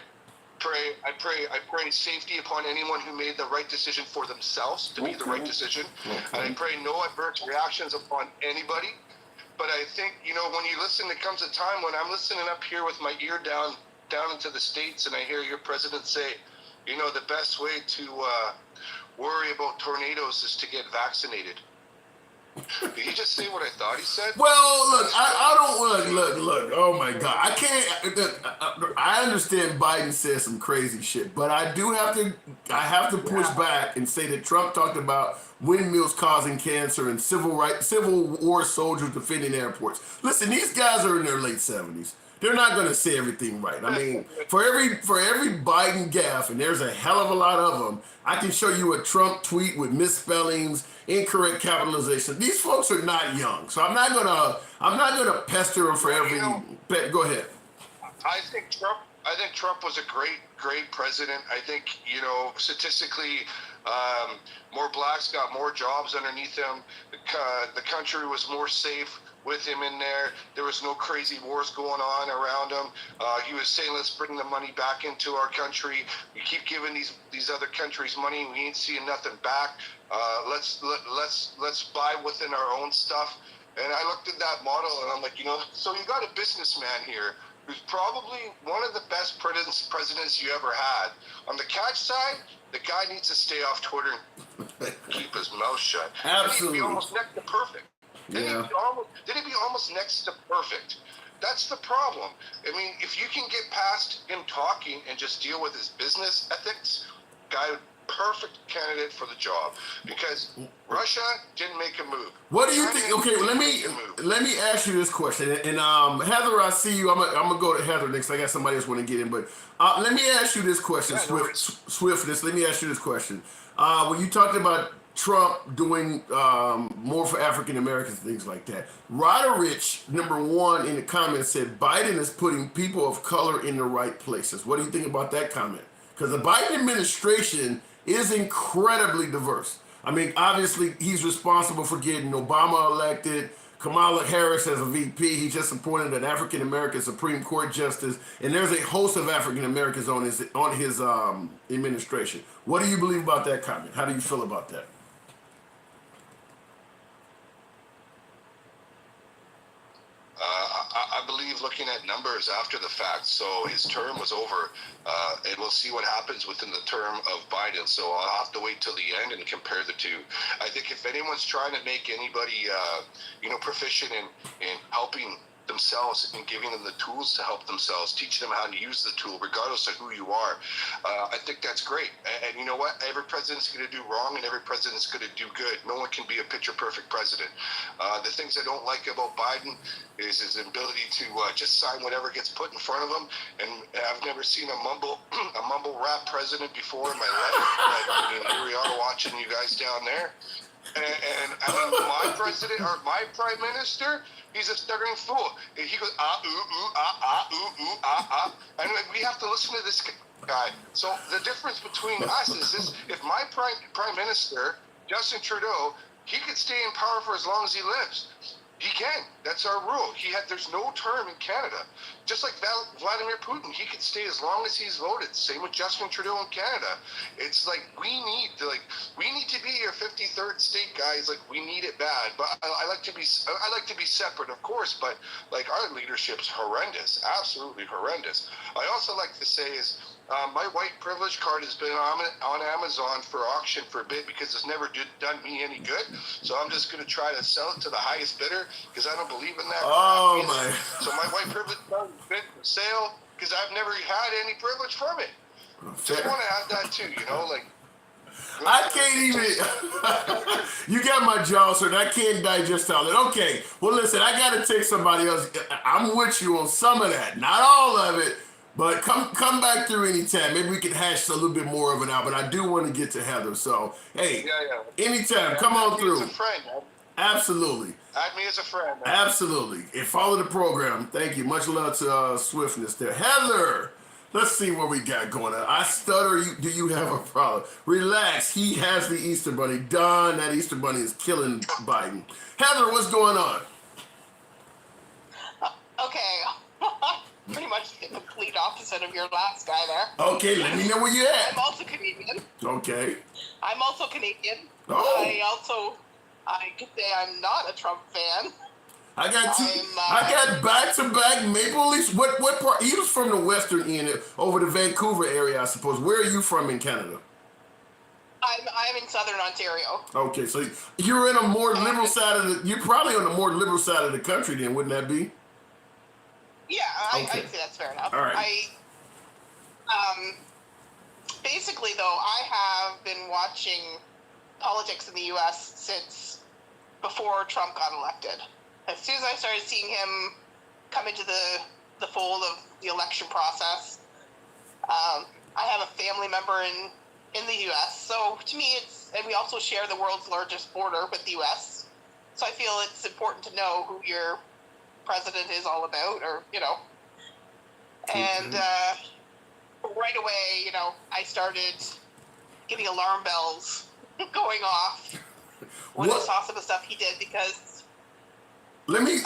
pray safety upon anyone who made the right decision for themselves to be the right decision. And I pray no adverse reactions upon anybody. But I think, when you listen, there comes a time when I'm listening up here with my ear down into the States, and I hear your president say, the best way to worry about tornadoes is to get vaccinated. Did he just say what I thought he said? Well, look, I don't look. Oh my God, I can't. I understand Biden says some crazy shit, but I have to push back and say that Trump talked about windmills causing cancer and civil war soldiers defending airports. Listen, these guys are in their late 70s. They're not going to say everything right. I mean, for every Biden gaffe, and there's a hell of a lot of them, I can show you a Trump tweet with misspellings, incorrect capitalization. These folks are not young, so I'm not gonna pester them for every. Go ahead. I think Trump was a great president. I think statistically, more blacks got more jobs underneath him. The country was more safe with him in there. There was no crazy wars going on around him. He was saying, let's bring the money back into our country. We keep giving these other countries money. We ain't seeing nothing back. Let's buy within our own stuff. And I looked at that model and I'm like, so you got a businessman here who's probably one of the best presidents you ever had. On the catch side, the guy needs to stay off Twitter and keep his mouth shut. Absolutely. He'd be almost next to perfect. Yeah. Did he be almost next to perfect? That's the problem. I mean, if you can get past him talking and just deal with his business ethics, guy, perfect candidate for the job. Because Russia didn't make a move. What do you think? Okay, well, let me ask you this question. And Heather, I see you. I'm gonna go to Heather next. I got somebody else want to get in, but let me ask you this question, Swiftness. Let me ask you this question. When you talked about Trump doing more for African Americans, things like that. Roderick, number one, in the comments said Biden is putting people of color in the right places. What do you think about that comment? Because the Biden administration is incredibly diverse. I mean, obviously, he's responsible for getting Obama elected, Kamala Harris as a VP. He just appointed an African American Supreme Court justice, and there's a host of African Americans on his administration. What do you believe about that comment? How do you feel about that? I believe looking at numbers after the fact. So his term was over, and we'll see what happens within the term of Biden. So I'll have to wait till the end and compare the two. I think if anyone's trying to make anybody, proficient in helping themselves and giving them the tools to help themselves, teach them how to use the tool, regardless of who you are. I think that's great. And you know what? Every president's going to do wrong and every president's going to do good. No one can be a picture-perfect president. The things I don't like about Biden is his ability to just sign whatever gets put in front of him. And I've never seen a mumble rap president before in my life. Here we are watching you guys down there. And I mean, my president or my prime minister, he's a stuttering fool. He goes, and we have to listen to this guy. So the difference between us is this: if my prime minister, Justin Trudeau, he could stay in power for as long as he lives. He can. That's our rule. There's no term in Canada. Just like Vladimir Putin, he could stay as long as he's voted. Same with Justin Trudeau in Canada. It's like we need to be your 53rd state, guys. Like we need it bad. But I like to be separate, of course. But like our leadership's horrendous, absolutely horrendous. I also like to say is. My white privilege card has been on Amazon for auction for a bit because it's never done me any good. So I'm just going to try to sell it to the highest bidder because I don't believe in that. Oh, my. So my white privilege card has been for sale because I've never had any privilege from it. Just want to add that too, I can't even. You got my jaw, sir. I can't digest all that. Okay. Well, listen, I got to take somebody else. I'm with you on some of that, not all of it. But come back through anytime. Maybe we can hash a little bit more of it out. But I do want to get to Heather. So hey, anytime, come on through. As a friend, man. Absolutely. Add me as a friend, man. Absolutely. And follow the program. Thank you. Much love to Swiftness there. Heather, let's see what we got going on. I stutter. Do you have a problem? Relax. He has the Easter Bunny. Done. That Easter Bunny is killing Biden. Heather, what's going on? Okay. Pretty much the complete opposite of your last guy there. Okay, let me know where you're I'm at. also Canadian. Okay. I'm also Canadian. Oh. I could say I'm not a Trump fan. I got back-to-back Maple Leafs. What part? He was from the western end, over the Vancouver area, I suppose. Where are you from in Canada? I'm in Southern Ontario. Okay, so you're in a more liberal side of the. You're probably on the more liberal side of the country, then, wouldn't that be? Yeah, Okay. I'd say that's fair enough. All right. Basically, though, I have been watching politics in the U.S. since before Trump got elected. As soon as I started seeing him come into the fold of the election process, I have a family member in the U.S. So to me, and we also share the world's largest border with the U.S. So I feel it's important to know who your president is all about, or and right away, I started getting alarm bells going off when I saw some of the stuff he did, because let me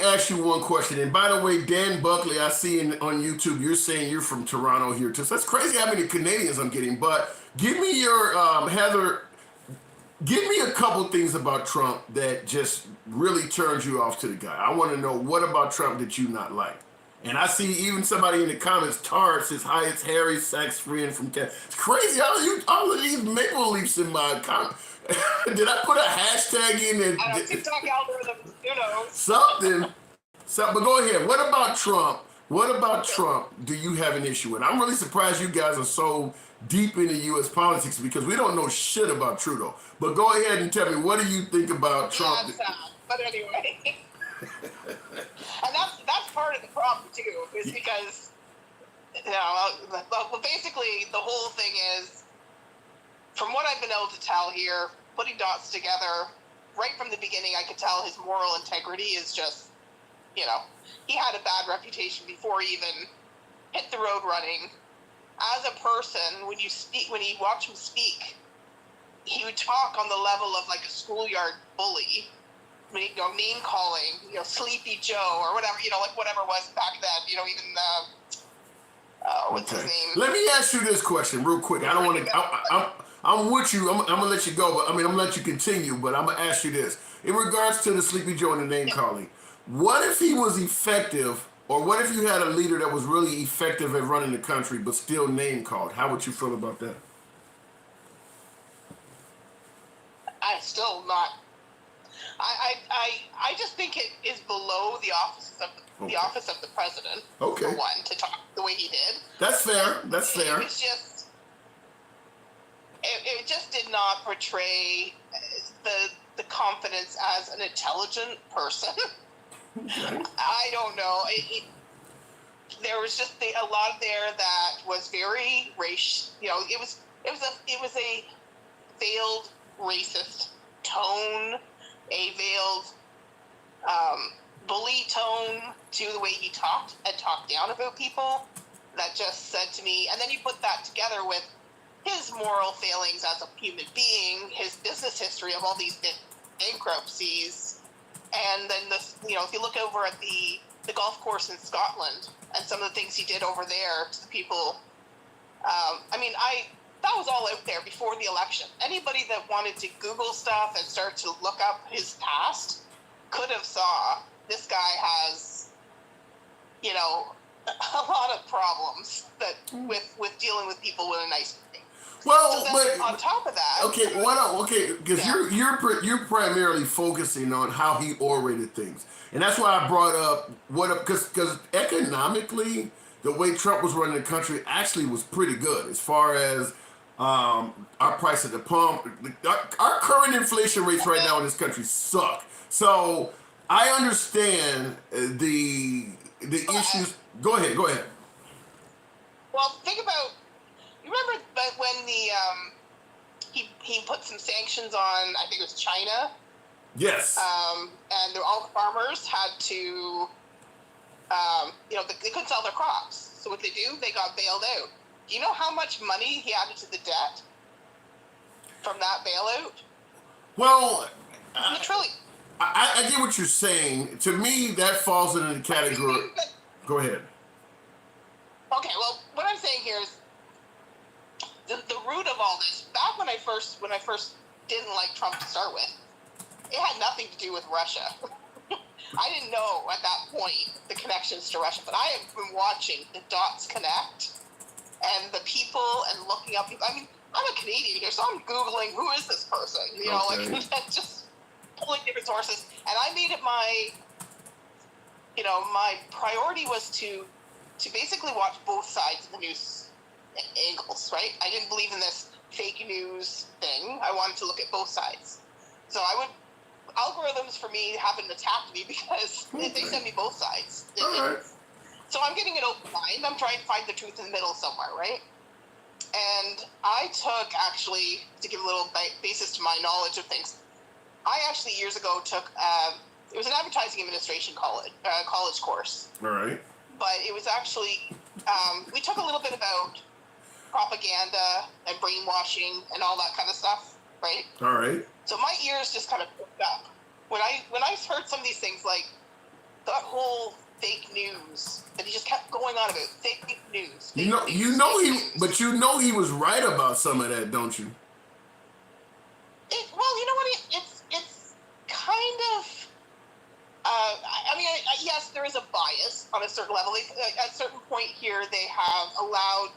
ask you one question. And by the way, Dan Buckley, I see on YouTube, you're saying you're from Toronto here too. So that's crazy how many Canadians I'm getting. But give me your Heather. Give me a couple things about Trump that just really turns you off to the guy. I want to know, what about Trump that you not like? And I see even somebody in the comments, Tar says, hi, it's Harry, Sachs friend from Canada. It's crazy. All of these Maple Leafs in my comment. Did I put a hashtag in there? I don't know, TikTok algorithms, Something. But go ahead. What about Trump? What about Trump do you have an issue with? I'm really surprised you guys are so deep into U.S. politics, because we don't know shit about Trudeau. But go ahead and tell me, what do you think about Trump? Yeah, but anyway. And that's part of the problem too, is because basically the whole thing is, from what I've been able to tell here, putting dots together, right from the beginning, I could tell his moral integrity is just, he had a bad reputation before he even hit the road running. As a person, when you watch him speak, he would talk on the level of like a schoolyard bully. Name calling, Sleepy Joe or whatever, like whatever was back then, even what's his name? Let me ask you this question real quick. I don't want to. I'm with you. I'm gonna let you go, but I'm gonna let you continue. But I'm gonna ask you this in regards to the Sleepy Joe and the name calling. What if he was effective, or what if you had a leader that was really effective at running the country but still name called? How would you feel about that? I'm still not. I just think it is below the office of the president. Okay. For one, to talk the way he did. That's fair. That's fair. It was just. It just did not portray the confidence as an intelligent person. Okay. I don't know. There was just a lot there that was very racial. It was a veiled racist tone, a veiled bully tone to the way he talked down about people. That just said to me, and then you put that together with his moral failings as a human being, his business history of all these bankruptcies. And then if you look over at the golf course in Scotland and some of the things he did over there to the people, that was all out there before the election. Anybody that wanted to Google stuff and start to look up his past could have saw this guy has, a lot of problems that with dealing with people with a nice thing. Well, so but on top of that, because you're primarily focusing on how he orated things, and that's why I brought up because economically the way Trump was running the country actually was pretty good as far as our price at the pump. Our current inflation rates right now in this country suck. So I understand the issues. Go ahead. Go ahead. Well, think about, you remember when he put some sanctions on, I think it was China, Yes. and all the farmers had to, they couldn't sell their crops. So what they do, they got bailed out. Do you know how much money he added to the debt from that bailout? Well, Literally. I get what you're saying. To me, that falls into the category. Go ahead. Okay, well, what I'm saying here is the root of all this. Back when I first didn't like Trump to start with, it had nothing to do with Russia. I didn't know at that point the connections to Russia, but I have been watching the dots connect and the people and looking up people. I mean, I'm a Canadian here, so I'm Googling who is this person, Okay. just pulling different sources. And I made it my priority was to basically watch both sides of the news angles, right? I didn't believe in this fake news thing. I wanted to look at both sides. So algorithms for me haven't attacked me because they send me both sides. All right. So I'm getting an open mind. I'm trying to find the truth in the middle somewhere, right? And I took, actually, to give a little basis to my knowledge of things, I actually years ago took, it was an advertising administration college course. All right. But it was actually, we took a little bit about propaganda and brainwashing and all that kind of stuff, right? All right. So my ears just kind of perked up. When I heard some of these things, like that whole fake news that he just kept going on about, fake news. He was right about some of that, don't you? Well, you know what? It's kind of. Yes, there is a bias on a certain level. At a certain point here, they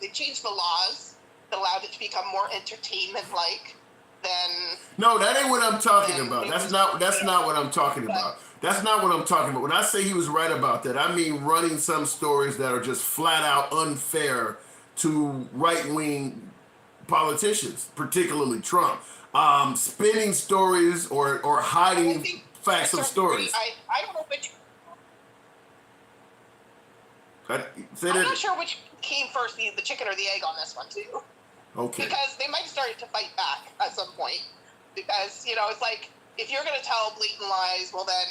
changed the laws that allowed it to become more entertainment-like than. No, that ain't what I'm talking about. That's not what I'm talking about. That's not what I'm talking about. When I say he was right about that, I mean running some stories that are just flat out unfair to right-wing politicians, particularly Trump. Spinning stories or hiding facts of stories. I don't know which. I'm not sure which came first, the chicken or the egg on this one too. Okay. Because they might have started to fight back at some point. Because it's like, if you're going to tell blatant lies, well then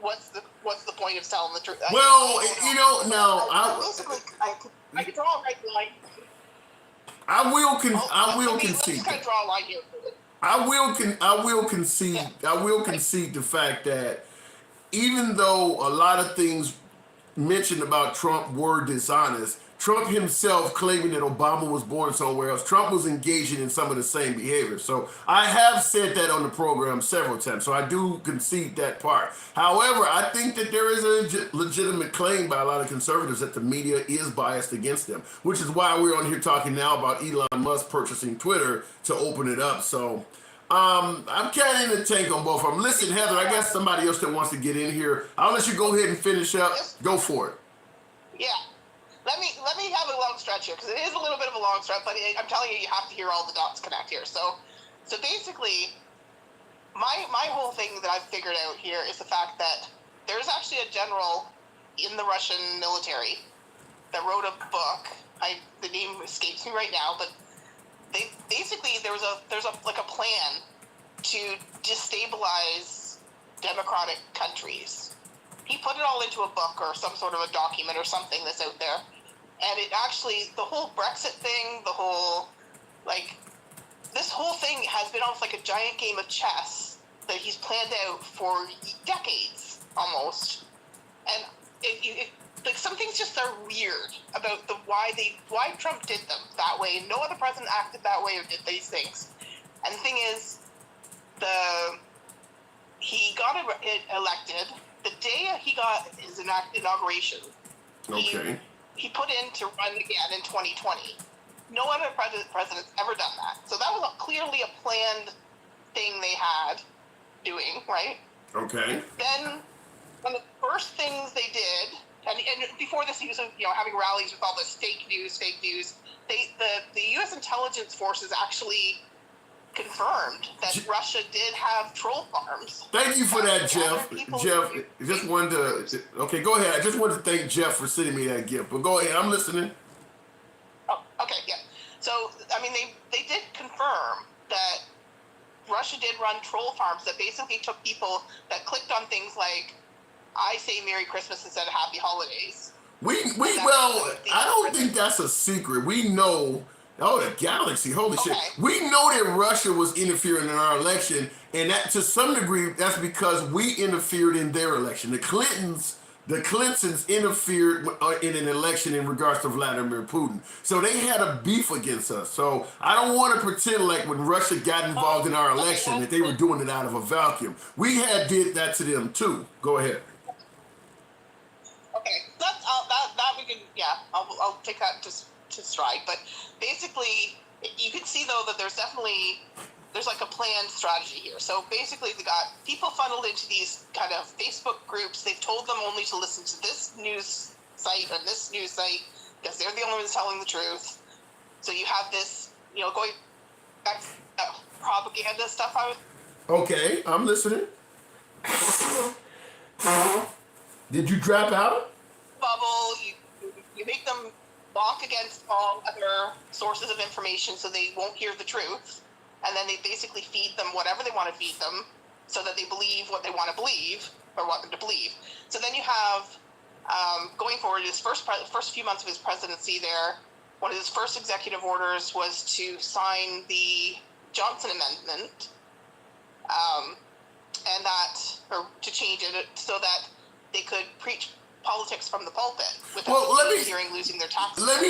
what's the point of telling the truth? Well, I could draw a right line. I will concede. Let's kind of draw a line here. I will concede the fact that even though a lot of things mentioned about Trump were dishonest, Trump himself claiming that Obama was born somewhere else, Trump was engaging in some of the same behavior. So I have said that on the program several times. So I do concede that part. However, I think that there is a legitimate claim by a lot of conservatives that the media is biased against them, which is why we're on here talking now about Elon Musk purchasing Twitter to open it up. So I'm kind of in the tank on both of them. Listen, Heather, I got somebody else that wants to get in here. I'll let you go ahead and finish up. Go for it. Yeah. Let me have a long stretch here, because it is a little bit of a long stretch, but I'm telling you, you have to hear all the dots connect here. So basically, my whole thing that I've figured out here is the fact that there's actually a general in the Russian military that wrote a book. The name escapes me right now, but there's a plan to destabilize democratic countries. He put it all into a book or some sort of a document or something that's out there. And it actually, the whole Brexit thing, this whole thing has been almost like a giant game of chess that he's planned out for decades, almost. And some things just are weird about why Trump did them that way. No other president acted that way or did these things. And the thing is, he got elected. The day he got his inauguration, Okay. he put in to run again in 2020. No other president's ever done that. So that was clearly a planned thing they had doing, right? Okay. Then one of the first things they did and before this, he was having rallies with all this fake news. The U.S. intelligence forces actually confirmed that Russia did have troll farms. Thank you for that, Jeff. Jeff, just wanted to. Okay, go ahead. I just wanted to thank Jeff for sending me that gift. But go ahead, I'm listening. Oh, okay, yeah. So, I mean, they did confirm that Russia did run troll farms that basically took people that clicked on things like, I say Merry Christmas instead of Happy Holidays. I don't think that's a secret. We know, the galaxy, holy shit. We know that Russia was interfering in our election, and that to some degree, that's because we interfered in their election. The Clintons interfered in an election in regards to Vladimir Putin. So they had a beef against us. So I don't want to pretend like when Russia got involved in our election that they were doing it out of a vacuum. We did that to them too. Go ahead. Okay, that we can, I'll take that to stride. But basically, you can see though that there's like a planned strategy here. So basically, they got people funneled into these kind of Facebook groups. They've told them only to listen to this news site and this news site because they're the only ones telling the truth. So you have this, going back to propaganda stuff. Okay, I'm listening. Did you drop out? Bubble. You make them walk against all other sources of information so they won't hear the truth. And then they basically feed them whatever they want to feed them so that they believe what they want to believe or want them to believe. So then you have, going forward, his first few months of his presidency there, one of his first executive orders was to sign the Johnson Amendment, or to change it so that they could preach politics from the pulpit without losing their taxes. Let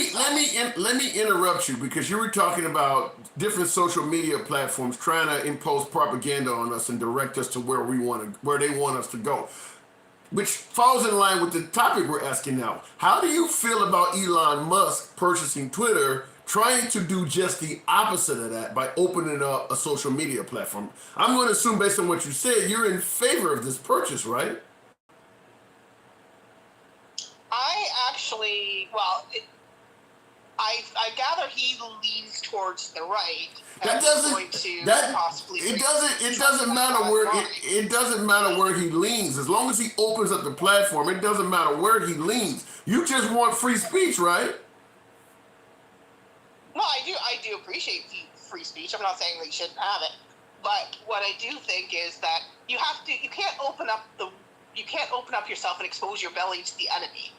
me interrupt you because you were talking about different social media platforms trying to impose propaganda on us and direct us to where they want us to go, which falls in line with the topic we're asking now. How do you feel about Elon Musk purchasing Twitter, trying to do just the opposite of that by opening up a social media platform? I'm going to assume based on what you said, you're in favor of this purchase, right? I gather he leans towards the right. It doesn't matter where he leans. As long as he opens up the platform, it doesn't matter where he leans. You just want free speech, right? No, I do appreciate free speech. I'm not saying that you shouldn't have it, but what I do think is that you can't open up yourself and expose your belly to the enemy.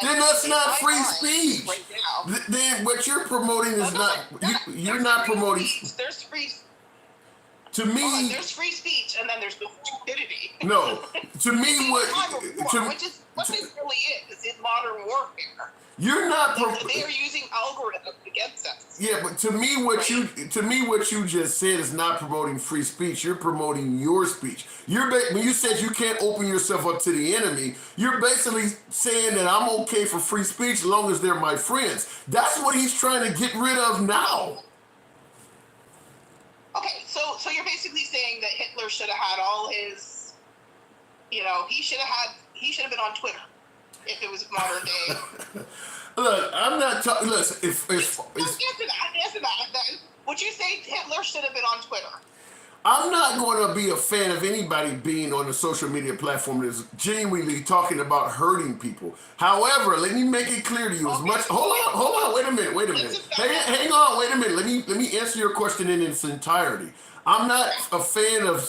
Then that's not free speech. Right now. Then what you're promoting is you're not promoting. There's free. To me, there's free speech, and then there's no stupidity. No, to me, which is what this really is modern warfare. You're not. They are using algorithms against us. Yeah, but to me, what you just said is not promoting free speech. You're promoting your speech. When you said you can't open yourself up to the enemy, you're basically saying that I'm okay for free speech as long as they're my friends. That's what he's trying to get rid of now. Okay, so you're basically saying that Hitler should have had all his, he should have been on Twitter if it was modern day. Look, I'm not talking. Listen, answer that. Would you say Hitler should have been on Twitter? I'm not going to be a fan of anybody being on a social media platform that's genuinely talking about hurting people. However, let me make it clear to you as much. Hold on, wait a minute. Hang on, wait a minute. Let me answer your question in its entirety. I'm not a fan of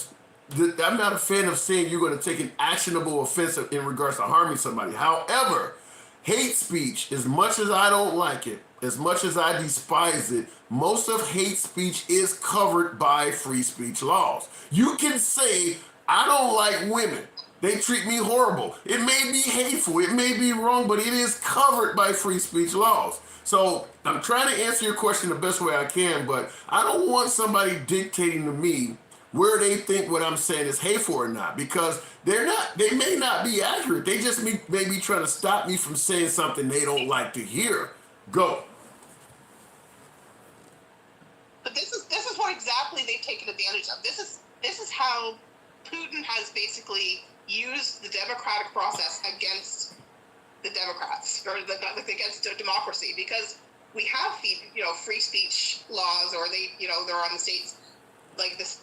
saying you're going to take an actionable offense in regards to harming somebody. However, hate speech, as much as I don't like it, as much as I despise it, most of hate speech is covered by free speech laws. You can say, I don't like women. They treat me horrible. It may be hateful. It may be wrong, but it is covered by free speech laws. So I'm trying to answer your question the best way I can, but I don't want somebody dictating to me where they think what I'm saying is hateful or not, because they may not be accurate. They just may be trying to stop me from saying something they don't like to hear. Go. But this is what exactly they've taken advantage of. This is how Putin has basically used the democratic process against the Democrats or against democracy, because we have free speech laws, or they're on the states like this.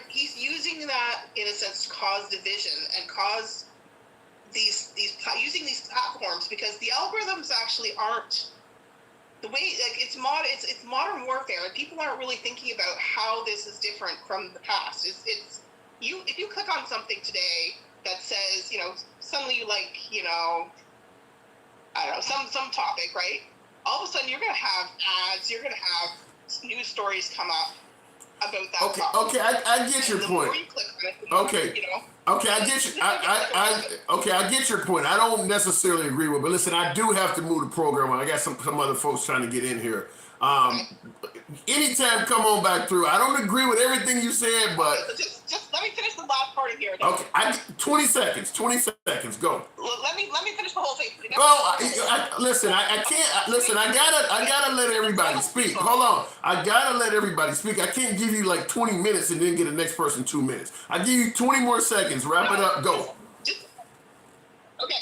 He's using that in a sense to cause division and cause using these platforms, because the algorithms actually aren't the way, like, it's modern warfare. Like, people aren't really thinking about how this is different from the past. If you click on something today that says, suddenly you like, I don't know, some topic, right? All of a sudden you're going to have ads, you're going to have news stories come up about that topic. Okay, I get your point. More you click on it, Okay. Okay, I get you. I get your point. I don't necessarily agree with, but listen, I do have to move the program on. I got some other folks trying to get in here. Anytime, come on back through. I don't agree with everything you said, but just let me finish the last part of here. Okay, 20 seconds. 20 seconds. Go. Let me finish the whole thing. Well, listen. I can't. Listen. I gotta let everybody speak. Hold on. I gotta let everybody speak. I can't give you like 20 minutes and then get the next person 2 minutes. I give you 20 more seconds. Wrap it up. Go. Okay.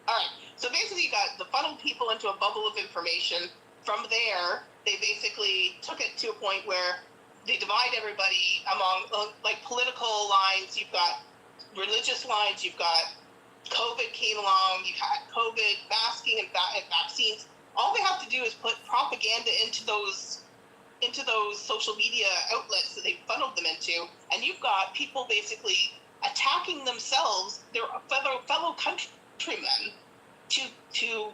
All right. So basically, you got the funneled people into a bubble of information. From there, they basically took it to a point where they divide everybody among like political lines. You've got religious lines. You've got COVID came along. You've had COVID masking and vaccines. All they have to do is put propaganda into those social media outlets that they funneled them into, and you've got people basically attacking themselves, their fellow countrymen, to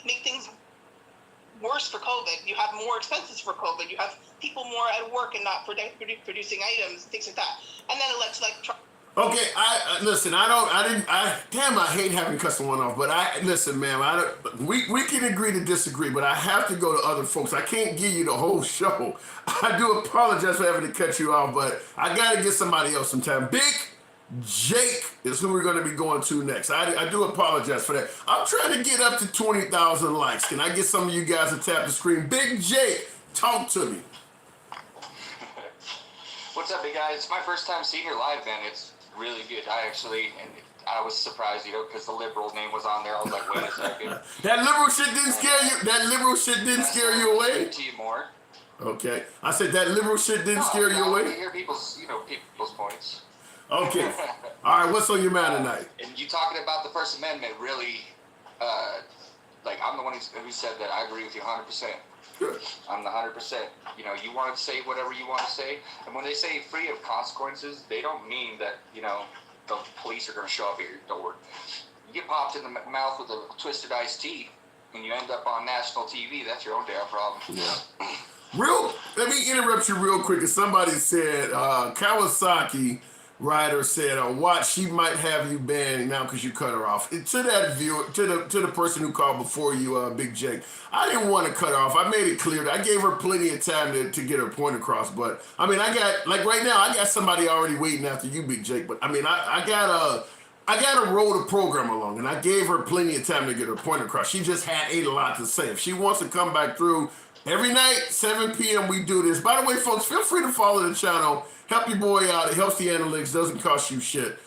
make things worse for COVID. You have more expenses for COVID. You have people more at work and not producing items, things like that. And then it led to Okay, listen. Damn, I hate having cut someone off. But listen, ma'am. We can agree to disagree, but I have to go to other folks. I can't give you the whole show. I do apologize for having to cut you off, but I got to get somebody else some time. Big Jake is who we're going to be going to next. I do apologize for that. I'm trying to get up to 20,000 likes. Can I get some of you guys to tap the screen? Big Jake, talk to me. What's up, big guy? It's my first time seeing your live, man. It's really good. I was surprised, because the liberal name was on there. I was like, wait a second. That liberal shit didn't scare you? That liberal shit didn't scare you away? To you more. Okay. I said that liberal shit didn't scare you away? I hear people's points. Okay. All right, what's on your mind tonight? And you talking about the First Amendment really, I'm the one who said that. I agree with you 100%. Good. I'm the 100%. You want to say whatever you want to say. And when they say free of consequences, they don't mean that, the police are going to show up at your door. You get popped in the mouth with a twisted iced tea and you end up on national TV. That's your own damn problem. Yeah. Let me interrupt you real quick. Somebody said, Kawasaki rider said, watch, she might have you banned now because you cut her off. To that viewer, to the person who called before you, Big Jake, I didn't want to cut her off. I made it clear that I gave her plenty of time to get her point across. But I mean, I got, like right now, I got somebody already waiting after you, Big Jake. But I mean, I got to roll the program along, and I gave her plenty of time to get her point across. She just had a lot to say. If she wants to come back through every night, 7 p.m., we do this. By the way, folks, feel free to follow the channel. Help your boy out. It helps the analytics. Doesn't cost you shit.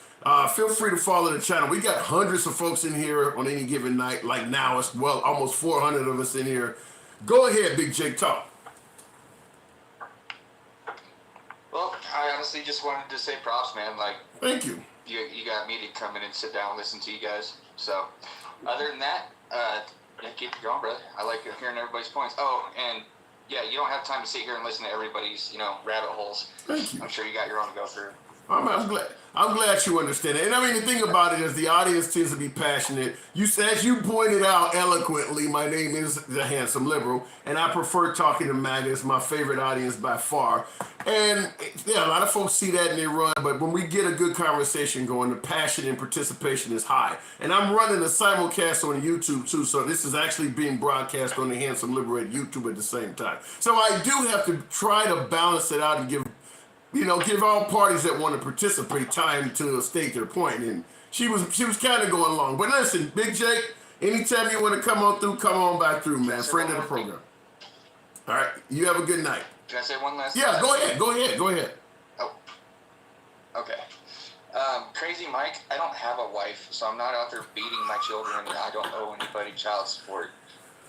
Feel free to follow the channel. We got hundreds of folks in here on any given night. Like now, it's almost 400 of us in here. Go ahead, Big Jake, talk. Well, I honestly just wanted to say props, man. Thank you. You got me to come in and sit down and listen to you guys. So, other than that, keep it going, brother. I like hearing everybody's points. Oh, and yeah, you don't have time to sit here and listen to everybody's, rabbit holes. Thank you. I'm sure you got your own to go through. I'm glad you understand it. And I mean, the thing about it is the audience tends to be passionate. As you pointed out eloquently, my name is the Handsome Liberal, and I prefer talking to MAGA. It's my favorite audience by far. And yeah, a lot of folks see that and they run, but when we get a good conversation going, the passion and participation is high. And I'm running a simulcast on YouTube too, so this is actually being broadcast on the Handsome Liberal at YouTube at the same time. So I do have to try to balance it out and give all parties that want to participate time to state their point. And she was kind of going long. But listen, Big Jake, anytime you want to come on through, come on back through, man. Friend of the program. All right. You have a good night. Can I say one last Yeah, thing? go ahead. Oh. Okay. Crazy Mike, I don't have a wife, so I'm not out there beating my children. I don't owe anybody child support.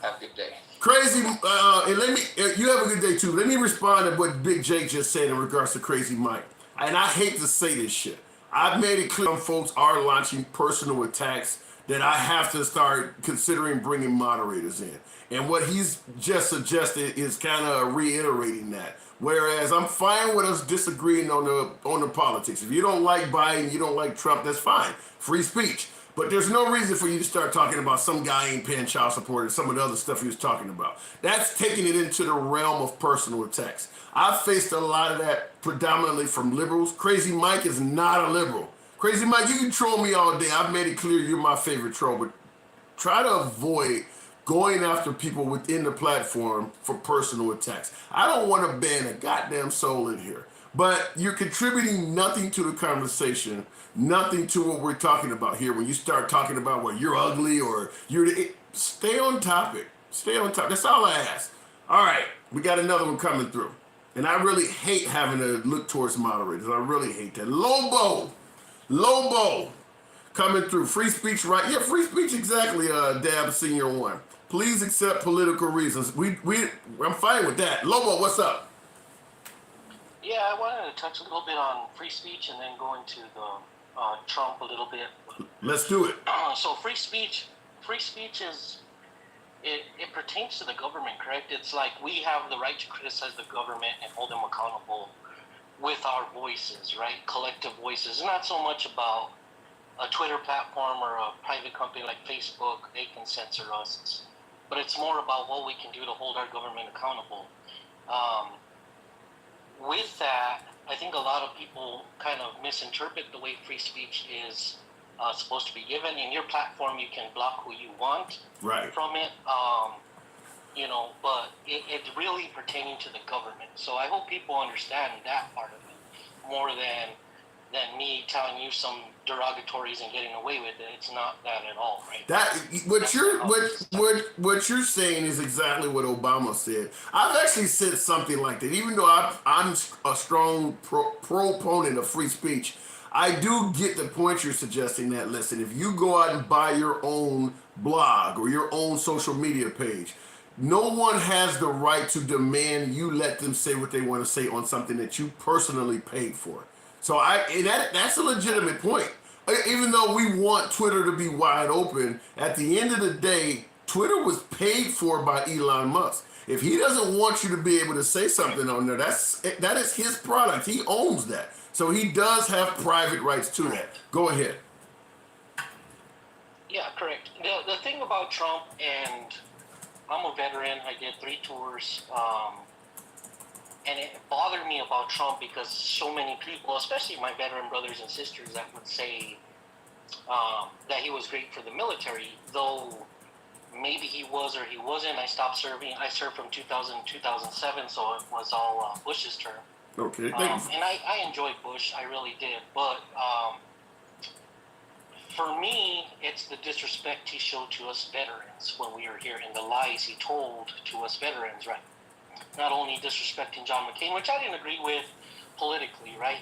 Have a good day. Crazy, and let me, you have a good day too. Let me respond to what Big Jake just said in regards to Crazy Mike. And I hate to say this shit. I've made it clear some folks are launching personal attacks that I have to start considering bringing moderators in. And what he's just suggested is kind of reiterating that. Whereas I'm fine with us disagreeing on the politics. If you don't like Biden, you don't like Trump, that's fine. Free speech. But there's no reason for you to start talking about some guy ain't paying child support and some of the other stuff he was talking about. That's taking it into the realm of personal attacks. I've faced a lot of that predominantly from liberals. Crazy Mike is not a liberal. Crazy Mike, you can troll me all day. I've made it clear you're my favorite troll, but try to avoid going after people within the platform for personal attacks. I don't want to ban a goddamn soul in here, but you're contributing nothing to the conversation, nothing to what we're talking about here. When you start talking about what you're ugly or stay on topic. Stay on topic. That's all I ask. All right, we got another one coming through. And I really hate having to look towards moderators. I really hate that. Lobo, coming through. Free speech, right? Yeah, free speech, exactly, Dab Senior 1. Please accept political reasons. I'm fine with that. Lobo, what's up? Yeah, I wanted to touch a little bit on free speech and then go into the Trump a little bit. Let's do it. So free speech is, it pertains to the government, correct? It's like we have the right to criticize the government and hold them accountable with our voices, right? Collective voices. Not so much about a Twitter platform or a private company like Facebook. They can censor us. But it's more about what we can do to hold our government accountable. With that, I think a lot of people kind of misinterpret the way free speech is supposed to be given. In your platform, you can block who you want from it, but it's really pertaining to the government. So I hope people understand that part of it more than me telling you some derogatories and getting away with it. It's not that at all, right? What you're saying is exactly what Obama said. I've actually said something like that. Even though I'm a strong proponent of free speech, I do get the point you're suggesting that, listen, if you go out and buy your own blog or your own social media page, no one has the right to demand you let them say what they want to say on something that you personally paid for. So that's a legitimate point. Even though we want Twitter to be wide open, at the end of the day, Twitter was paid for by Elon Musk. If he doesn't want you to be able to say something on there, that is his product. He owns that. So he does have private rights to that. Go ahead. Yeah, correct. The thing about Trump, and I'm a veteran, I did 3 tours, and it bothered me about Trump because so many people, especially my veteran brothers and sisters, that would say that he was great for the military, though maybe he was or he wasn't. I stopped serving. I served from 2000 to 2007, so it was all Bush's term. Okay. And I enjoyed Bush. I really did. But for me, it's the disrespect he showed to us veterans when we were here and the lies he told to us veterans, right? Not only disrespecting John McCain, which I didn't agree with politically, right?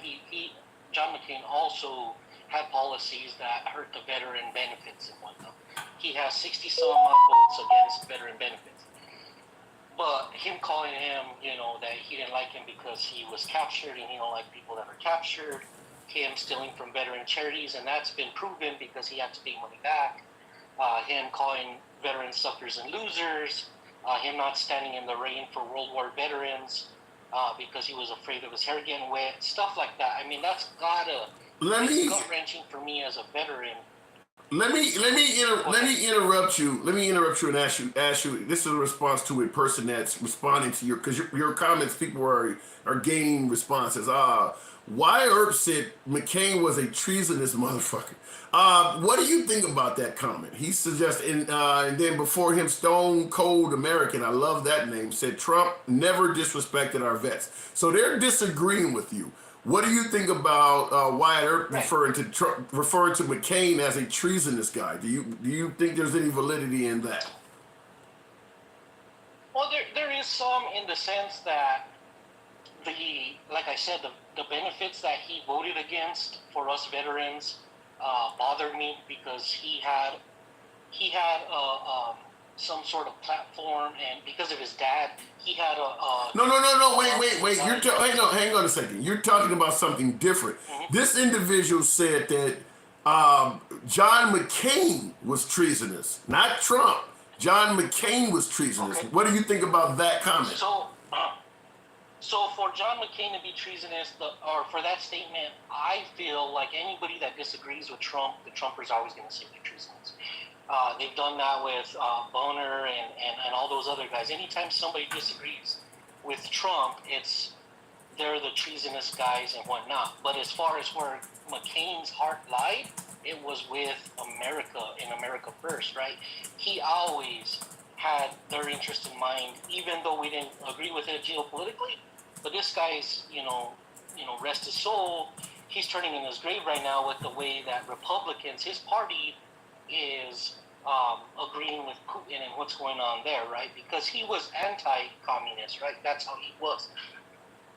John McCain also had policies that hurt the veteran benefits and whatnot. He has 60-some odd votes against veteran benefits. But him calling him, that he didn't like him because he was captured and he don't like people that are captured, him stealing from veteran charities, and that's been proven because he had to pay money back, him calling veterans suckers and losers, him not standing in the rain for World War veterans because he was afraid of his hair getting wet, stuff like that. I mean, that's it's gut-wrenching for me as a veteran. Let me interrupt you. Let me interrupt you and ask you. This is a response to a person that's responding to your comments. People are gaining responses. Earp said McCain was a treasonous motherfucker. What do you think about that comment? He suggested, and then before him, Stone Cold American, I love that name, said Trump never disrespected our vets. So they're disagreeing with you. What do you think about Wyatt Earp referring to McCain as a treasonous guy? Do you think there's any validity in that? Well, there is some in the sense that like I said, the benefits that he voted against for us veterans bothered me because he had some sort of platform, and because of his dad, he had No. Wait. Hang on a second. You're talking about something different. Mhm. This individual said that John McCain was treasonous, not Trump. John McCain was treasonous. Okay. What do you think about that comment? So for John McCain to be treasonous, or for that statement, I feel like anybody that disagrees with Trump, the Trumpers are always going to say they're treasonous. They've done that with Boner and all those other guys. Anytime somebody disagrees with Trump, they're the treasonous guys and whatnot. But as far as where McCain's heart lied, it was with America and America first, right? He always had their interest in mind, even though we didn't agree with it geopolitically. But this guy's, rest his soul. He's turning in his grave right now with the way that Republicans, his party, is agreeing with Putin and what's going on there, right? Because he was anti-communist, right? That's how he was.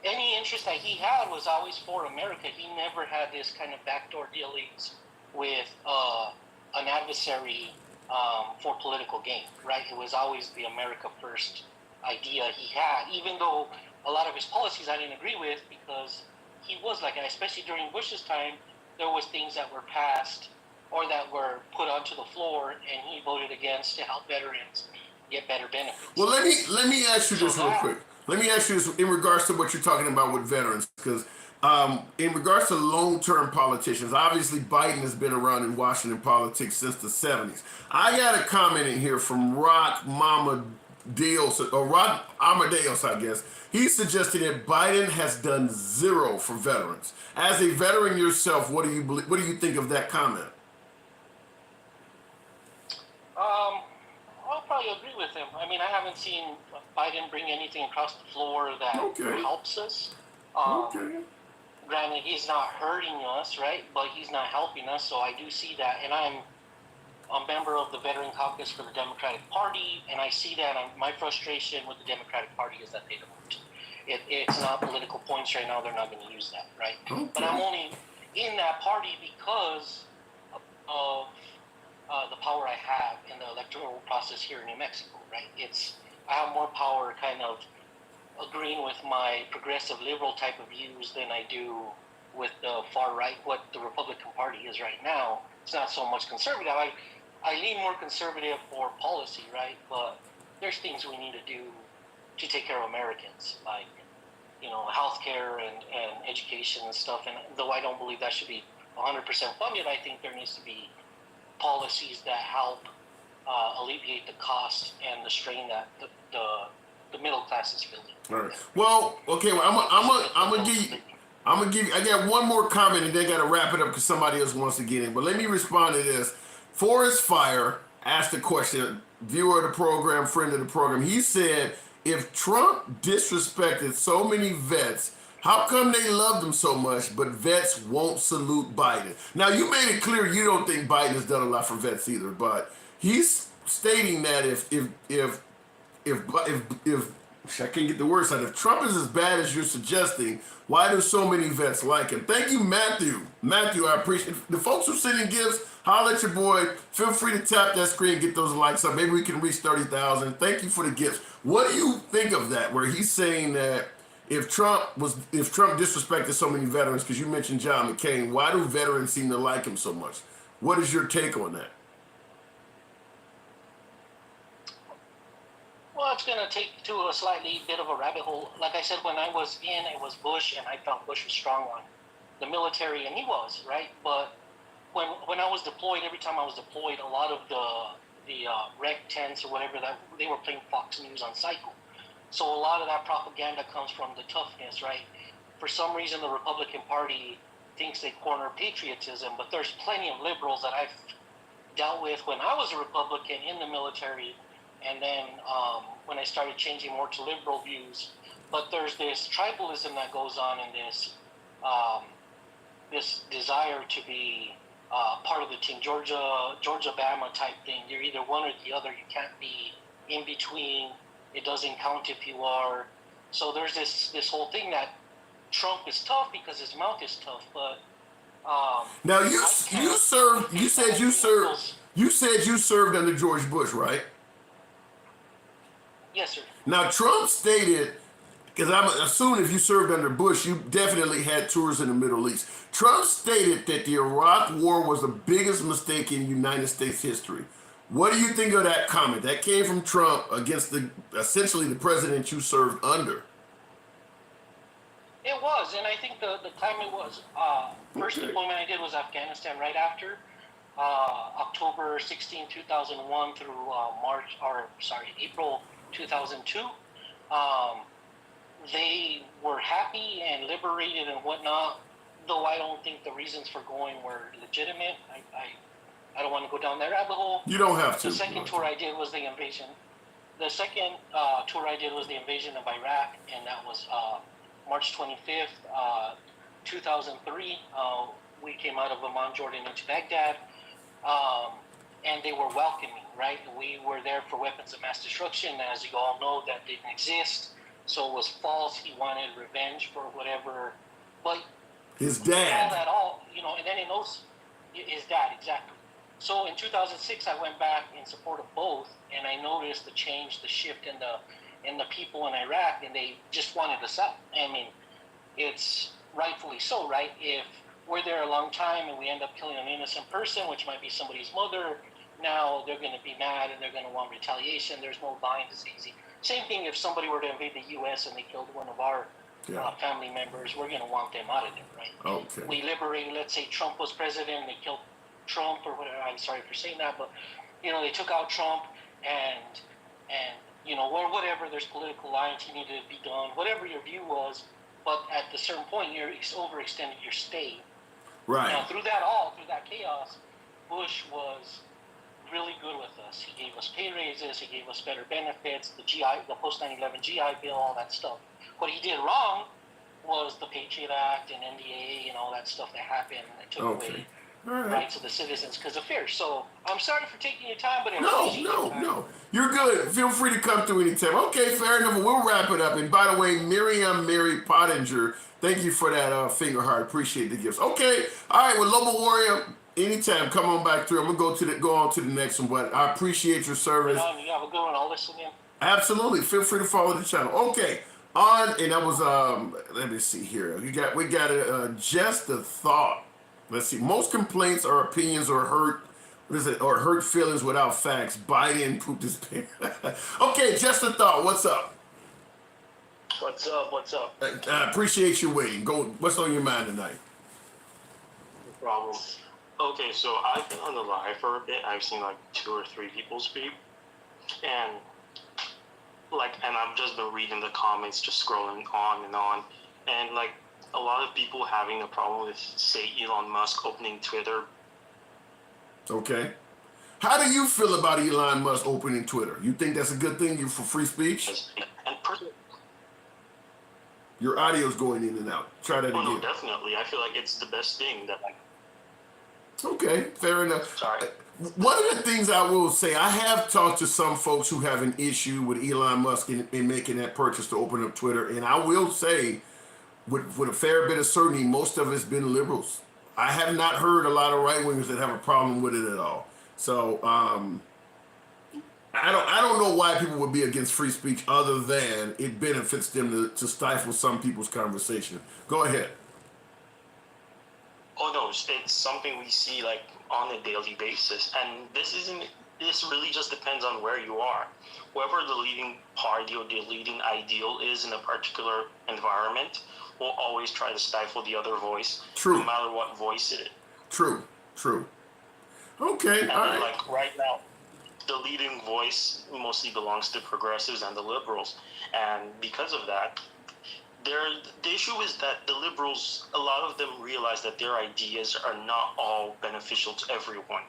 Any interest that he had was always for America. He never had this kind of backdoor dealings with an adversary for political gain, right? It was always the America first idea he had, even though a lot of his policies I didn't agree with, because he was like, especially during Bush's time, there was things that were passed or that were put onto the floor, and he voted against to help veterans get better benefits. Well, let me ask you this real quick. Let me ask you this in regards to what you're talking about with veterans, because in regards to long-term politicians, obviously Biden has been around in Washington politics since the 70s. I got a comment in here from Rock Amadeus, I guess. He's suggesting that Biden has done zero for veterans. As a veteran yourself, what do you think of that comment? I'll probably agree with him. I mean, I haven't seen Biden bring anything across the floor that helps us. Granted, he's not hurting us, right? But he's not helping us, so I do see that. And I'm a member of the Veteran Caucus for the Democratic Party, and I see that. My frustration with the Democratic Party is that they don't. It's not political points right now. They're not going to use that, right? Okay. But I'm only in that party because of the power I have in the electoral process here in New Mexico, right? I have more power kind of agreeing with my progressive liberal type of views than I do with the far right, what the Republican Party is right now. It's not so much conservative. I lean more conservative for policy, right? But there's things we need to do to take care of Americans, like, healthcare and education and stuff. And though I don't believe that should be 100% funded, I think there needs to be policies that help alleviate the cost and the strain that the middle class is feeling. All right. Well, okay. Well, I'm gonna give you. I got one more comment, and then got to wrap it up because somebody else wants to get in. But let me respond to this. Forest Fire asked a question. Viewer of the program, friend of the program. He said, "If Trump disrespected so many vets, how come they loved him so much, but vets won't salute Biden?" Now, you made it clear you don't think Biden has done a lot for vets either, but he's stating that if I can't get the words out, if Trump is as bad as you're suggesting, why do so many vets like him? Thank you, Matthew. Matthew, I appreciate it. The folks who send in gifts, holler at your boy. Feel free to tap that screen and get those likes up. Maybe we can reach 30,000. Thank you for the gifts. What do you think of that, where he's saying that if Trump disrespected so many veterans, because you mentioned John McCain, why do veterans seem to like him so much? What is your take on that? Well, it's going to take to a slightly bit of a rabbit hole. Like I said, when I was in, it was Bush, and I felt Bush was strong on the military, and he was, right? But when I was deployed, every time I was deployed, a lot of the rec tents or whatever, that they were playing Fox News on cycle. So a lot of that propaganda comes from the toughness, right? For some reason, the Republican Party thinks they corner patriotism, but there's plenty of liberals that I've dealt with when I was a Republican in the military, and then when I started changing more to liberal views. But there's this tribalism that goes on in this desire to be part of the team, Georgia-Bama type thing. You're either one or the other. You can't be in between. It doesn't count if you are. So there's this whole thing that Trump is tough because his mouth is tough, but Now you served. You said you served. Those, You said you served under George Bush, right? yes, sir. Now Trump stated, because I'm assuming if you served under Bush, you definitely had tours in the Middle East. Trump stated that the Iraq War was the biggest mistake in United States history. What do you think of that comment? That came from Trump against essentially the president you served under. It was, and I think the time it was, first Okay. deployment I did was Afghanistan right after, October 16, 2001 through April 2002. They were happy and liberated and whatnot, though I don't think the reasons for going were legitimate. I don't want to go down that rabbit hole. You don't have to. The second tour I did was the invasion. The second tour I did was the invasion of Iraq, and that was March 25th, 2003. We came out of Amman, Jordan, into Baghdad, and they were welcoming, right? We were there for weapons of mass destruction. As you all know, that didn't exist, so it was false. He wanted revenge for whatever, but His all dad. that, all, and then in those, his dad, exactly. So in 2006, I went back in support of both, and I noticed the change, the shift in the people in Iraq, and they just wanted us out. I mean, it's rightfully so, right? If we're there a long time and we end up killing an innocent person, which might be somebody's mother, now they're going to be mad and they're going to want retaliation. There's no lying. It's easy. Same thing if somebody were to invade the U.S. and they killed one of our family members, we're going to want them out of there, right? Okay. We liberated, let's say Trump was president, they killed Trump or whatever. I'm sorry for saying that, but they took out Trump and or whatever. There's political lines he needed to be done, whatever your view was. But at a certain point, you're overextended your stay. Right. Now through that chaos, Bush was really good with us. He gave us pay raises. He gave us better benefits. The post 9/11 GI Bill, all that stuff. What he did wrong was the Patriot Act and NDA and all that stuff that happened that took away rights of the citizens because of fear. So I'm sorry for taking your time, but No. You're good. Feel free to come through anytime. Okay, fair enough. We'll wrap it up. And by the way, Miriam Mary Pottinger, thank you for that finger heart. Appreciate the gifts. Okay. All right. Well, Lobo Warrior, anytime. Come on back through. I'm gonna go on to the next one. But I appreciate your service. You have a good one. I'll listen in. Absolutely. Feel free to follow the channel. Okay. And that was let me see here. We got just a thought. Let's see. Most complaints are opinions or hurt feelings without facts. Biden pooped his pants. Okay, just a thought. What's up? What's up? I appreciate you waiting. Go. What's on your mind tonight? No problem. Okay, so I've been on the live for a bit. I've seen like 2 or 3 people speak, and I've just been reading the comments, just scrolling on, and like a lot of people having a problem with, say, Elon Musk opening Twitter. Okay. How do you feel about Elon Musk opening Twitter? You think that's a good thing for free speech? And personally, your audio's going in and out. Try that again. no, definitely. I feel like it's the best thing that Okay, fair enough. Sorry. One of the things I will say, I have talked to some folks who have an issue with Elon Musk in making that purchase to open up Twitter, and I will say, with a fair bit of certainty, most of it's been liberals. I have not heard a lot of right wingers that have a problem with it at all. So I don't know why people would be against free speech other than it benefits them to stifle some people's conversation. Go ahead. Oh no, it's something we see like on a daily basis, and this really just depends on where you are. Whoever the leading party or the leading ideal is in a particular environment will always try to stifle the other voice. True. No matter what voice it is. True. Okay, And all right. like right now, the leading voice mostly belongs to progressives and the liberals, and because of that, the issue is that the liberals, a lot of them realize that their ideas are not all beneficial to everyone,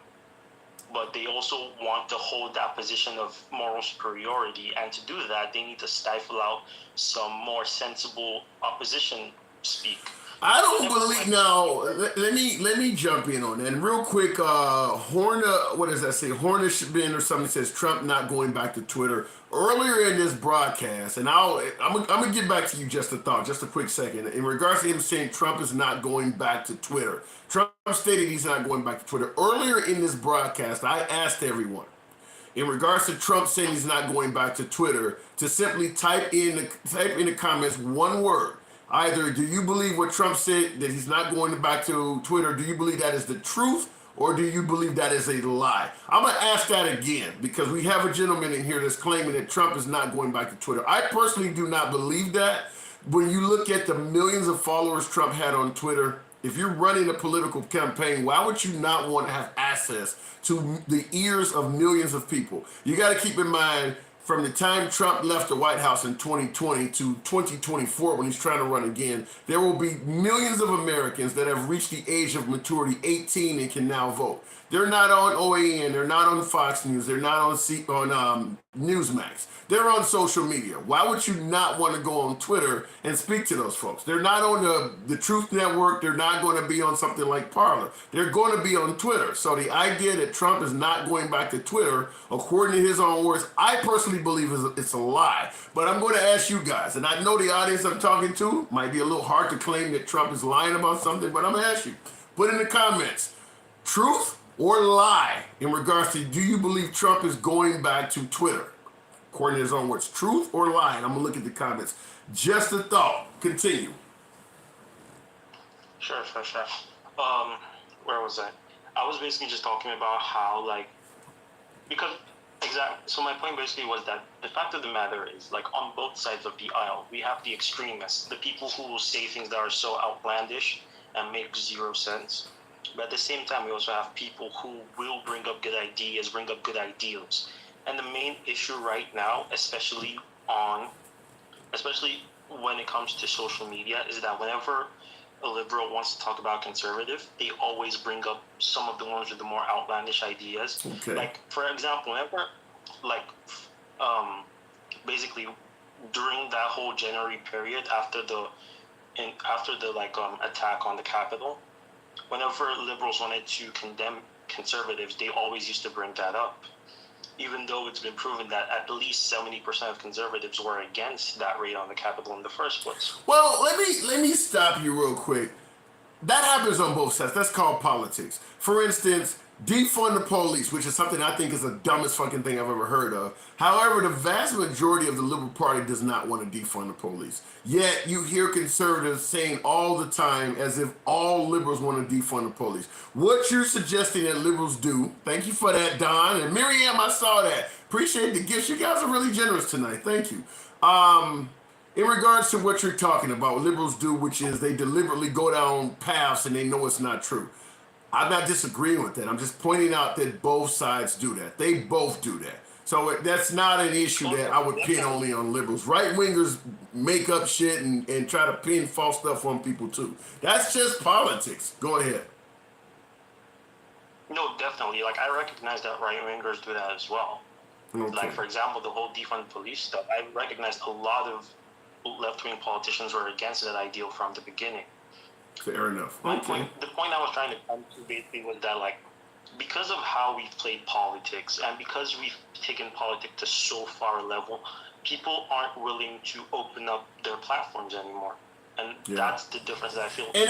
but they also want to hold that position of moral superiority, and to do that, they need to stifle out some more sensible opposition speak. I don't believe now. Let me jump in on that. And real quick, Horner, what does that say? Hornishman or something says Trump not going back to Twitter earlier in this broadcast. And I'm gonna get back to you. Just a thought, just a quick second. In regards to him saying Trump is not going back to Twitter, Trump stated he's not going back to Twitter. Earlier in this broadcast, I asked everyone, in regards to Trump saying he's not going back to Twitter, to simply type in the comments one word. Either do you believe what Trump said, that he's not going back to Twitter, do you believe that is the truth, or do you believe that is a lie? I'm going to ask that again, because we have a gentleman in here that's claiming that Trump is not going back to Twitter. I personally do not believe that. When you look at the millions of followers Trump had on Twitter, if you're running a political campaign, why would you not want to have access to the ears of millions of people? You got to keep in mind, from the time Trump left the White House in 2020 to 2024, when he's trying to run again, there will be millions of Americans that have reached the age of maturity, 18, and can now vote. They're not on OAN, they're not on Fox News, they're not on Newsmax. They're on social media. Why would you not want to go on Twitter and speak to those folks? They're not on the Truth Network. They're not going to be on something like Parler. They're going to be on Twitter. So the idea that Trump is not going back to Twitter, according to his own words, I personally believe it's a lie. But I'm going to ask you guys, and I know the audience I'm talking to might be a little hard to claim that Trump is lying about something, but I'm going to ask you, put in the comments, truth or lie in regards to, do you believe Trump is going back to Twitter? According to his own words, truth or lie? And I'm gonna look at the comments. Just a thought. Continue. Sure. Where was I? I was basically just talking about how, like, because so my point basically was that the fact of the matter is, like, on both sides of the aisle, we have the extremists, the people who will say things that are so outlandish and make zero sense. But at the same time, we also have people who will bring up good ideas, bring up good ideals. And the main issue right now, especially when it comes to social media, is that whenever a liberal wants to talk about conservative, they always bring up some of the ones with the more outlandish ideas. Okay. Like, for example, whenever, like, basically during that whole January period after the attack on the Capitol, whenever liberals wanted to condemn conservatives, they always used to bring that up, even though it's been proven that at least 70% of conservatives were against that raid on the Capitol in the first place. Well, let me stop you real quick. That happens on both sides. That's called politics. For instance, defund the police, which is something I think is the dumbest fucking thing I've ever heard of. However, the vast majority of the Liberal Party does not want to defund the police. Yet you hear conservatives saying all the time as if all liberals want to defund the police. What you're suggesting that liberals do, thank you for that, Don. And Miriam, I saw that. Appreciate the gifts. You guys are really generous tonight. Thank you. In regards to what you're talking about, what liberals do, which is they deliberately go down paths and they know it's not true. I'm not disagreeing with that. I'm just pointing out that both sides do that. They both do that. So that's not an issue that I would pin only on liberals. Right-wingers make up shit and try to pin false stuff on people too. That's just politics. Go ahead. No, definitely. Like, I recognize that right-wingers do that as well. Okay. Like, for example, the whole defund police stuff, I recognized a lot of left-wing politicians were against that ideal from the beginning. Fair enough. The point I was trying to come to basically was that, like, because of how we've played politics and because we've taken politics to so far a level, people aren't willing to open up their platforms anymore. And that's the difference that I feel. And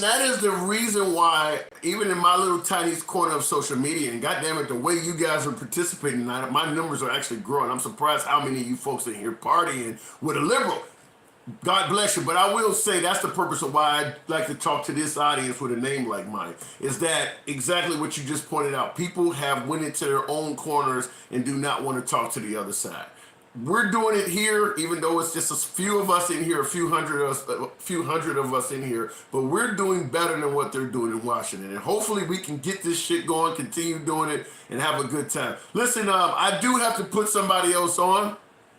that is the reason why, even in my little tiny corner of social media, and goddammit, the way you guys are participating tonight, my numbers are actually growing. I'm surprised how many of you folks in here partying with a liberal. God bless you, but I will say that's the purpose of why I like to talk to this audience with a name like mine, is that exactly what you just pointed out. People have went into their own corners and do not want to talk to the other side. We're doing it here, even though it's just a few of us in here, a few hundred of us in here, but we're doing better than what they're doing in Washington. And hopefully we can get this shit going, continue doing it, and have a good time. Listen, I do have to put somebody else on.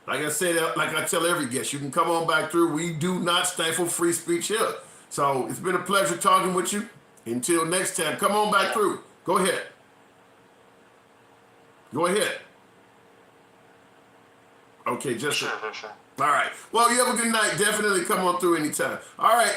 Like I said, like I tell every guest, you can come on back through. We do not stifle free speech here. So it's been a pleasure talking with you. Until next time, come on back through. Go ahead. Go ahead. Okay, just Sure, sure. all right. Well, you have a good night. Definitely come on through anytime. All right,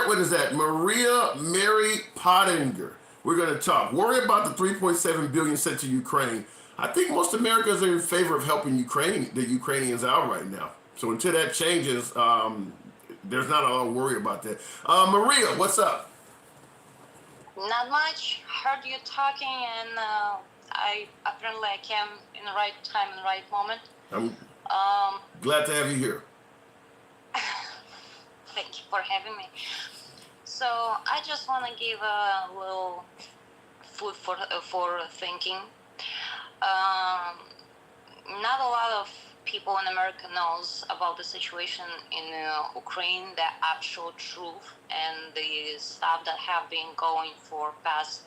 what is that? Maria Mary Pottinger. We're going to talk. Worry about the 3.7 billion sent to Ukraine. I think most Americans are in favor of helping the Ukrainians out right now. So until that changes, there's not a lot of worry about that. Maria, what's up? Not much. Heard you talking, and I came in the right time and the right moment. I'm Um, glad to have you here. Thank you for having me. So I just want to give a little food for thinking. Not a lot of people in America knows about the situation in Ukraine, the actual truth, and the stuff that have been going for past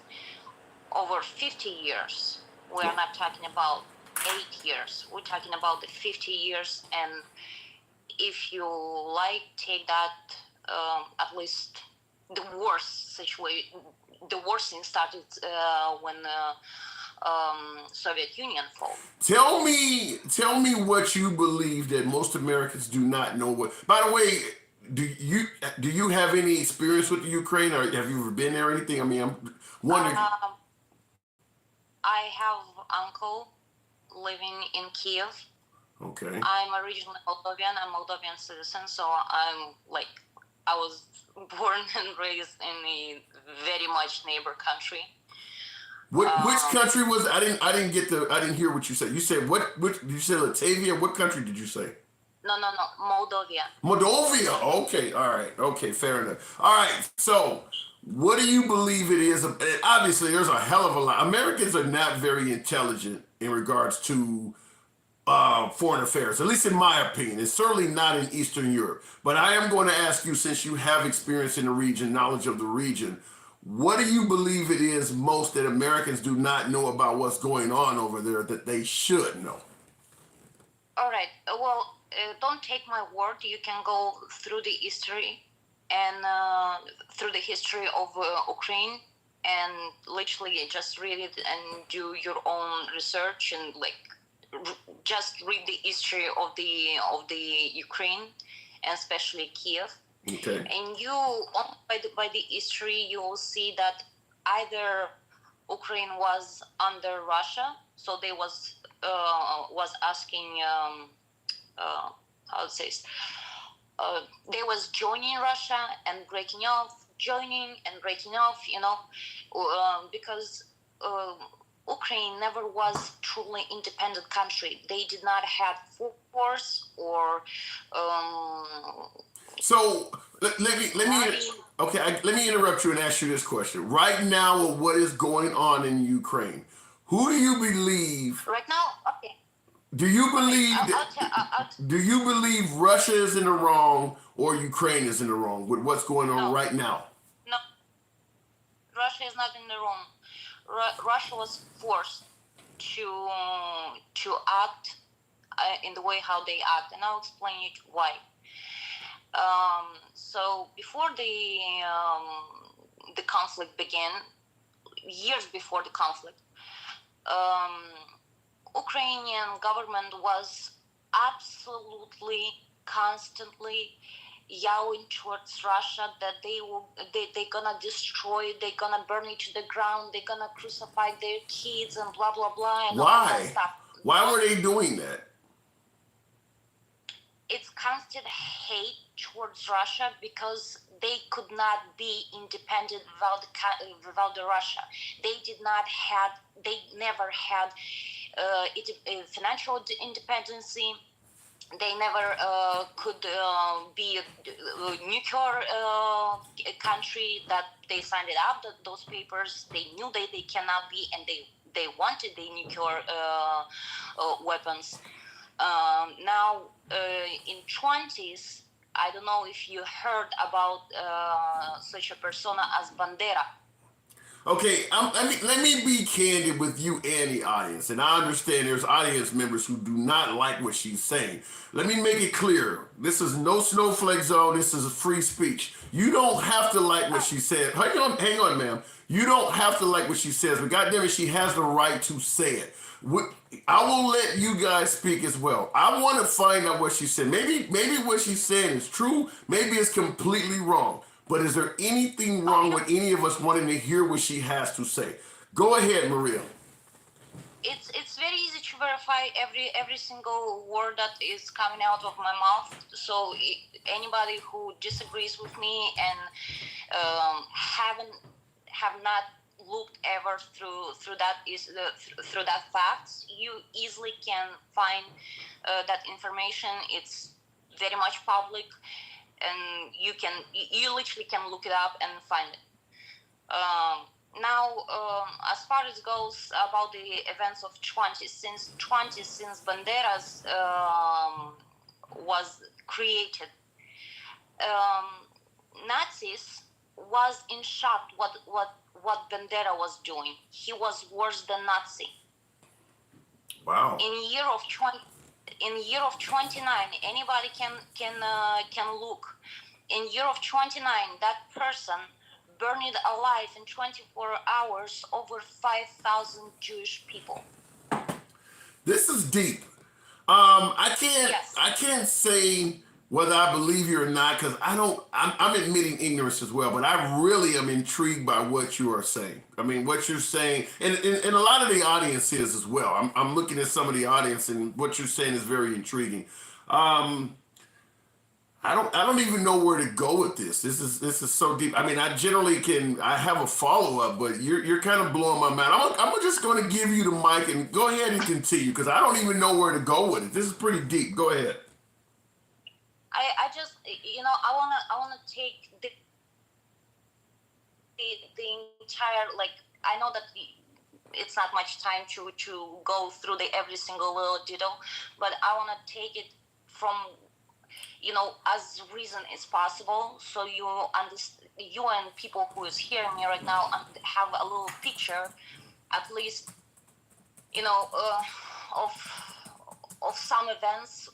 over 50 years. We are not talking about 8 years. We're talking about the 50 years. And if you like, take that at least the worst situation. The worst thing started when Soviet Union fell. Tell me what you believe that most Americans do not know. What? By the way, do you have any experience with the Ukraine, or have you ever been there or anything? I mean, I'm wondering. I have uncle living in Kiev. Okay. I'm originally Moldovan. I'm Moldovan citizen, so I was born and raised in a very much neighbor country. Which country was I didn't hear what you said. You said which did you say Latavia? What country did you say? No, Moldova. Moldova. Okay, all right. Okay, fair enough. All right. So, what do you believe it is? Obviously, there's a hell of a lot. Americans are not very intelligent in regards to foreign affairs, at least in my opinion. It's certainly not in Eastern Europe. But I am going to ask you, since you have experience in the region, knowledge of the region, what do you believe it is most that Americans do not know about what's going on over there that they should know? All right. Well, don't take my word. You can go through the history and through the history of Ukraine and literally just read it and do your own research and just read the history of the Ukraine and especially Kiev. Okay. And by the history, you will see that either Ukraine was under Russia, so they was asking how to say this. They was joining Russia and breaking off, joining and breaking off, because Ukraine never was truly independent country. They did not have force or. So let me interrupt you and ask you this question. Right now, with what is going on in Ukraine, who do you believe? Right now, okay. Do you believe? Do you believe Russia is in the wrong or Ukraine is in the wrong with what's going on right now? No, Russia is not in the wrong. Russia was forced to act in the way how they act, and I'll explain it why. So before the conflict began, years before the conflict, Ukrainian government was absolutely constantly yelling towards Russia that they're gonna destroy, they're gonna burn it to the ground, they're gonna crucify their kids and blah blah blah and all that stuff. Why were they doing that? It's constant hate towards Russia because they could not be independent without the Russia. They never had financial independence. They never could be a nuclear country that they signed it up, those papers. They knew that they cannot be, and they wanted the nuclear weapons. Now, in 20s, I don't know if you heard about such a persona as Bandera. Okay, let me be candid with you and the audience. And I understand there's audience members who do not like what she's saying. Let me make it clear. This is no snowflake zone. This is a free speech. You don't have to like what she said. Hang on, ma'am. You don't have to like what she says, but goddamn it, she has the right to say it. I will let you guys speak as well. I want to find out what she said. Maybe what she's saying is true. Maybe it's completely wrong. But is there anything wrong with any of us wanting to hear what she has to say? Go ahead, Maria. It's very easy to verify every single word that is coming out of my mouth. So anybody who disagrees with me and have not looked ever through that facts, you easily can find that information. It's very much public, and you literally can look it up and find it. Now, as far as goes about the events of 20, since Banderas was created, Nazis was in shock what Bandera was doing. He was worse than Nazi. Wow. In year of 29, anybody can look. In year of 29, that person burned alive in 24 hours over 5,000 Jewish people. This is deep. I can't say whether I believe you or not, because I'm admitting ignorance as well, but I really am intrigued by what you are saying. I mean, what you're saying, and a lot of the audience is as well. I'm looking at some of the audience, and what you're saying is very intriguing. I don't even know where to go with this. This is so deep. I mean, I have a follow up, but you're kind of blowing my mind. I'm just going to give you the mic and go ahead and continue, because I don't even know where to go with it. This is pretty deep. Go ahead. I just, I wanna take the entire, like, I know that it's not much time to go through every single little detail, but I wanna take it from, as reason as possible, so you understand, you and people who is hearing me right now have a little picture, at least, of some events,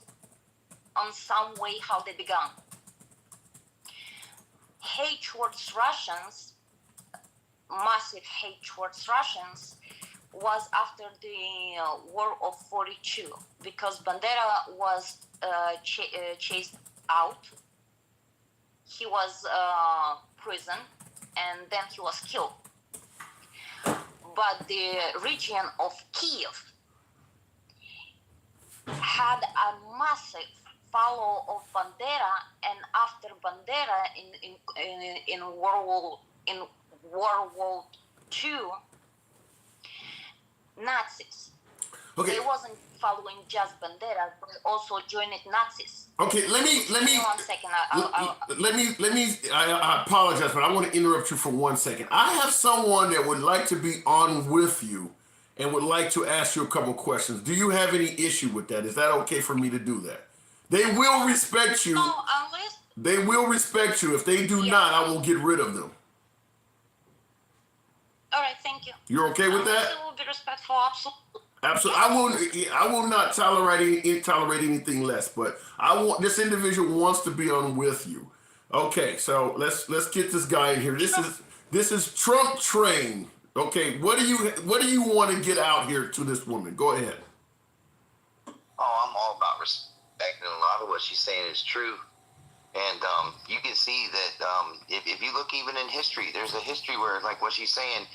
on some way how they began. Hate towards Russians, massive hate towards Russians, was after the War of 42, because Bandera was chased out. He was prisoned, and then he was killed. But the region of Kiev had a massive follow of Bandera, and after Bandera in World War II, Nazis. Okay. They wasn't following just Bandera, but also joined Nazis. Okay, let me. 1 second. I apologize, but I want to interrupt you for 1 second. I have someone that would like to be on with you and would like to ask you a couple questions. Do you have any issue with that? Is that okay for me to do that? They will respect you. No, unless... They will respect you. If they do not, I will get rid of them. All right, thank you. You're okay with that? I will be respectful, absolutely. Absolutely. I will not tolerate anything less. But this individual wants to be on with you. Okay, so let's get this guy in here. This is Trump Train. Okay, what do you want to get out here to this woman? Go ahead. Oh, I'm all about respecting a lot of what she's saying is true. And you can see that if you look even in history, there's a history where, like what she's saying,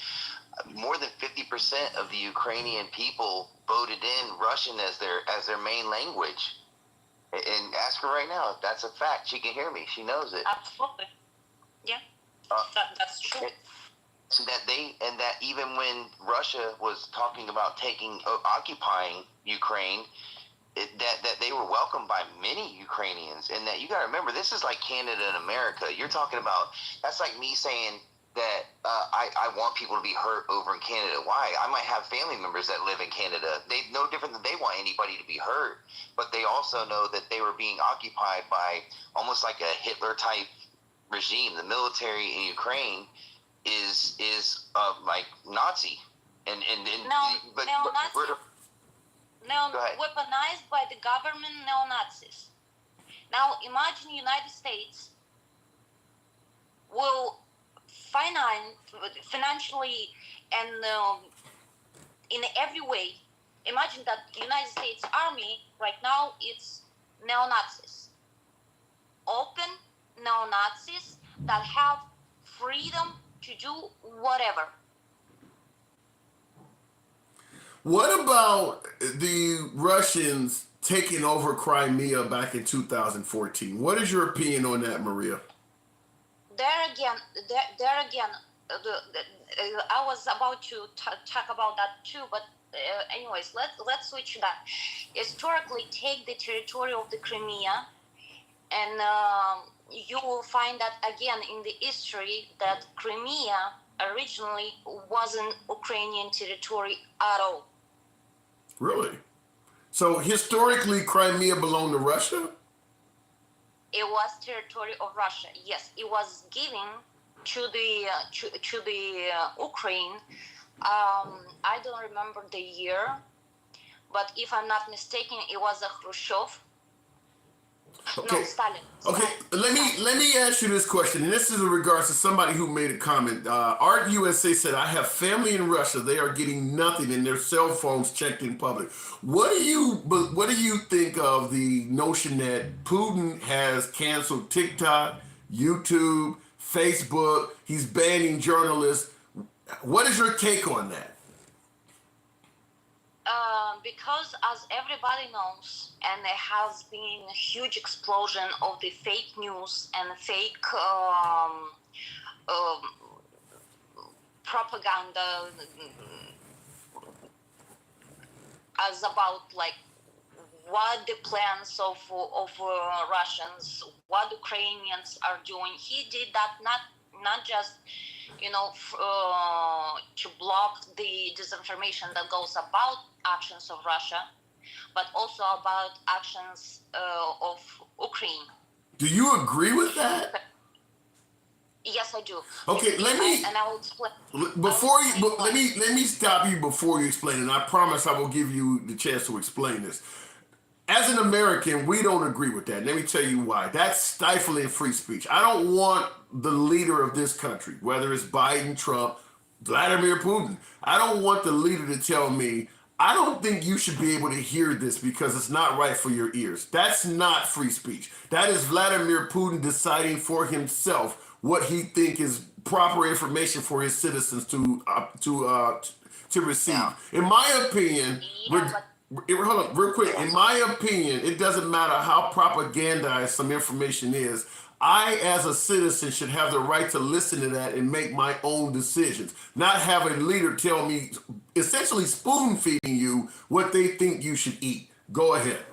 more than 50% of the Ukrainian people voted in Russian as their main language. And ask her right now if that's a fact. She can hear me. She knows it. Absolutely. Yeah. That's true. And that even when Russia was talking about occupying Ukraine, that they were welcomed by many Ukrainians. And that you got to remember, this is like Canada and America. You're talking about, that's like me saying that I want people to be hurt over in Canada. Why? I might have family members that live in Canada. They no different than they want anybody to be hurt, but they also know that they were being occupied by almost like a Hitler type regime. The military in Ukraine is like Nazi, and but neo-Nazi, go ahead. weaponized by the government, neo-Nazis. Now imagine United States will financially and in every way. Imagine that the United States Army right now it's neo-Nazis, open neo-Nazis that have freedom to do whatever. What about the Russians taking over Crimea back in 2014? What is your opinion on that, Maria? There again, I was about to talk about that too, but anyways, let's switch to that. Historically, take the territory of the Crimea, and you will find that again in the history that Crimea originally wasn't Ukrainian territory at all. Really? So historically, Crimea belonged to Russia? It was territory of Russia. Yes, it was given to the Ukraine. I don't remember the year, but if I'm not mistaken, it was a Khrushchev. Okay. No, Stalin. Okay. Let me ask you this question, and this is in regards to somebody who made a comment. Art USA said, "I have family in Russia. They are getting nothing, and their cell phones checked in public." What do you think of the notion that Putin has canceled TikTok, YouTube, Facebook? He's banning journalists. What is your take on that? Because as everybody knows, and there has been a huge explosion of the fake news and fake propaganda as about like what the plans of Russians, what Ukrainians are doing. He did that not just to block the disinformation that goes about actions of Russia, but also about actions of Ukraine. Do you agree with that? Yes, I do. Okay, and I will explain. Let me stop you before you explain, and I promise I will give you the chance to explain this. As an American, we don't agree with that. Let me tell you why. That's stifling free speech. I don't want the leader of this country, whether it's Biden, Trump, Vladimir Putin, I don't want the leader to tell me, I don't think you should be able to hear this because it's not right for your ears. That's not free speech. That is Vladimir Putin deciding for himself what he think is proper information for his citizens to receive. Yeah. In my opinion, hold on, real quick. In my opinion, it doesn't matter how propagandized some information is. I, as a citizen, should have the right to listen to that and make my own decisions. Not have a leader tell me, essentially spoon feeding you what they think you should eat. Go ahead.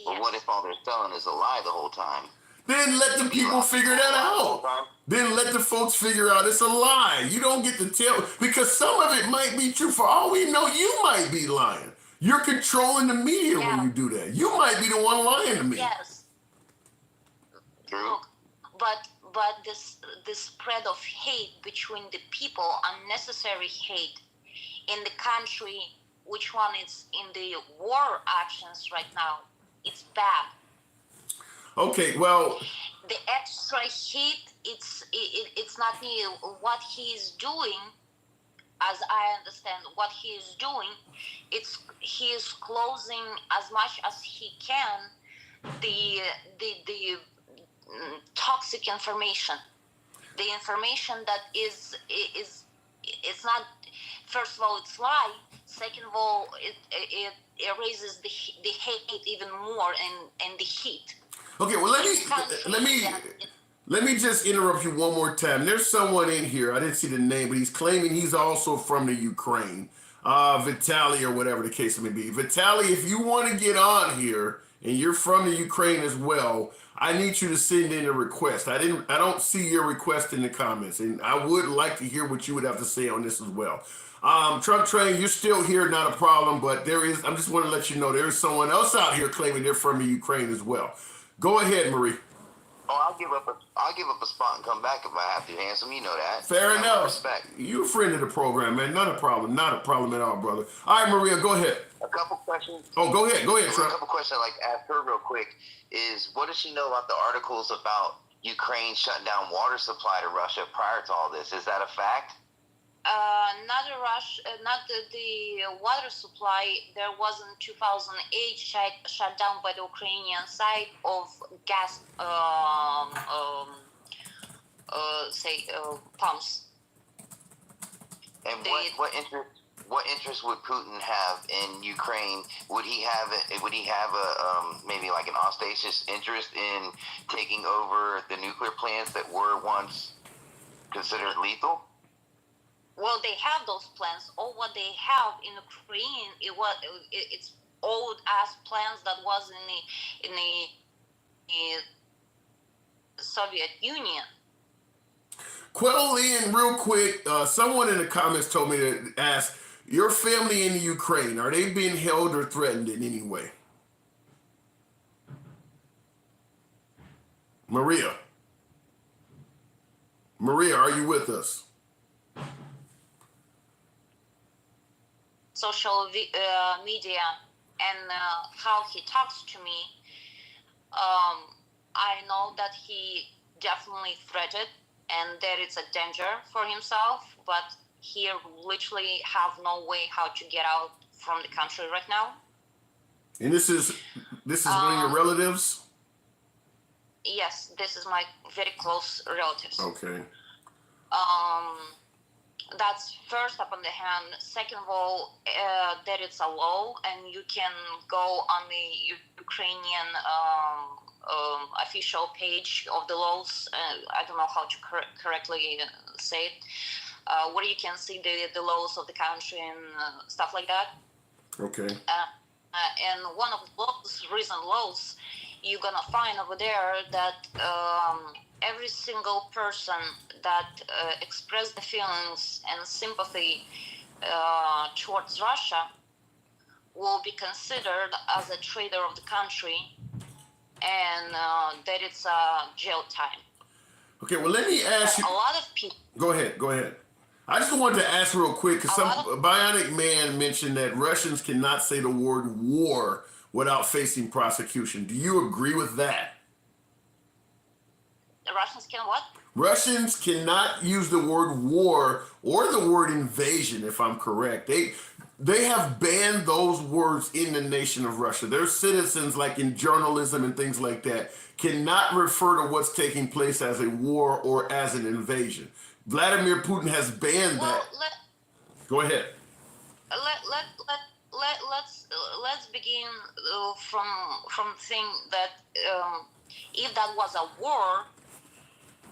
But what if all they're telling is a lie the whole time? Then let the people figure that out. Then let the folks figure out it's a lie. You don't get to tell, because some of it might be true. For all we know, you might be lying. You're controlling the media when you do that. You might be the one lying to me. Yes. True. But the spread of hate between the people, unnecessary hate in the country, which one is in the war actions right now, it's bad. Okay, well, the extra hate, it's not new. What he is doing, as I understand what he is doing, he is closing as much as he can the toxic information, the information that is it's not. First of all, it's lie. Second of all, it raises the hate even more and the heat. Okay, well let me just interrupt you one more time. There's someone in here, I didn't see the name, but he's claiming he's also from the Ukraine, Vitaly or whatever the case may be. Vitaly, if you want to get on here and you're from the Ukraine as well, I need you to send in a request. I don't see your request in the comments, and I would like to hear what you would have to say on this as well. Truck Train, you're still here, not a problem, but I just want to let you know there is someone else out here claiming they're from the Ukraine as well. Go ahead, Marie. Oh, I'll give up a spot and come back if I have to, handsome. You know that. Fair enough. Respect. You a friend of the program, man. Not a problem. Not a problem at all, brother. All right, Maria, go ahead. A couple questions. Oh, go ahead. Go ahead, A Trump. couple questions I'd like to ask her real quick is, what does she know about the articles about Ukraine shutting down water supply to Russia prior to all this? Is that a fact? Not the water supply. There was in 2008 shut down by the Ukrainian side of gas, pumps. And what interest would Putin have in Ukraine? Would he have maybe like an ostentatious interest in taking over the nuclear plants that were once considered lethal? Well, they have those plans. All what they have in Ukraine, it's old ass plans that was in the Soviet Union. Quillian, real quick, someone in the comments told me to ask, your family in the Ukraine, are they being held or threatened in any way? Maria, are you with us? Social media and how he talks to me, I know that he definitely threatened and that it's a danger for himself, but he literally have no way how to get out from the country right now. And this is one of your relatives? Yes, this is my very close relatives. Okay. That's first up on the hand. Second of all, that it's a law, and you can go on the Ukrainian official page of the laws. I don't know how to correctly say it, where you can see the laws of the country and stuff like that. Okay. And one of those recent laws, you're gonna find over there that every single person that expressed the feelings and sympathy towards Russia will be considered as a traitor of the country, and that it's jail time. Okay, well, let me ask you. A lot of people. Go ahead. I just wanted to ask real quick, because some Bionic Man mentioned that Russians cannot say the word war without facing prosecution. Do you agree with that? The Russians can what? Russians cannot use the word war or the word invasion, if I'm correct. They have banned those words in the nation of Russia. Their citizens, like in journalism and things like that, cannot refer to what's taking place as a war or as an invasion. Vladimir Putin has banned that. Go ahead. Let's begin from the thing that if that was a war,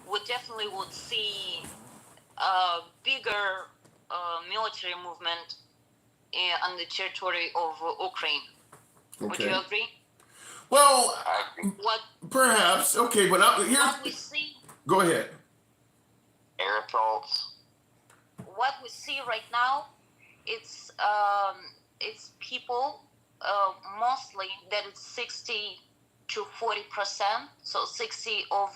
we definitely would see a bigger military movement on the territory of Ukraine. Okay. Would you agree? Well, perhaps. Okay, but here's what we see. Go ahead. Air assaults. What we see right now, it's people mostly that it's 60 to 40%. So 60 of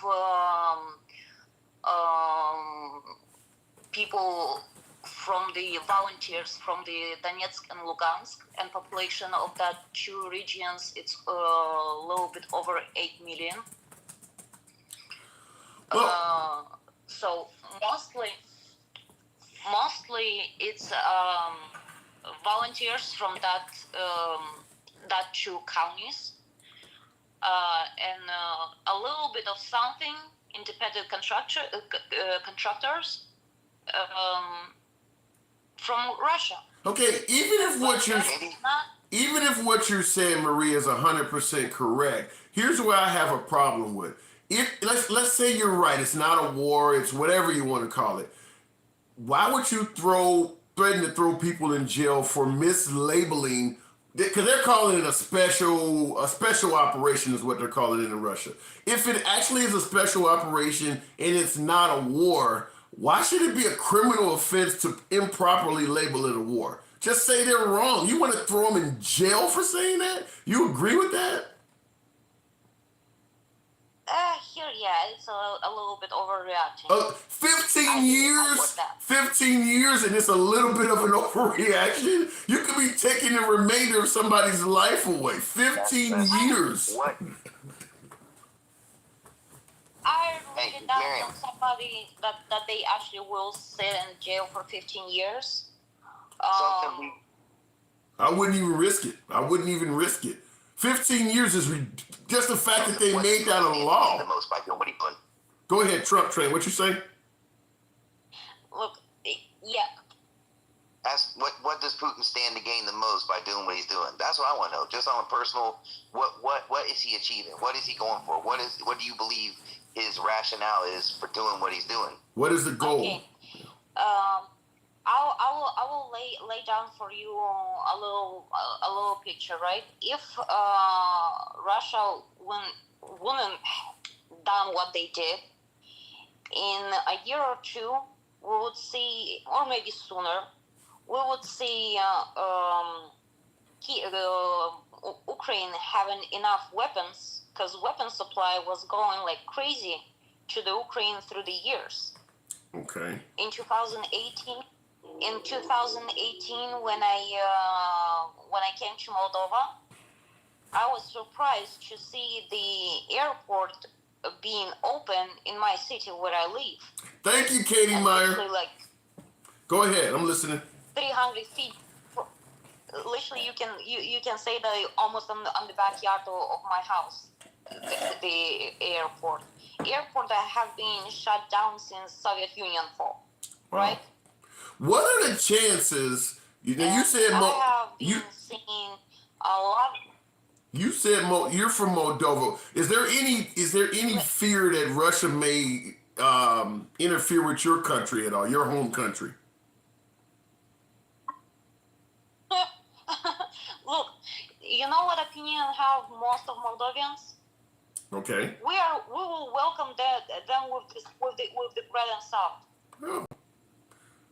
people from the volunteers from the Donetsk and Lugansk, and population of that two regions, it's a little bit over 8 million. So mostly it's volunteers from that two counties, and a little bit of something independent contractors from Russia. Okay, even if what you're saying, Maria, is 100% correct, here's where I have a problem with. Let's say you're right, it's not a war, it's whatever you want to call it. Why would you threaten to throw people in jail for mislabeling? Because they're calling it a special operation is what they're calling it in Russia. If it actually is a special operation and it's not a war, why should it be a criminal offense to improperly label it a war? Just say they're wrong. You want to throw them in jail for saying that? You agree with that? Here, yeah. yeah, it's a little bit overreacting. 15 years? 15 years and it's a little bit of an overreaction? You could be taking the remainder of somebody's life away. 15 years. What? I read that from somebody that they actually will sit in jail for 15 years. I wouldn't even risk it. 15 years is just the fact that they made that a law. The most by doing what he done. Go ahead, Trump train. What you say? Look, yeah. Ask what does Putin stand to gain the most by doing what he's doing? That's what I want to know. Just on a personal, what is he achieving? What is he going for? What do you believe his rationale is for doing what he's doing? What is the goal? Okay. I will lay down for you a little picture, right? If Russia wouldn't done what they did, in a year or two, we would see, or maybe sooner, we would see Ukraine having enough weapons, because weapon supply was going like crazy to the Ukraine through the years. Okay. In 2018, when I came to Moldova, I was surprised to see the airport being open in my city where I live. Thank you, Katie Meyer. Like, go ahead, I'm listening. 300 feet. Literally, you can say that almost on the backyard of my house, the airport that have been shut down since Soviet Union fall, right? What are the chances? You said I have been seeing a lot. You said you're from Moldova. Is there any fear that Russia may interfere with your country at all, your home country? Look, you know what opinion have most of Moldovians? Okay. We will welcome them with the bread and salt. Oh.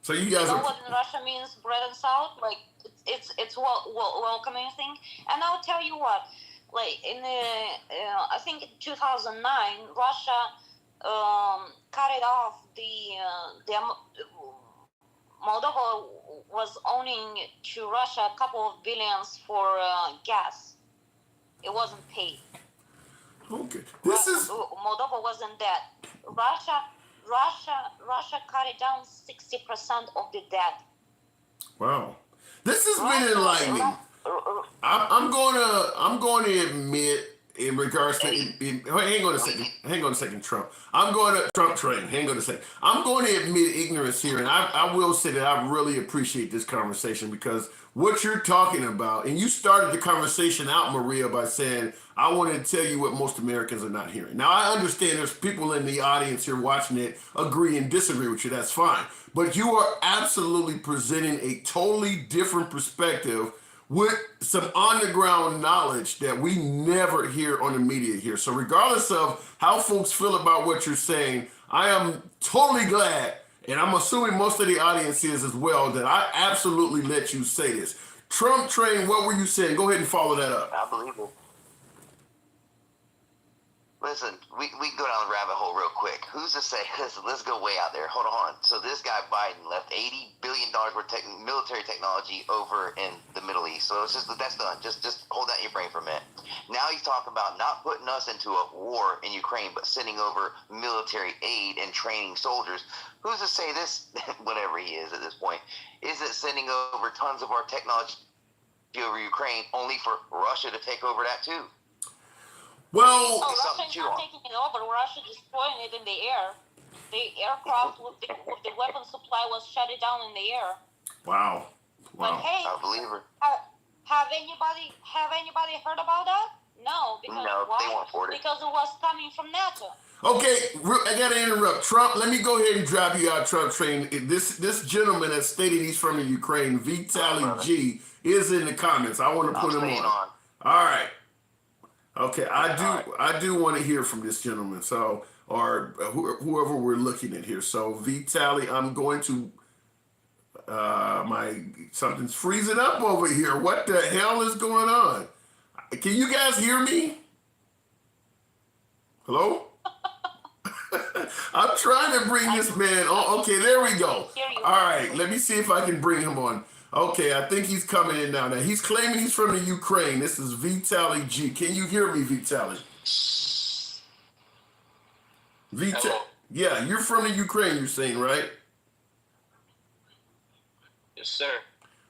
So you guys know what in Russia means bread and salt? Like it's welcoming thing. And I'll tell you what, like in I think in 2009, Russia cut off the Moldova was owing to Russia a couple of billions for gas. It wasn't paid. Okay. Moldova wasn't debt. Russia cut it down 60% of the debt. Wow, this has been enlightening. I'm going to admit, in regards to, hang on a second, Trump. I'm going to Trump train. Hang on a second. I'm going to admit ignorance here, and I will say that I really appreciate this conversation because what you're talking about, and you started the conversation out, Maria, by saying, I want to tell you what most Americans are not hearing. Now, I understand there's people in the audience here watching it agree and disagree with you. That's fine. But you are absolutely presenting a totally different perspective with some on-the-ground knowledge that we never hear on the media here. So regardless of how folks feel about what you're saying, I am totally glad, and I'm assuming most of the audience is as well, that I absolutely let you say this. Trump train, what were you saying? Go ahead and follow that up. I believe it. Listen, we can go down the rabbit hole real quick. Who's to say? Let's go way out there. Hold on. So this guy Biden left $80 billion worth of military technology over in the Middle East. So it's that's done. Just hold that in your brain for a minute. Now he's talking about not putting us into a war in Ukraine, but sending over military aid and training soldiers. Who's to say this, whatever he is at this point, isn't sending over tons of our technology over Ukraine only for Russia to take over that too? Well, Russia's not taking it over. Russia destroying it in the air. The aircraft with the weapon supply was shut it down in the air. Wow. But hey, I believe her. Have anybody heard about that? No, because they weren't for it. Because it was coming from NATO. Okay, I gotta interrupt. Trump, let me go ahead and drop you out, Trump train. This gentleman has stated he's from the Ukraine, Vitaly G, is in the comments. I want to put him on. All right. Okay, I do want to hear from this gentleman, so or whoever we're looking at here. So Vitaly, I'm going to something's freezing up over here. What the hell is going on? Can you guys hear me? Hello? I'm trying to bring this man on. Okay, there we go. All right, let me see if I can bring him on. Okay, I think he's coming in now. Now he's claiming he's from the Ukraine. This is Vitaly G. Can you hear me, Vitaly? Hello. Yeah, you're from the Ukraine, you're saying, right? Yes, sir.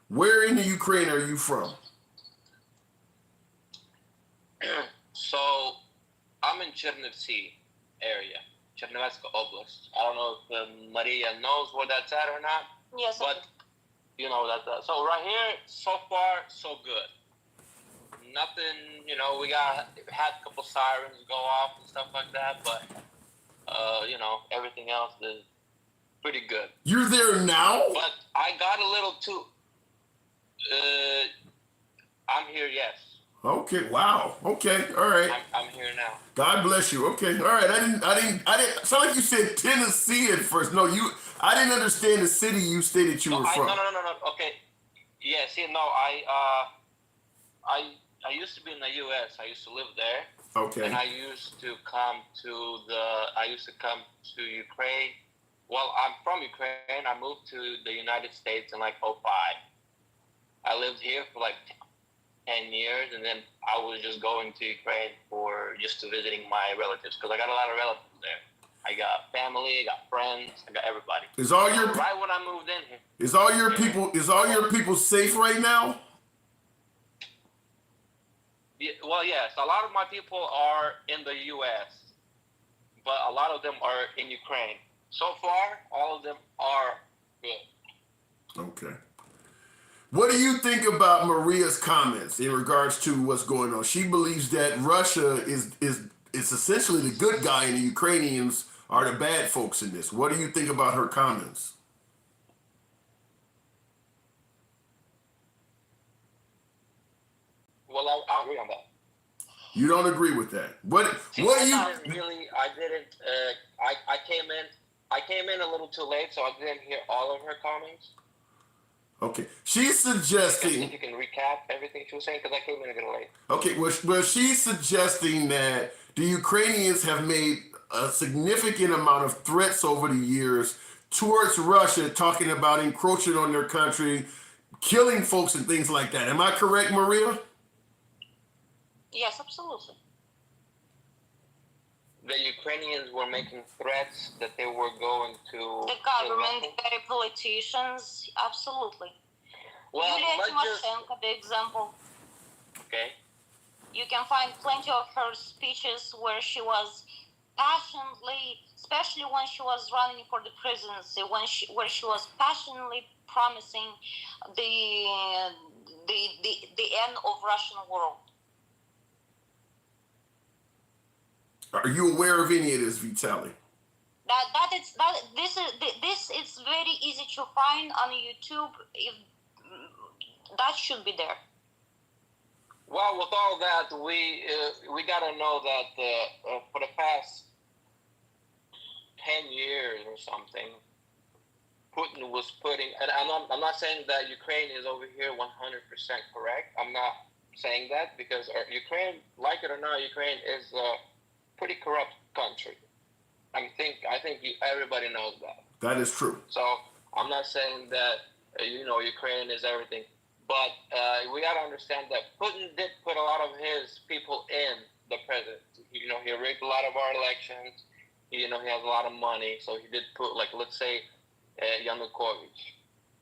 Where in the Ukraine are you from? So, I'm in Chernivtsi area, Chernivtska Oblast. I don't know if Maria knows where that's at or not. Yes. But, you know, so right here, so far, so good. Nothing, you know, we had a couple sirens go off and stuff like that, but, you know, everything else is pretty good. You're there now? But I got a little too, I'm here, yes. Okay, wow. Okay, all right. I'm here now. God bless you. Okay, all right. I didn't. Sound like you said Tennessee at first. No, I didn't understand the city you stated you were from. No. Okay. Yeah. See, no, I used to be in the U.S. I used to live there. Okay. And I used to come to Ukraine. Well, I'm from Ukraine. I moved to the United States in like 2005. I lived here for like 10 years, and then I was just going to Ukraine for just to visiting my relatives because I got a lot of relatives there. I got family, I got friends, I got everybody. Right when I moved in here. Is all your people safe right now? Yeah, well, yes, a lot of my people are in the U.S., but a lot of them are in Ukraine. So far, all of them are good. Okay. What do you think about Maria's comments in regards to what's going on? She believes that Russia is essentially the good guy and the Ukrainians are the bad folks in this. What do you think about her comments? Well, I agree on that. You don't agree with that? What do you? I didn't. I came in a little too late, so I didn't hear all of her comments. Okay, she's suggesting. If you can recap everything she was saying, because I came in a little late. Okay, well, she's suggesting that the Ukrainians have made a significant amount of threats over the years towards Russia, talking about encroaching on their country, killing folks and things like that. Am I correct, Maria? Yes, absolutely. The Ukrainians were making threats that they were going to... The government, the politicians, absolutely. Well, Yulia Tymoshenko, the example. Okay. You can find plenty of her speeches where she was passionately, especially when she was running for the presidency, where she was passionately promising the end of Russian world. Are you aware of any of this, Vitaly? This is very easy to find on YouTube. If that should be there. Well, with all that, we gotta know that for the past 10 years or something, Putin was putting, and I'm not saying that Ukraine is over here 100% correct. I'm not saying that because Ukraine, like it or not, Ukraine is pretty corrupt country. I think everybody knows that. That is true. So I'm not saying that Ukraine is everything, but we got to understand that Putin did put a lot of his people in the presidency. He rigged a lot of our elections. He has a lot of money, so he did put, like, let's say Yanukovych,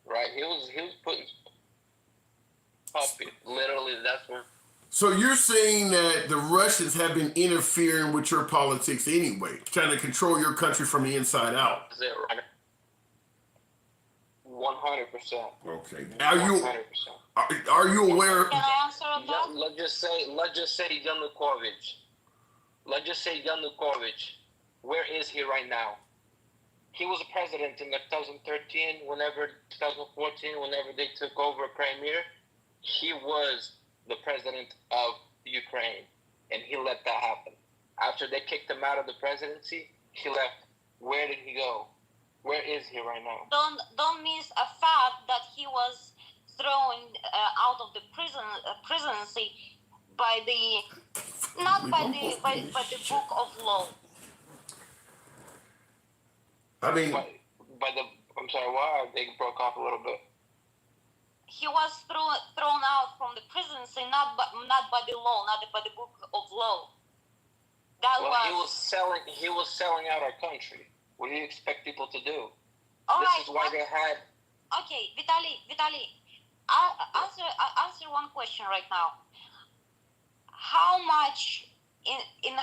right? He was putting puppet. Literally, that's what. So you're saying that the Russians have been interfering with your politics anyway, trying to control your country from the inside out? 100%. Okay. 100%. Are you aware? Can I answer that? Let's just say Yanukovych. Let's just say Yanukovych. Where is he right now? He was a president in 2013, 2014, whenever they took over premier. He was the president of Ukraine, and he let that happen. After they kicked him out of the presidency, he left. Where did he go? Where is he right now? Don't miss a fact that he was thrown out of the presidency not by the book of law. I mean, By the, I'm sorry, why? They broke off a little bit. He was thrown out from the presidency, not by the law, not by the book of law. He was selling out our country. What do you expect people to do? This is why they had. Okay, Vitaly, answer one question right now. How much in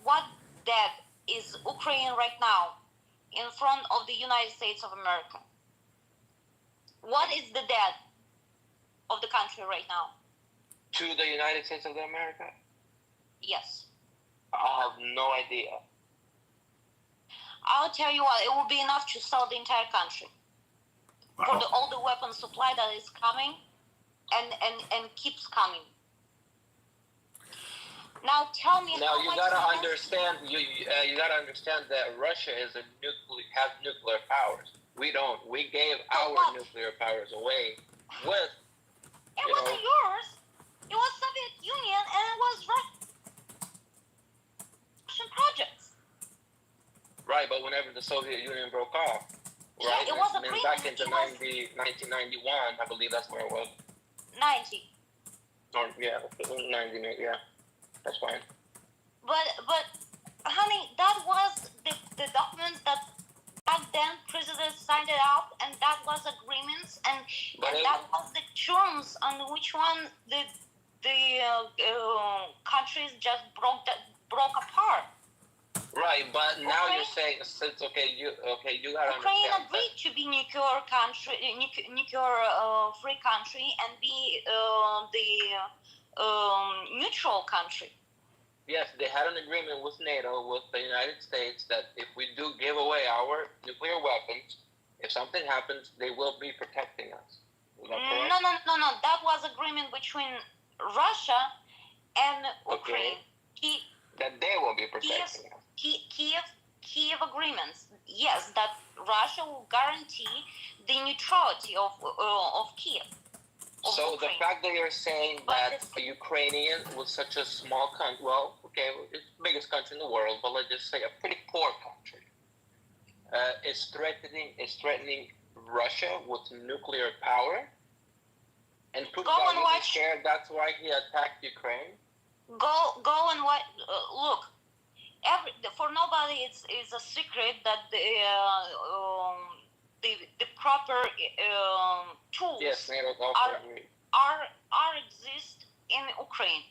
what debt is Ukraine right now in front of the United States of America? What is the debt of the country right now? To the United States of America? Yes. I have no idea. I'll tell you what, it will be enough to sell the entire country. Wow. For all the weapon supply that is coming and keeps coming. Now tell me. Now you gotta understand. You gotta understand that Russia has nuclear powers. We don't. We gave our nuclear powers away with. It wasn't yours. It was Soviet Union and it was Russian projects. Right, but whenever the Soviet Union broke off, right? Yeah, it was back into 1991, I believe that's where it was. 90. Or, yeah, 90, yeah. That's fine. But honey, that was the documents that back then president signed it up, and that was agreements, and that was the terms on which one the countries just broke apart. Right, but now Ukraine, you're saying it's okay. You gotta Ukraine understand. agreed to be nuclear free country and be the neutral country. Yes, they had an agreement with NATO, with the United States, that if we do give away our nuclear weapons, if something happens, they will be protecting us. Is that correct? No. That was agreement between Russia and Ukraine. That they will be protecting us. Kiev agreements. Yes, that Russia will guarantee the neutrality of Kiev. So Ukraine. The fact that you're saying that a Ukrainian was such a small country, it's the biggest country in the world, but let's just say a pretty poor country, is threatening Russia with nuclear power, and Putin got scared. That's why he attacked Ukraine. Go and what? Look, for nobody, it's a secret that the proper tools are exist in Ukraine.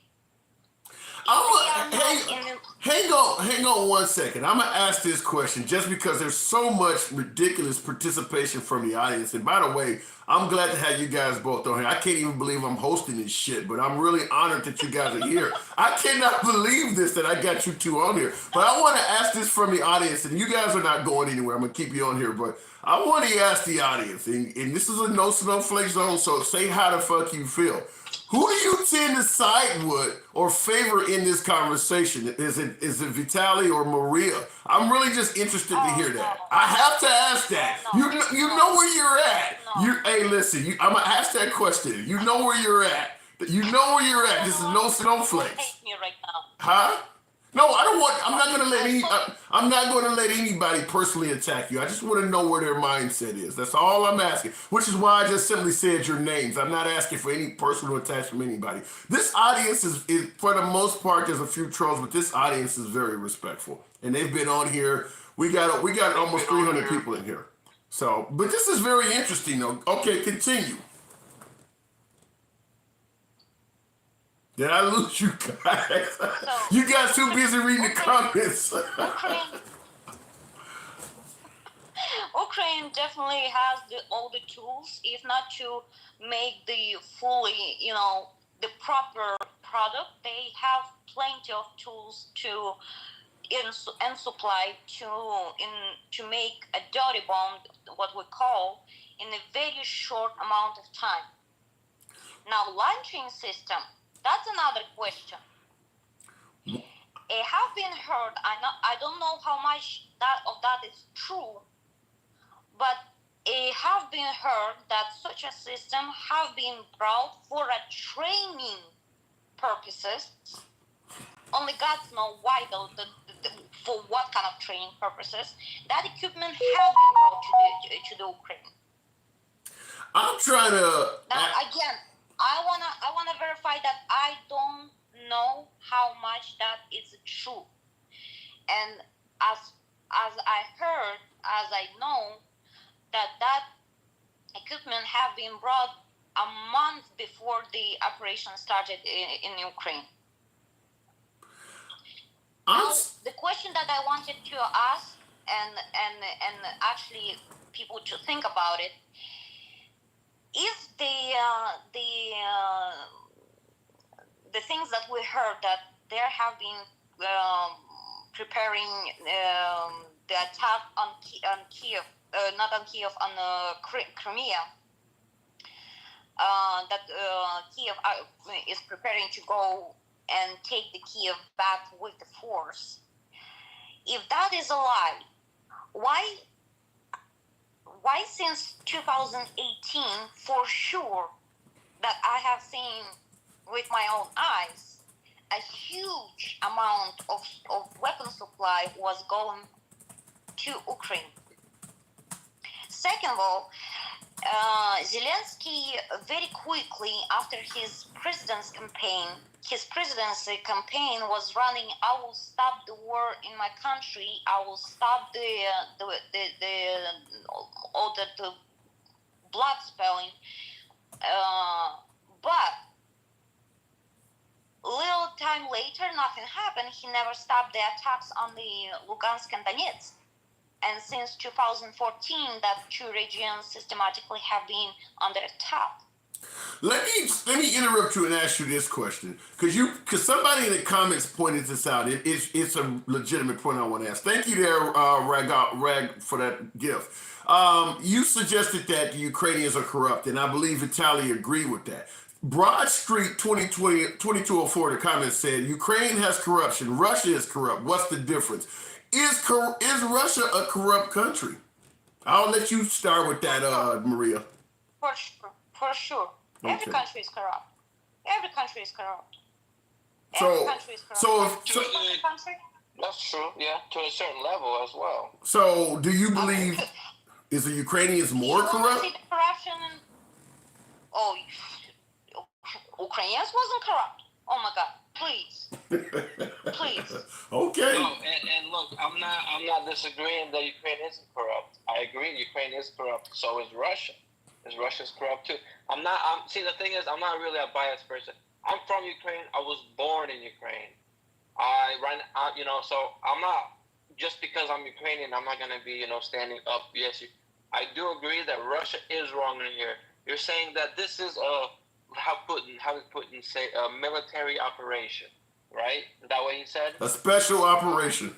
Hang on 1 second. I'm gonna ask this question just because there's so much ridiculous participation from the audience. And by the way, I'm glad to have you guys both on here. I can't even believe I'm hosting this shit, but I'm really honored that you guys are here. I cannot believe this, that I got you two on here. But I want to ask this from the audience, and you guys are not going anywhere. I'm gonna keep you on here, but I want to ask the audience, and this is a no snowflake zone, so say how the fuck you feel. Who do you tend to side with or favor in this conversation? Is it Vitaly or Maria? I'm really just interested to hear that. I have to ask that. You know where you're at. Hey, listen. I'm gonna ask that question. You know where you're at. You know where you're at. This is no snowflakes. Hate me right now. Huh? No, I don't want. I'm not going to let anybody personally attack you. I just want to know where their mindset is. That's all I'm asking. Which is why I just simply said your names. I'm not asking for any personal attacks from anybody. This audience is for the most part. There's a few trolls, but this audience is very respectful, and they've been on here. We got almost 300 people in here. So, but this is very interesting, though. Okay, continue. Did I lose you guys? You guys too busy reading the comments. Ukraine definitely has all the tools, if not to make the fully, the proper product. They have plenty of tools and supply to make a dirty bomb, what we call, in a very short amount of time. Now, launching system. That's another question. It have been heard. I don't know how much of that is true, but it have been heard that such a system have been brought for a training purposes. Only God knows why, though. for what kind of training purposes. That equipment have been brought to the Ukraine. I'm trying to. Now again, I wanna verify that I don't know how much that is true, and as I heard, as I know, that equipment have been brought a month before the operation started in Ukraine. Now, the question that I wanted to ask and actually people to think about it is the things that we heard that there have been preparing the attack on Kiev, not on Kiev, on Crimea. That Kiev is preparing to go and take the Kiev back with the force. If that is a lie, why since 2018 for sure that I have seen with my own eyes a huge amount of weapon supply was going to Ukraine? Second of all, Zelensky very quickly after his presidency campaign was running. I will stop the war in my country. I will stop the blood spilling. But little time later, nothing happened. He never stopped the attacks on the Lugansk and Donetsk. And since 2014, that two regions systematically have been under attack. Let me interrupt you and ask you this question, because somebody in the comments pointed this out. It's a legitimate point I want to ask. Thank you there, Rag, for that gift. You suggested that the Ukrainians are corrupt, and I believe Vitaly agreed with that. Broad Street 2204 in the comments said Ukraine has corruption, Russia is corrupt. What's the difference? Is Russia a corrupt country? I'll let you start with that, Maria. For sure. Okay. Every country is corrupt. Every country is corrupt. That's true. Yeah, to a certain level as well. So, do you believe is the Ukrainians more corrupt? See the corruption? Ukrainians wasn't corrupt. Oh my God! Please. Okay. No, and look, I'm not disagreeing that Ukraine isn't corrupt. I agree, Ukraine is corrupt. So is Russia. Russia's corrupt too. See, the thing is, I'm not really a biased person. I'm from Ukraine. I was born in Ukraine. So I'm not, just because I'm Ukrainian, I'm not gonna be, standing up. Yes, I do agree that Russia is wrong in here. You're saying that this is how did Putin say, a military operation, right? Is that what he said? A special operation.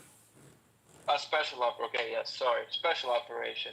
Special operation.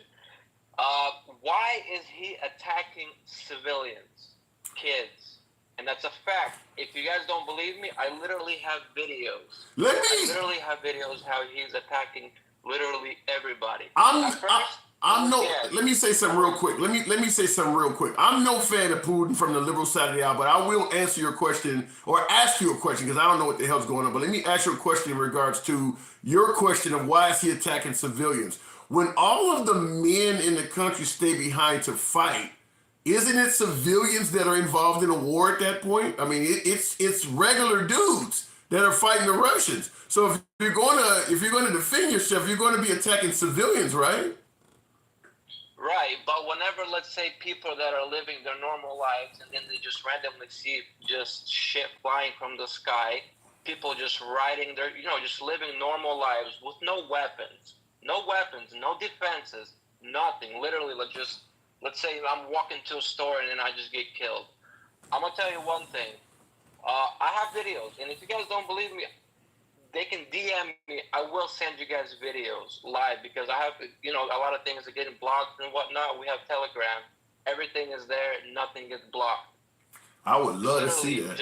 Why is he attacking civilians, kids? And that's a fact. If you guys don't believe me, I literally have videos. I literally have videos how he's attacking literally everybody. Let me say something real quick. Let me say something real quick. I'm no fan of Putin from the liberal side of the aisle, but I will answer your question or ask you a question because I don't know what the hell's going on. But let me ask you a question in regards to your question of why is he attacking civilians? When all of the men in the country stay behind to fight, isn't it civilians that are involved in a war at that point? I mean, it's regular dudes that are fighting the Russians. So if you're going to defend yourself, you're going to be attacking civilians, right? Right, but whenever, let's say, people that are living their normal lives and then they just randomly see just shit flying from the sky, people just riding their, just living normal lives with no weapons, no defenses, nothing. Literally, let's say I'm walking to a store and then I just get killed. I'm going to tell you one thing. I have videos, and if you guys don't believe me, they can DM me. I will send you guys videos live because I have, a lot of things are getting blocked and whatnot. We have Telegram. Everything is there. Nothing gets blocked. I would love to see that.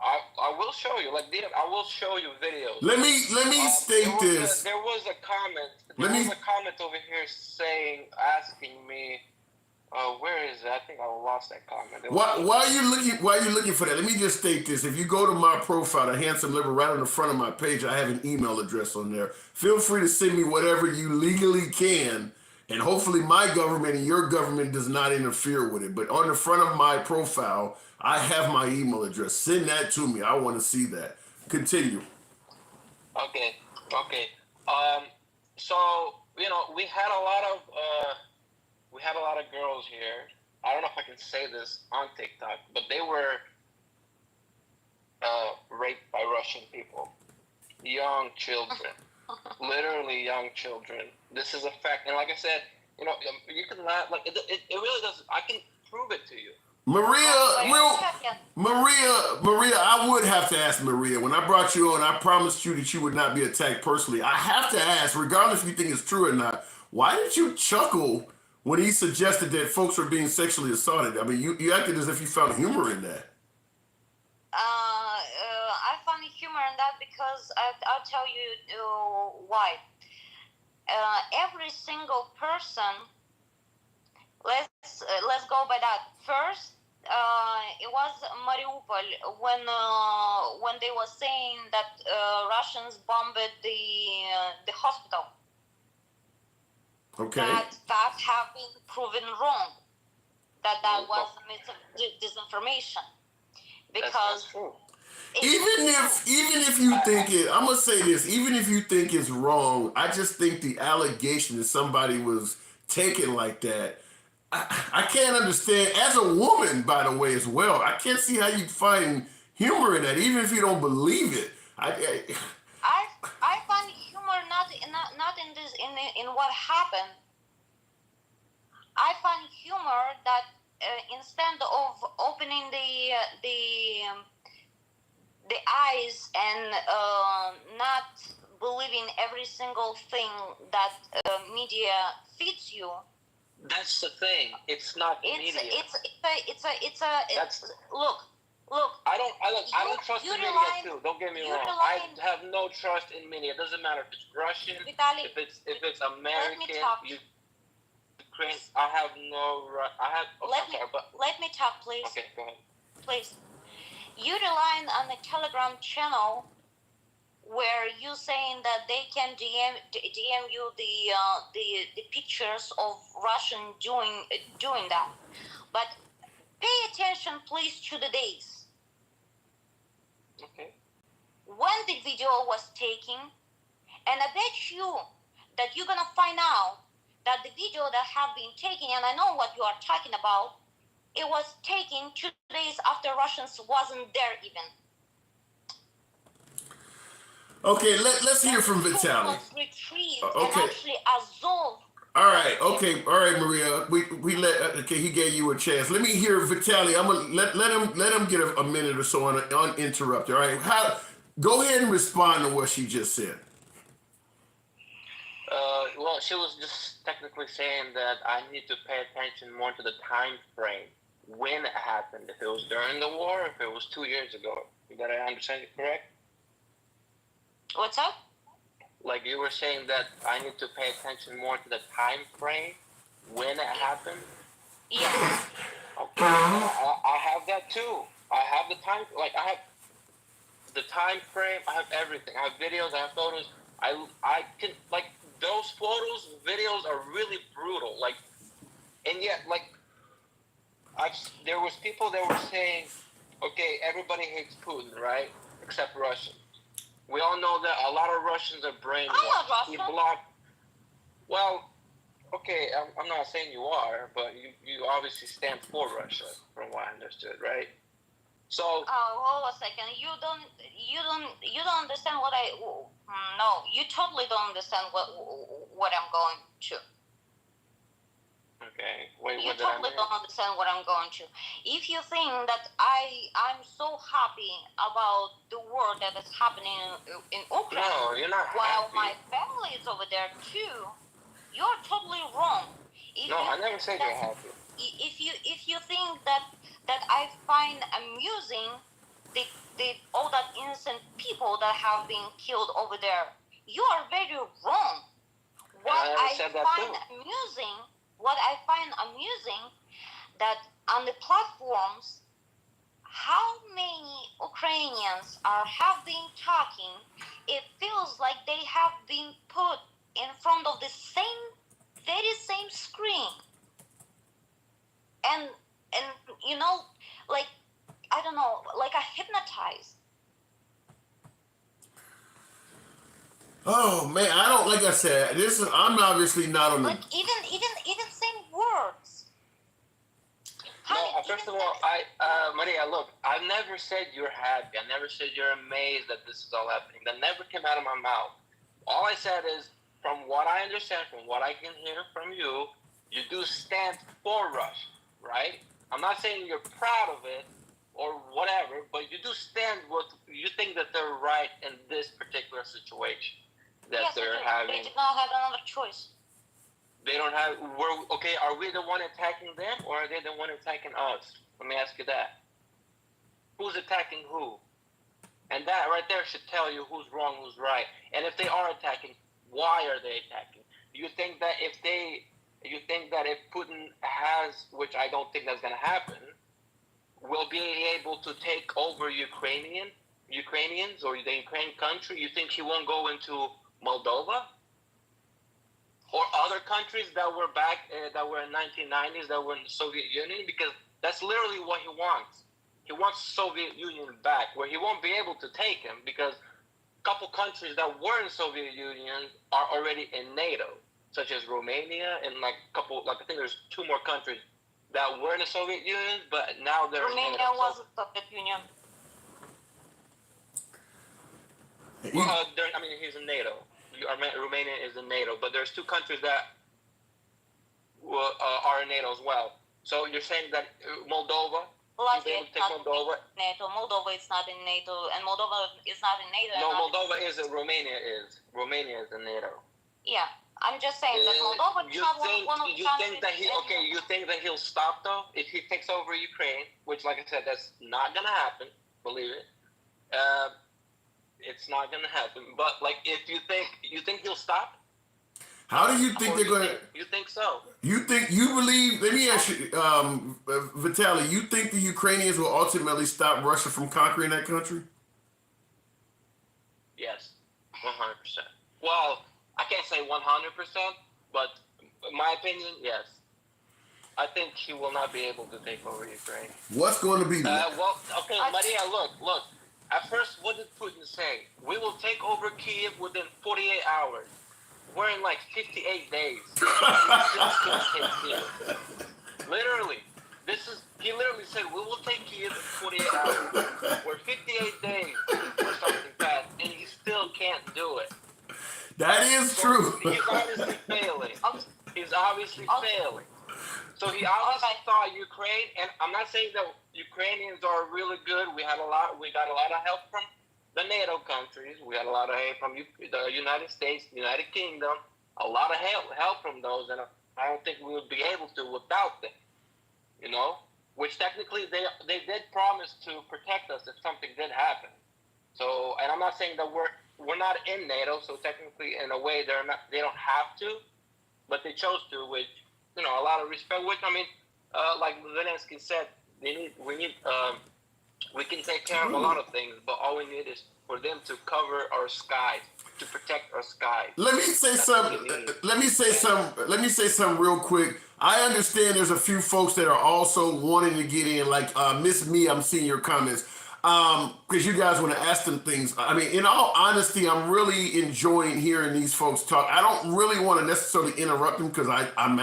I will show you. I will show you videos. Let me state this. There was a comment. There was a comment over here asking me, Where is it? I think I lost that comment. While you're looking for that, let me just state this. If you go to my profile, the Handsome Liberal, right on the front of my page, I have an email address on there. Feel free to send me whatever you legally can, and hopefully my government and your government does not interfere with it. But on the front of my profile, I have my email address. Send that to me. I want to see that. Continue. Okay. So we had a lot of girls here. I don't know if I can say this on TikTok, but they were raped by Russian people, young children, literally young children. This is a fact, and like I said, you can not like it really does. I can prove it to you. Maria, I would have to ask Maria. When I brought you on, I promised you that you would not be attacked personally. I have to ask, regardless if you think it's true or not, why did you chuckle when he suggested that folks were being sexually assaulted? I mean, you acted as if you found humor in that. I find humor in that because I'll tell you why. Every single person. Let's go by that. First, it was Mariupol when they were saying that Russians bombed the hospital. Okay. That have been proven wrong. That was disinformation. Because even if you think it, I'm gonna say this. Even if you think it's wrong, I just think the allegation that somebody was taken like that. I can't understand, as a woman, by the way, as well. I can't see how you find humor in that, even if you don't believe it. I find humor not in this in what happened. I find humor that instead of opening the eyes and not believing every single thing that media feeds you. That's the thing. It's not media. Look. I don't trust in media too. Don't get me wrong. I have no trust in media. It doesn't matter if it's Russian, if it's American, Ukraine. I have no. Let me talk, please. Okay, go ahead. Please. You relying on the Telegram channel where you saying that they can DM you the pictures of Russian doing that, but pay attention please to the days. Okay. When the video was taken, and I bet you that you're gonna find out that the video that have been taken, and I know what you are talking about, it was taken 2 days after Russians wasn't there even. Okay, let's hear from Vitaly. Okay. And actually Azov. All right, Maria. We he gave you a chance. Let me hear Vitaly. I'm gonna let him get a minute or so uninterrupted. All right, go ahead and respond to what she just said. Well, she was just technically saying that I need to pay attention more to the time frame when it happened. If it was during the war, if it was 2 years ago. Did I understand it correct? What's up? Like you were saying that I need to pay attention more to the time frame when it happened? Yes. Okay. I have that too. I have the time, I have the time frame, I have everything. I have videos, I have photos. I can, those photos, videos are really brutal. And yet, there was people that were saying, okay, everybody hates Putin, right? Except Russians. We all know that a lot of Russians are brainwashed. Well, okay, I'm not saying you are, but you obviously stand for Russia, from what I understood, right? So. Hold a second. You don't understand what no, you totally don't understand what I'm going to. Okay. Wait, you totally don't understand what I'm going to. If you think that I'm so happy about the war that is happening in Ukraine, no, you're not while happy. my family is over there too, you're totally wrong. I never said you're happy. If you think that I find amusing the all that innocent people that have been killed over there, you are very wrong. What I find amusing what I find amusing that on the platforms, how many Ukrainians have been talking, it feels like they have been put in front of the very same screen. And like, I don't know, like I hypnotized. Oh man, I don't, like I said, I'm obviously not on the. Like even same words. No, first of all, Maria, look, I never said you're happy. I never said you're amazed that this is all happening. That never came out of my mouth. All I said is, from what I understand, from what I can hear from you, you do stand for Russia, right? I'm not saying you're proud of it or whatever, but you do stand with, you think that they're right in this particular situation. That yes, they're having. They did not have another choice. They don't have. Okay. Are we the one attacking them, or are they the one attacking us? Let me ask you that. Who's attacking who? And that right there should tell you who's wrong, who's right. And if they are attacking, why are they attacking? You think that if Putin has, which I don't think that's going to happen, will be able to take over Ukrainians or the Ukraine country? You think he won't go into Moldova? Or other countries that were back, that were in 1990s, that were in the Soviet Union? Because that's literally what he wants. He wants Soviet Union back, where he won't be able to take him because a couple countries that were in Soviet Union are already in NATO, such as Romania and I think there's 2 more countries that were in the Soviet Union, but now they're Romania in NATO. was a Soviet Union. Well, he's in NATO. Romania is in NATO, but there's 2 countries that are in NATO as well. So you're saying that Moldova, Latvia is not Moldova? NATO. Moldova is not in NATO, and Moldova is not in NATO. No, Moldova isn't. Romania is. Romania is in NATO. Yeah, I'm just saying that Moldova is not one of the countries. You think that he'll stop though if he takes over Ukraine, which, like I said, that's not gonna happen. Believe it. It's not gonna happen. But like, if you think he'll stop? How do you think they're going to? You think so? You believe? Let me ask you, Vitaly. You think the Ukrainians will ultimately stop Russia from conquering that country? Yes, 100%. Well, I can't say 100%, but in my opinion, yes. I think he will not be able to take over Ukraine. What's going to be? Maria, look. At first, what did Putin say? We will take over Kyiv within 48 hours. We're in like 58 days. Literally. He literally said, we will take Kyiv in 48 hours. We're 58 days or something fast, and he still can't do it. That is true. He's obviously failing. So he obviously thought Ukraine, and I'm not saying that Ukrainians are really good. We got a lot of help from the NATO countries. We got a lot of help from the United States, United Kingdom, a lot of help from those, and I don't think we would be able to without them. Which technically they did promise to protect us if something did happen. So, and I'm not saying that we're not in NATO, so technically in a way they don't have to, but they chose to, which, a lot of respect, which, like Zelensky said, we can take care of a lot of things, but all we need is for them to cover our skies, to protect our skies. Let me say something real quick. I understand there's a few folks that are also wanting to get in, like Miss Me, I'm seeing your comments. Because you guys want to ask them things. In all honesty, I'm really enjoying hearing these folks talk. I don't really want to necessarily interrupt them because I'm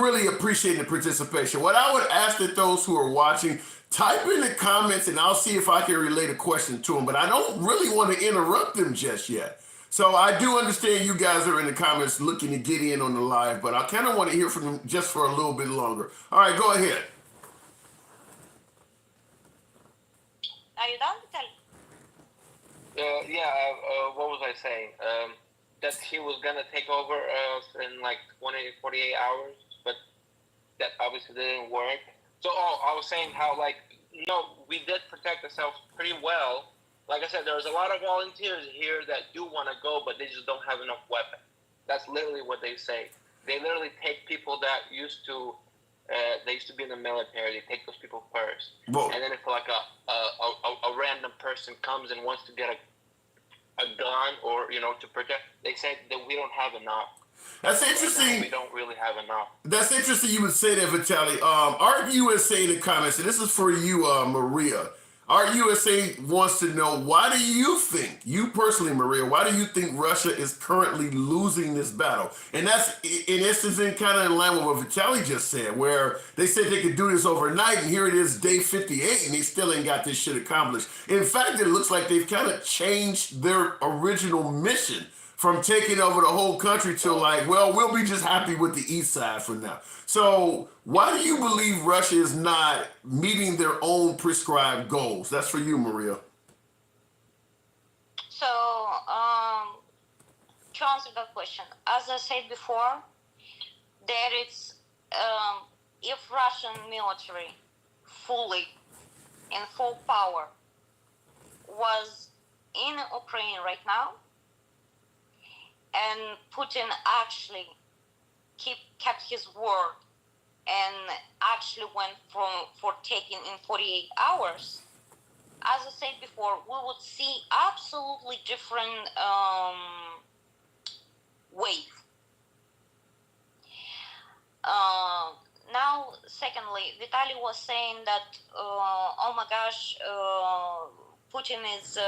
really appreciating the participation. What I would ask that those who are watching, type in the comments and I'll see if I can relate a question to them. But I don't really want to interrupt them just yet. So I do understand you guys are in the comments looking to get in on the live, but I kind of want to hear from them just for a little bit longer. All right, go ahead. Are you done, Vitaly? What was I saying? That he was going to take over in like 48 hours, but that obviously didn't work. So, I was saying how, we did protect ourselves pretty well. Like I said, there's a lot of volunteers here that do want to go, but they just don't have enough weapons. That's literally what they say. They literally take people that used to be in the military. They take those people first, Well, and then if like a random person comes and wants to get a gun or to protect, they say that we don't have enough. That's Right interesting. now, we don't really have enough. That's interesting you would say that, Vitaly. Art USA in the comments, and this is for you, Maria. Art USA wants to know, why do you think, you personally, Maria, why do you think Russia is currently losing this battle? And that's, in essence, in kind of in line with what Vitaly just said, where they said they could do this overnight, and here it is day 58, and they still ain't got this shit accomplished. In fact, it looks like they've kind of changed their original mission from taking over the whole country to like, well, we'll be just happy with the east side for now. So why do you believe Russia is not meeting their own prescribed goals? That's for you, Maria. So, to answer that question, as I said before, that it's if Russian military fully in full power was in Ukraine right now, and Putin actually kept his word and actually went for taking in 48 hours, as I said before, we would see absolutely different wave. Now, secondly, Vitaly was saying that, oh my gosh, Putin is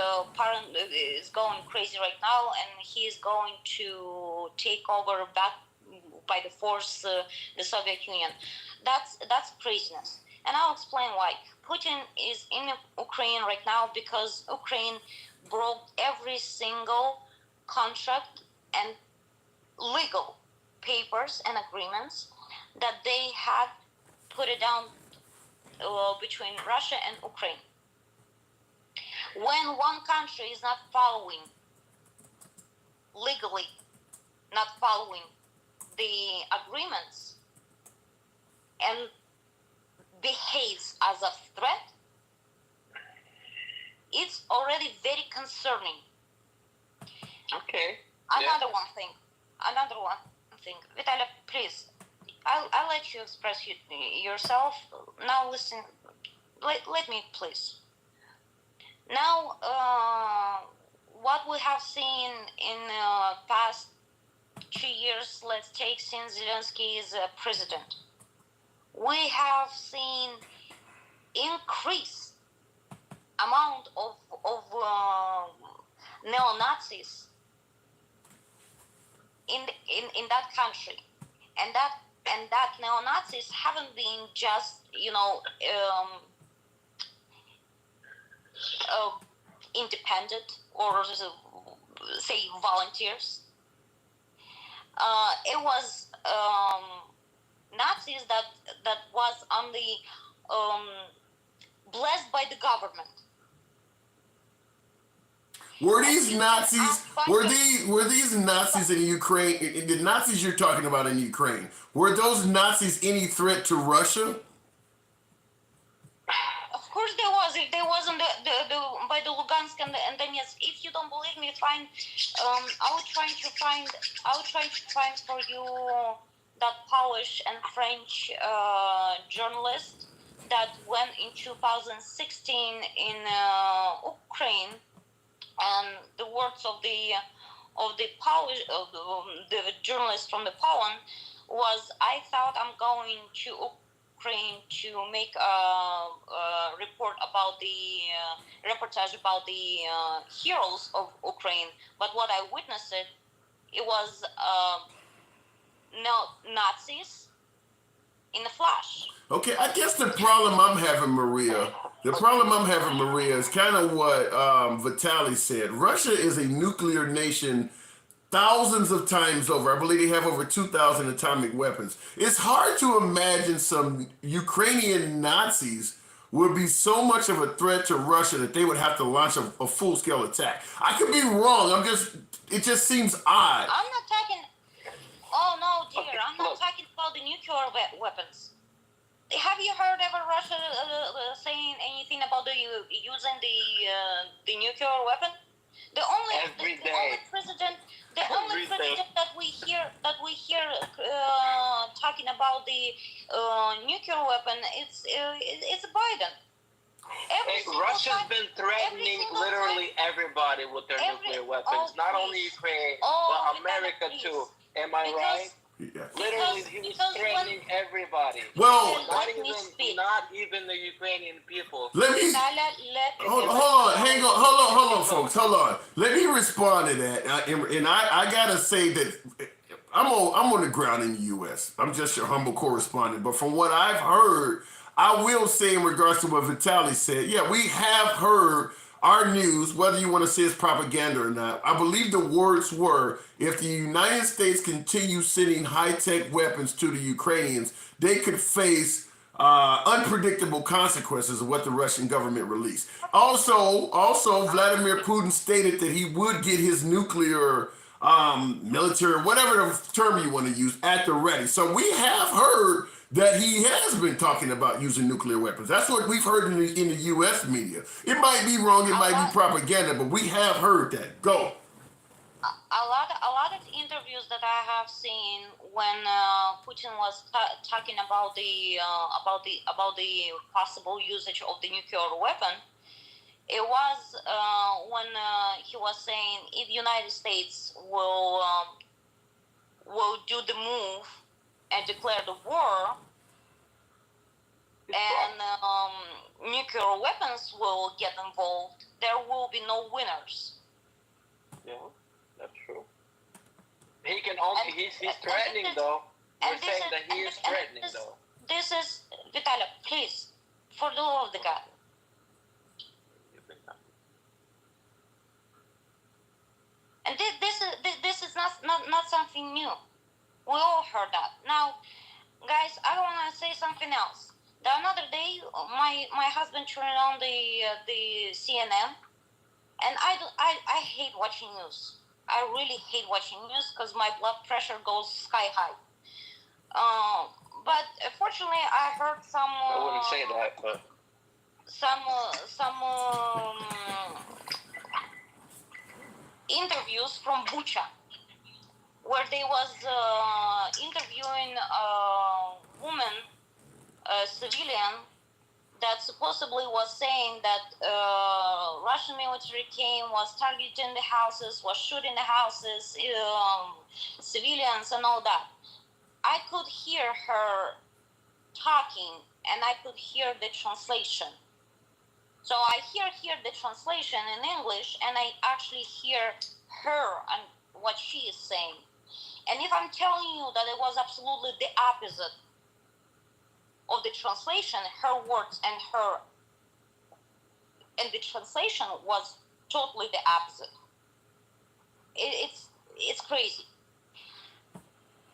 going crazy right now, and he is going to take over back by the force the Soviet Union. That's craziness, and I'll explain why. Putin is in Ukraine right now because Ukraine broke every single contract and legal papers and agreements that they had put it down between Russia and Ukraine. When one country is not following legally, not following the agreements and behaves as a threat, it's already very concerning. Okay. Another one thing. Vitaly, please, I'll let you express yourself. Now listen, let me please. Now, what we have seen in the past 2 years, let's take since Zelensky is president, we have seen increase amount of neo-Nazis in that country, and that neo-Nazis haven't been just independent or say volunteers. It was Nazis that was on the blessed by the government. Were these Nazis? Were these Nazis in Ukraine? The Nazis you're talking about in Ukraine, were those Nazis any threat to Russia? Of course there was. If there wasn't by the Lugansk and Donetsk, if you don't believe me, fine. I will try to find for you that Polish and French journalist that went in 2016 in Ukraine, and the words of the Polish the journalist from the Poland was, I thought I'm going to Ukraine to make a report about the reportage about the heroes of Ukraine, but what I witnessed it was Nazis in the flash. Okay, I guess the problem I'm having, Maria, is kind of what Vitaly said. Russia is a nuclear nation thousands of times over. I believe they have over 2,000 atomic weapons. It's hard to imagine some Ukrainian Nazis would be so much of a threat to Russia that they would have to launch a full-scale attack. I could be wrong. It just seems odd. I'm not talking. Oh no, dear! I'm not talking about the nuclear weapons. Have you heard ever Russia saying anything about using the nuclear weapon? The only president the only president that we hear talking about the nuclear weapon, it's Biden. Russia's been threatening literally everybody with their nuclear weapons, not only Ukraine, but America too. Am I right? Yeah. Literally, he was threatening everybody. Well, not even the Ukrainian people. Let me hold on, folks. Hold on. Let me respond to that. And I gotta say that I'm on the ground in the U.S. I'm just your humble correspondent. But from what I've heard, I will say in regards to what Vitaly said, yeah, we have heard our news, whether you want to say it's propaganda or not. I believe the words were, if the United States continues sending high-tech weapons to the Ukrainians, they could face unpredictable consequences of what the Russian government released. Also, Vladimir Putin stated that he would get his nuclear military, whatever the term you want to use, at the ready. So we have heard that he has been talking about using nuclear weapons. That's what we've heard in the U.S. media. It might be wrong, it might be propaganda, but we have heard that. Go. A lot of interviews that I have seen when Putin was talking about the possible usage of the nuclear weapon, it was when he was saying if the United States will do the move and declare the war, and nuclear weapons will get involved, there will be no winners. Yeah, that's true. He can only, he's threatening though. We're saying that he is threatening though. This is, Vitaly, please, for the love of the God. And this is not something new. We all heard that. Now, guys, I want to say something else. The another day, my husband turned on the CNN, and I hate watching news. I really hate watching news because my blood pressure goes sky high. But fortunately, I heard some. I wouldn't say that, but some interviews from Bucha, where they was interviewing a woman, a civilian, that supposedly was saying that Russian military came, was targeting the houses, was shooting the houses, civilians and all that. I could hear her talking, and I could hear the translation. So I hear the translation in English, and I actually hear her and what she is saying. And if I'm telling you that it was absolutely the opposite of the translation, her words and the translation was totally the opposite. It's crazy.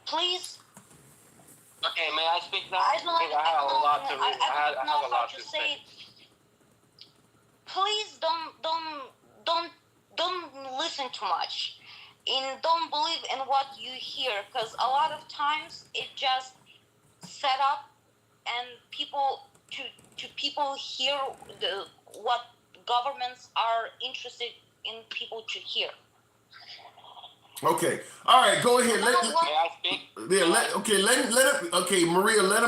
Please. Okay, may I speak now? I have a lot to read. I have a lot to say. Please don't listen too much, and don't believe in what you hear, because a lot of times it just set up, and people hear what governments are interested in people to hear. Okay. All right. Go ahead. May I speak? Yeah. Maria. Let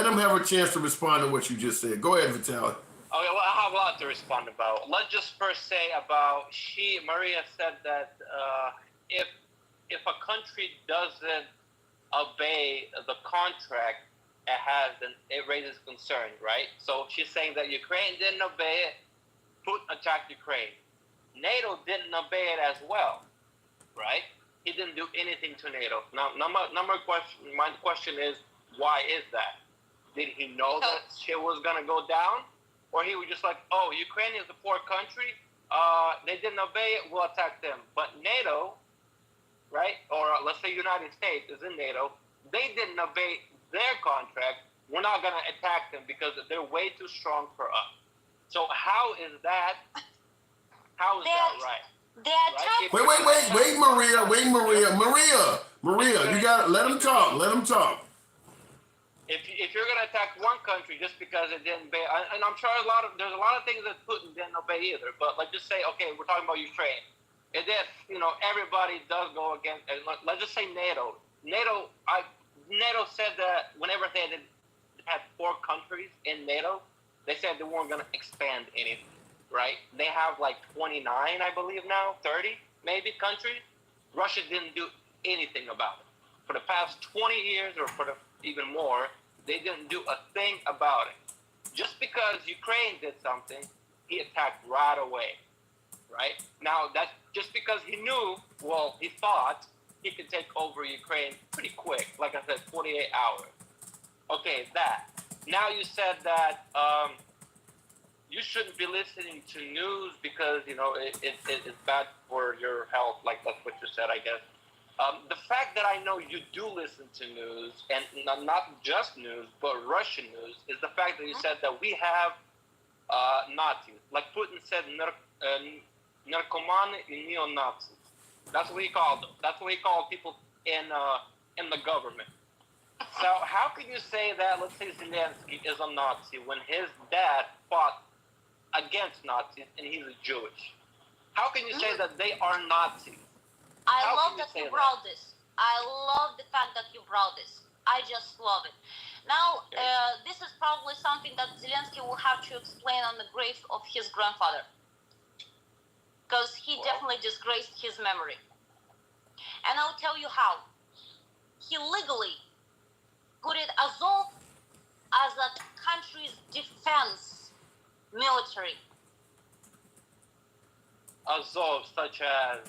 him have a chance to respond to what you just said. Go ahead, Vitaly. Okay, well, I have a lot to respond about. Let's just first say about Maria said that if a country doesn't obey the contract it raises concern, right? So she's saying that Ukraine didn't obey it, Putin attacked Ukraine. NATO didn't obey it as well, right? He didn't do anything to NATO. Now, my question is, why is that? Did he know that shit was gonna go down? Or he was just like, oh, Ukraine is a poor country, they didn't obey it, we'll attack them. But NATO, right, or let's say United States is in NATO, they didn't obey their contract, we're not going to attack them because they're way too strong for us. So how is that right? Wait, Maria, you got to let him talk. If you're going to attack one country just because it didn't obey, and I'm sure there's a lot of things that Putin didn't obey either, but let's just say, okay, we're talking about Ukraine. And if everybody does go against, let's just say NATO. NATO said that whenever they had 4 countries in NATO, they said they weren't going to expand anything, right? They have like 29, I believe now, 30 maybe countries. Russia didn't do anything about it. For the past 20 years or even more, they didn't do a thing about it. Just because Ukraine did something, he attacked right away, right? Now, that's just because he knew, he thought he could take over Ukraine pretty quick. Like I said, 48 hours. Okay, that. Now you said that you shouldn't be listening to news because, it's bad for your health. Like, that's what you said, I guess. The fact that I know you do listen to news, and not just news, but Russian news, is the fact that you said that we have Nazis. Like Putin said, narcoman and neo-Nazis. That's what he called them. That's what he called people in the government. So how can you say that, let's say Zelensky is a Nazi when his dad fought against Nazis and he's a Jewish? How can you say that they are Nazis? I love that you brought this. I love the fact that you brought this. I just love it. Now, this is probably something that Zelensky will have to explain on the grave of his grandfather. Because he definitely disgraced his memory. And I'll tell you how. He legally put it Azov as a country's defense military. Azov, such as?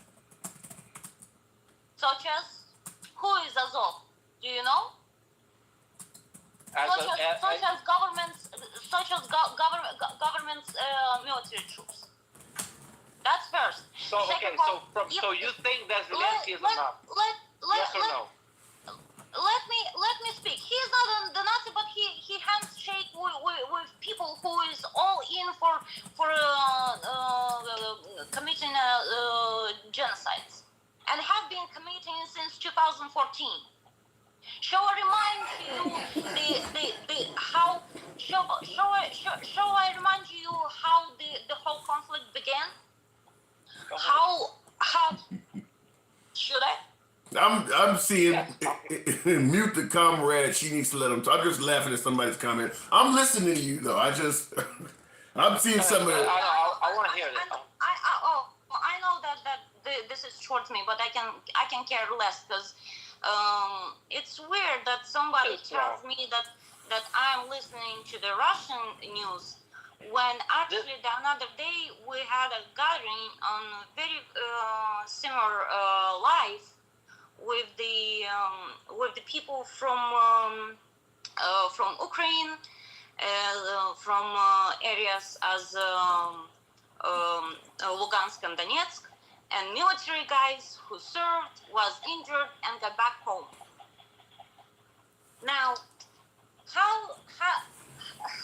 Who is Azov? Do you know? Such as government's military troops. That's first. So you think that Zelensky is a Nazi? Yes or no? Let me speak. He's not the Nazi, but he handshake with people who is all in for committing genocides and have been committing since 2014. Shall I remind you how the whole conflict began? How should I? I'm seeing mute the comrade. She needs to let him talk. I'm just laughing at somebody's comment. I'm listening to you though. I'm seeing somebody. I want to hear this. I know that this is towards me, but I can care less because it's weird that somebody tells me that I'm listening to the Russian news when actually the another day we had a gathering on a very similar life with the people from Ukraine, from areas as Lugansk and Donetsk, and military guys who served, was injured, and got back home. Now,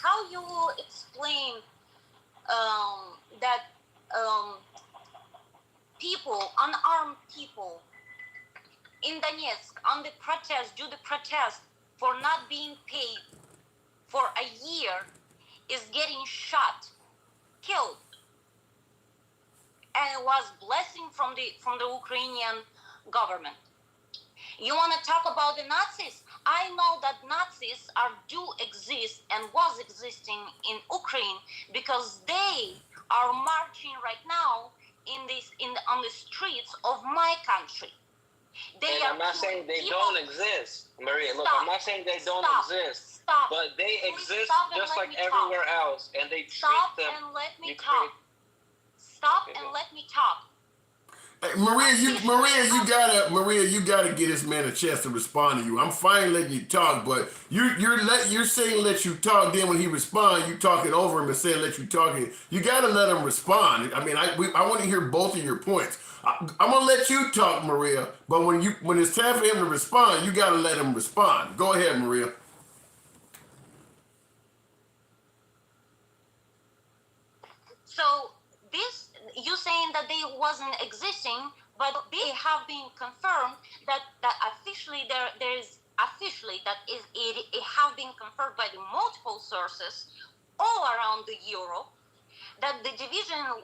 how you will explain that people, unarmed people, in Donetsk, do the protest for not being paid for a year, is getting shot, killed, and it was blessing from the Ukrainian government. You want to talk about the Nazis? I know that Nazis do exist and was existing in Ukraine because they are marching right now on the streets of my country. I'm not saying they don't exist, Maria. Look, I'm not saying they don't exist, but they exist just like everywhere else, and they treat them. And let me talk. Stop and let me talk. Hey, Maria, you gotta get this man a chance to respond to you. I'm fine letting you talk, but you're saying let you talk. Then when he responds, you talking over him and saying let you talk. You gotta let him respond. I mean, I want to hear both of your points. I'm gonna let you talk, Maria, but when it's time for him to respond, you gotta let him respond. Go ahead, Maria. So this, you saying that they wasn't existing, but they have been confirmed that officially it have been confirmed by the multiple sources all around the Europe that the division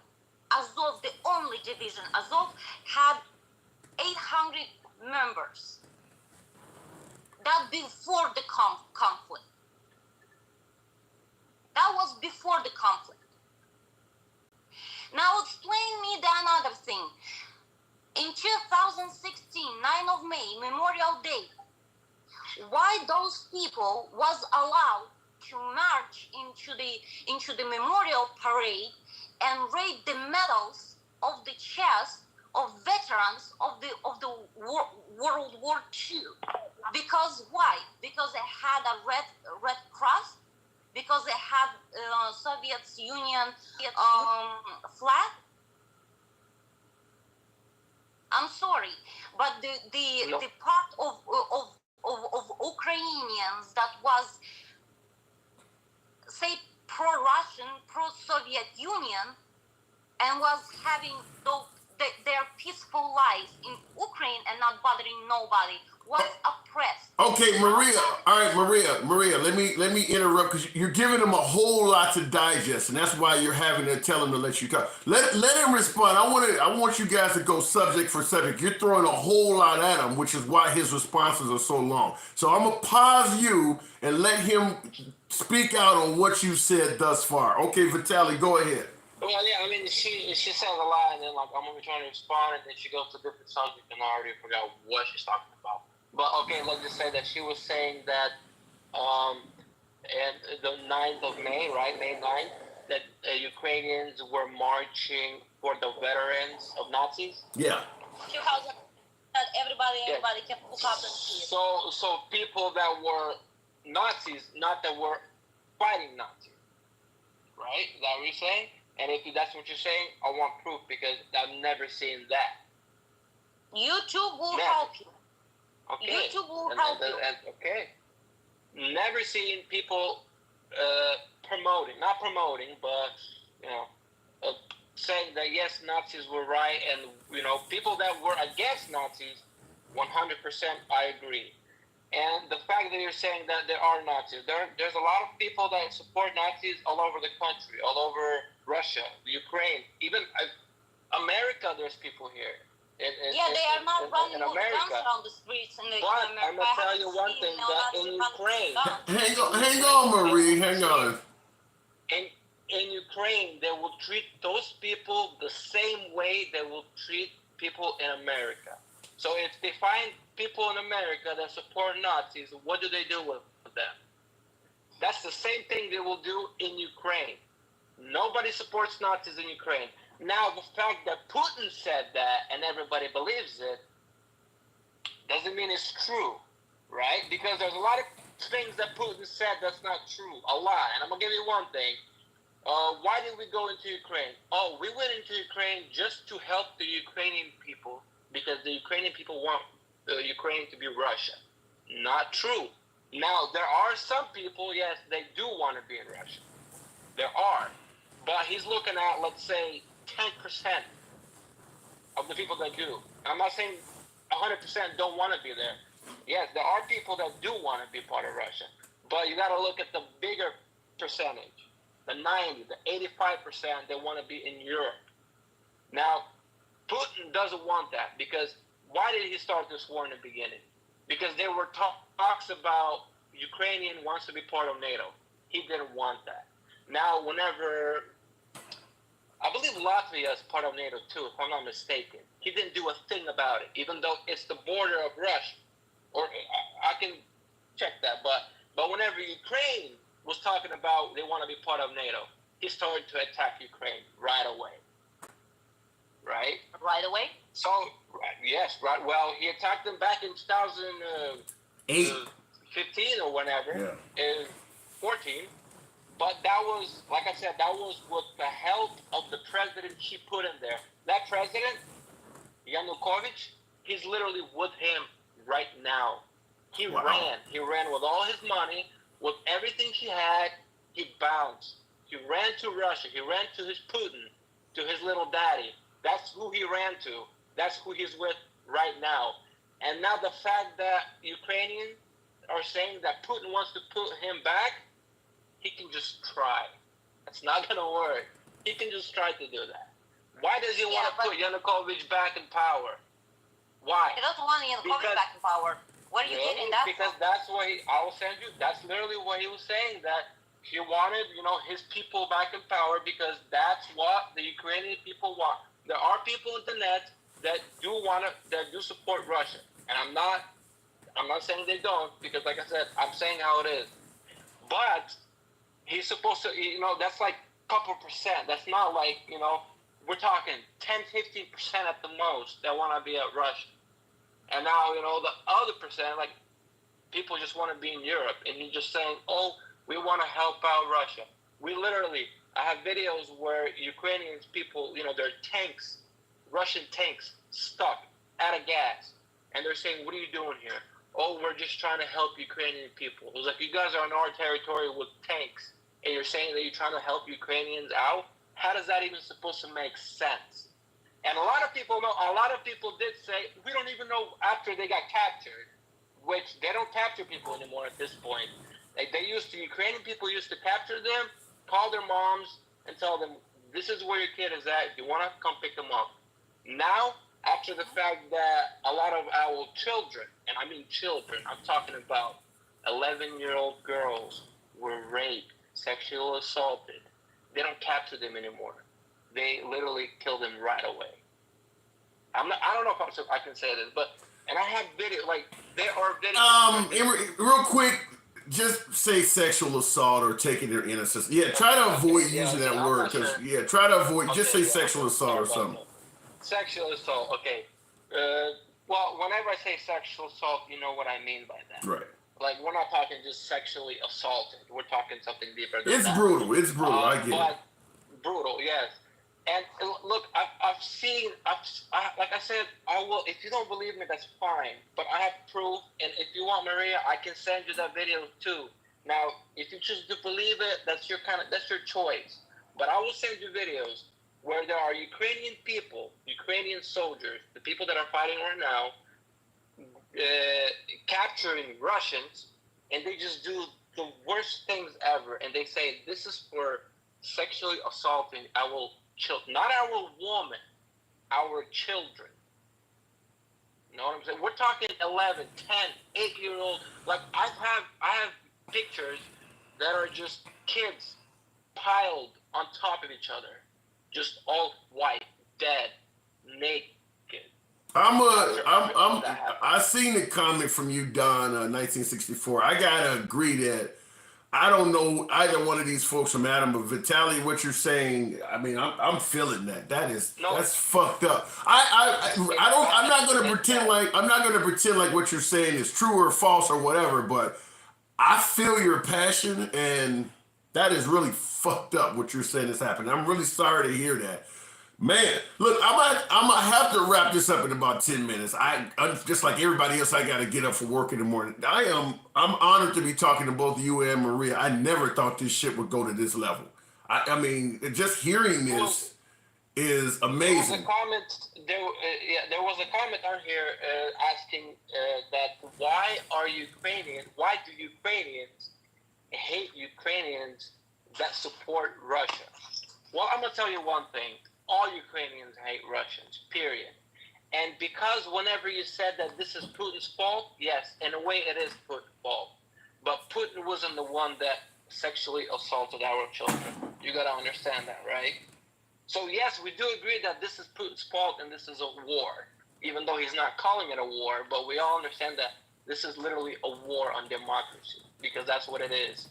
Azov, the only division, Azov had 800 members. That before the conflict. That was before the conflict. Now explain me the another thing. In 2016, 9 of May, Memorial Day, why those people was allowed to march into the memorial parade and raid the medals of the chest of veterans of the World War II? Because why? Because they had a red cross, because they had Soviet Union flag. I'm sorry, but the part of Ukrainians that was, say, pro-Russian, pro-Soviet Union, and was having their peaceful life in Ukraine and not bothering nobody, was oppressed. Okay, Maria. All right, Maria. Let me interrupt because you're giving him a whole lot to digest, and that's why you're having to tell him to let you talk. Let him respond. I want you guys to go subject for subject. You're throwing a whole lot at him, which is why his responses are so long. So I'm gonna pause you and let him speak out on what you said thus far. Okay, Vitaly, go ahead. Well, yeah, I mean, she says a lot, and then like I'm gonna be trying to respond, and then she goes to a different subject, and I already forgot what she's talking about. But okay, let's just say that she was saying that, and the 9th of May, right, May 9th, that Ukrainians were marching for the veterans of Nazis. Yeah. 2000, that everybody kept look up and see it. So people that were Nazis, not that were fighting Nazis, right? Is that what you're saying? And if that's what you're saying, I want proof because I've never seen that. YouTube will help you. Okay. YouTube will help you. Okay. Never seen people not promoting, but saying that yes, Nazis were right, and people that were against Nazis, 100%, I agree. And the fact that you're saying that there are Nazis, there's a lot of people that support Nazis all over the country, all over Russia, Ukraine, even America. There's people here. They are not running with guns around the streets in America. But I'm gonna tell you one thing: that in Ukraine, hang on, Marie, hang on. In Ukraine, they will treat those people the same way they will treat people in America. So if they find people in America that support Nazis, what do they do with them? That's the same thing they will do in Ukraine. Nobody supports Nazis in Ukraine. Now, the fact that Putin said that and everybody believes it doesn't mean it's true, right? Because there's a lot of things that Putin said that's not true. A lot. And I'm going to give you one thing. Why did we go into Ukraine? Oh, we went into Ukraine just to help the Ukrainian people because the Ukrainian people want Ukraine to be Russia. Not true. Now, there are some people, yes, they do want to be in Russia. There are. But he's looking at, let's say, 10% of the people that do. I'm not saying 100% don't want to be there. Yes, there are people that do want to be part of Russia. But you got to look at the bigger percentage. The 90, the 85% that want to be in Europe. Now, Putin doesn't want that because why did he start this war in the beginning? Because there were talks about Ukrainian wants to be part of NATO. He didn't want that. Now, whenever, I believe Latvia is part of NATO too, if I'm not mistaken. He didn't do a thing about it, even though it's the border of Russia. Or I can check that, but whenever Ukraine was talking about they want to be part of NATO, he started to attack Ukraine right away. Right? Right away? So, yes, right. Well, he attacked them back in 2015 or whenever, 14. But that was, like I said, that was with the help of the president he put in there. That president, Yanukovych, he's literally with him right now. He ran. He ran with all his money, with everything he had. He bounced. He ran to Russia. He ran to his Putin, to his little daddy. That's who he ran to. That's who he's with right now. And now the fact that Ukrainians are saying that Putin wants to put him back, he can just try. It's not going to work. He can just try to do that. Why does he want to put Yanukovych back in power? Why? He doesn't want Yanukovych back in power. What are you getting that Because from? that's what I will send you. That's literally what he was saying, that he wanted, his people back in power because that's what the Ukrainian people want. There are people on the net that do support Russia, and I'm not saying they don't, because like I said, I'm saying how it is. But he's supposed to, that's like a couple percent. That's not like, we're talking 10-15% at the most that want to be at Russia. And now, the other percent, like, people just want to be in Europe. And he's just saying, oh, we want to help out Russia. I have videos where Ukrainians people, their tanks, Russian tanks, stuck out of gas. And they're saying, what are you doing here? Oh, we're just trying to help Ukrainian people. It was like, you guys are on our territory with tanks, and you're saying that you're trying to help Ukrainians out? How does that even supposed to make sense? And a lot of people did say, we don't even know after they got captured, which they don't capture people anymore at this point. Like Ukrainian people used to capture them, call their moms, and tell them, this is where your kid is at. You want to come pick them up. Now, after the fact that a lot of our children, and I mean children, I'm talking about 11-year-old girls were raped, sexually assaulted, they don't capture them anymore. They literally kill them right away. I don't know if I can say this, and I have video, like, there are videos. Real quick, just say sexual assault or taking their innocence. Yeah, try to avoid using that word, because, try to avoid, just say sexual assault or something. Sexual assault, okay. Well, whenever I say sexual assault, you know what I mean by that. Right. Like, we're not talking just sexually assaulted. We're talking something deeper than that. It's brutal, I get it. Brutal, yes. And look, I've seen, like I said, I will, if you don't believe me, that's fine. But I have proof, and if you want, Maria, I can send you that video too. Now, if you choose to believe it, that's your choice. But I will send you videos where there are Ukrainian people, Ukrainian soldiers, the people that are fighting right now, capturing Russians, and they just do the worst things ever. And they say, this is for sexually assaulting our children, not our women, our children. You know what I'm saying? We're talking 11, 10, 8-year-old. Like, I have pictures that are just kids piled on top of each other, just all white, dead, naked. I seen the comment from you, Don, 1964. I gotta agree that I don't know either one of these folks from Adam, but Vitaly, what you're saying, I mean, I'm feeling that. That's fucked up. I'm not gonna pretend like what you're saying is true or false or whatever, but I feel your passion, and that is really fucked up what you're saying is happening. I'm really sorry to hear that. Man, look, I'm gonna have to wrap this up in about 10 minutes. I'm just like everybody else. I gotta get up for work in the morning. I'm honored to be talking to both you and Maria. I never thought this shit would go to this level. I mean, just hearing this is amazing. There was a comment on here asking that why do Ukrainians hate Ukrainians that support Russia? Well, I'm gonna tell you one thing. All Ukrainians hate Russians, period. And because whenever you said that this is Putin's fault, yes, in a way it is Putin's fault. But Putin wasn't the one that sexually assaulted our children. You gotta understand that, right? So yes, we do agree that this is Putin's fault and this is a war, even though he's not calling it a war, but we all understand that this is literally a war on democracy, because that's what it is.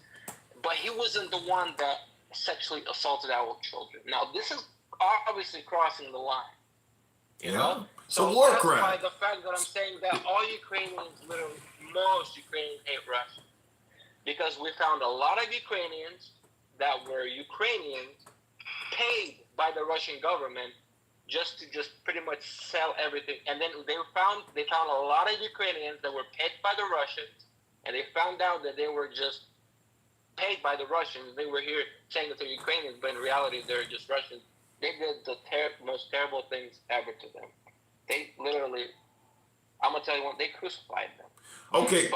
But he wasn't the one that sexually assaulted our children. Now, this is obviously crossing the line. You know? So war that's crime. Why the fact that I'm saying that all Ukrainians, literally most Ukrainians hate Russia. Because we found a lot of Ukrainians that were Ukrainians paid by the Russian government just to pretty much sell everything. And then they found a lot of Ukrainians that were paid by the Russians, and they found out that they were just paid by the Russians. They were here saying that they're Ukrainians, but in reality they're just Russians. They did the most terrible things ever to them. They literally, I'm gonna tell you one, they crucified them. Okay,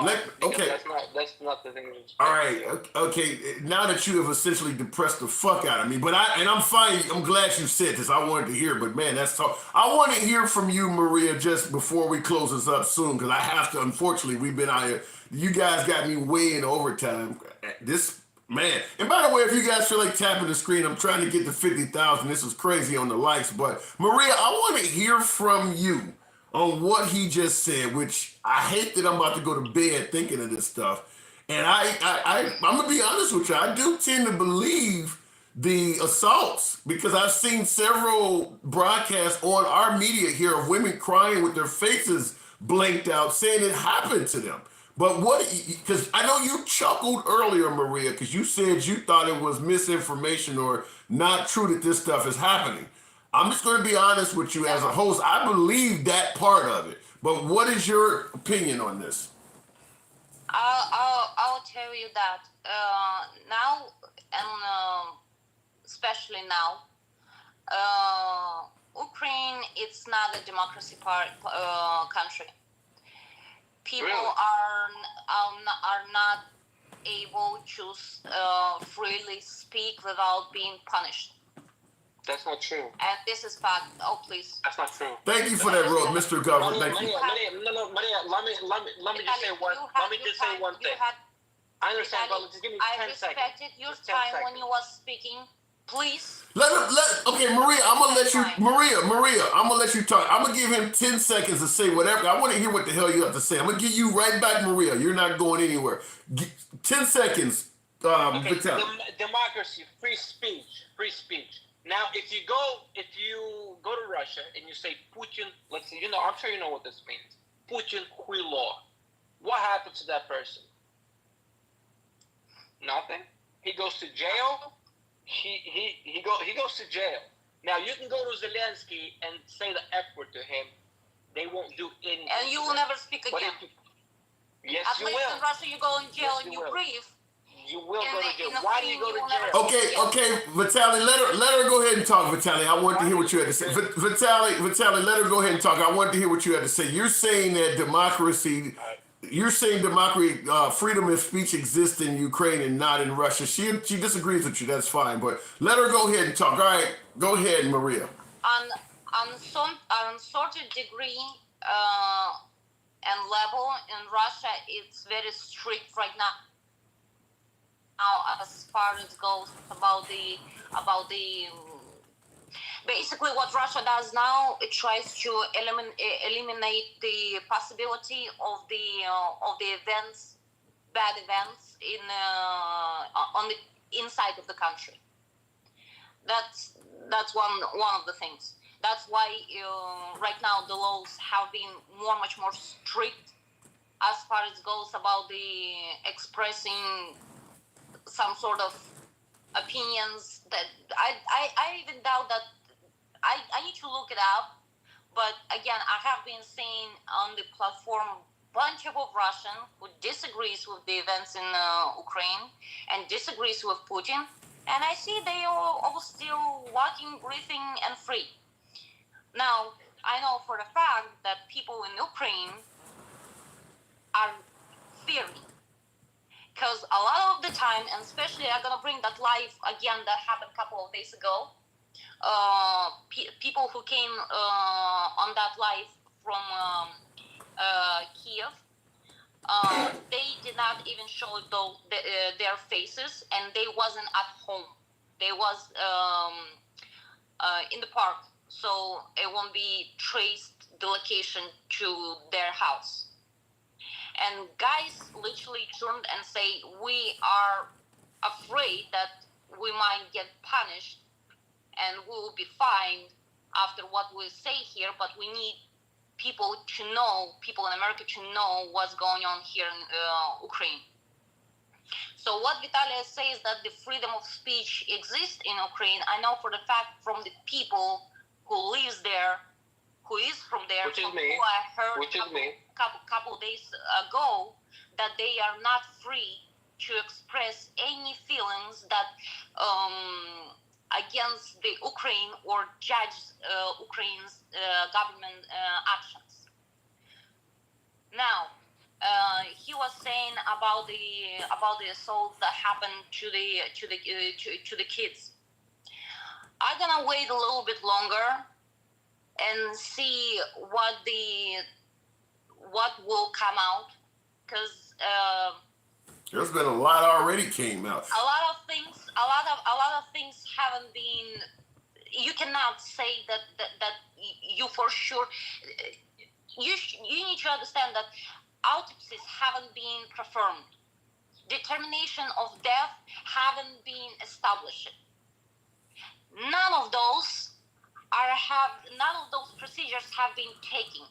okay. That's not the thing. All right, okay. Now that you have essentially depressed the fuck out of me, but I'm fine. I'm glad you said this. I wanted to hear, but man, that's tough. I want to hear from you, Maria, just before we close this up soon, because I have to. Unfortunately, we've been out here. You guys got me way in overtime. This man. And by the way, if you guys feel like tapping the screen, I'm trying to get to 50,000. This is crazy on the likes, but Maria, I want to hear from you on what he just said, which I hate that I'm about to go to bed thinking of this stuff. And I'm gonna be honest with you, I do tend to believe the assaults because I've seen several broadcasts on our media here of women crying with their faces blanked out, saying it happened to them. But what? Because I know you chuckled earlier, Maria, because you said you thought it was misinformation or not true that this stuff is happening. I'm just going to be honest with you as a host. I believe that part of it. But what is your opinion on this? I'll tell you that now, and especially now, Ukraine it's not a democracy country. People are not able to freely speak without being punished. That's not true. And this is fact. Oh, please. That's not true. Thank you for that, Mr. Governor. Thank you. Maria, let me just say one thing. I understand, but just give me 10 seconds. I respected your time when you was speaking. Please. Okay, Maria, I'm gonna let you, Maria, I'm gonna let you talk. I'm gonna give him 10 seconds to say whatever. I want to hear what the hell you have to say. I'm gonna give you right back, Maria. You're not going anywhere. 10 seconds, Vitaly. Democracy, free speech. Now, if you go to Russia and you say Putin, let's say, I'm sure you know what this means. Putin huilo. What happens to that person? Nothing. He goes to jail. He goes to jail. Now you can go to Zelensky and say the F word to him. They won't do anything. And you will never speak again. Yes, At least in Russia, you go in jail and you breathe. You will go to jail. Why do you go to jail? Okay, Vitaly, let her go ahead and talk, Vitaly. I want to hear what you had to say. Vitaly, let her go ahead and talk. I want to hear what you had to say. You're saying that democracy, freedom of speech exists in Ukraine and not in Russia. She disagrees with you. That's fine, but let her go ahead and talk. All right, go ahead, Maria. On certain degree and level in Russia, it's very strict right now. As far as goes about the basically what Russia does now, it tries to eliminate the possibility of the events, bad events on the inside of the country. That's one of the things. That's why right now the laws have been much more strict as far as goes about the expressing some sort of opinions that I even doubt that I need to look it up, but again I have been seeing on the platform bunch of Russian who disagrees with the events in Ukraine and disagrees with Putin, and I see they are all still walking, breathing, and free. Now I know for a fact that people in Ukraine are fearing. Because a lot of the time, and especially I'm going to bring that live again that happened a couple of days ago, people who came on that live from Kiev, they did not even show their faces, and they wasn't at home. They was in the park, so it won't be traced the location to their house. And guys literally turned and say, we are afraid that we might get punished and we will be fined after what we say here, but we need people in America to know what's going on here in Ukraine. So what Vitaly says that the freedom of speech exists in Ukraine, I know for the fact from the people who lives there, who is from there, who I heard couple days ago, that they are not free to express any feelings that against the Ukraine or judge Ukraine's government actions. Now, he was saying about the assault that happened to the kids. I'm gonna wait a little bit longer and see what will come out, because there's been a lot already came out. a lot of things haven't been. You cannot say that you for sure. You need to understand that autopsies haven't been performed. Determination of death haven't been established. None of those procedures have been taken.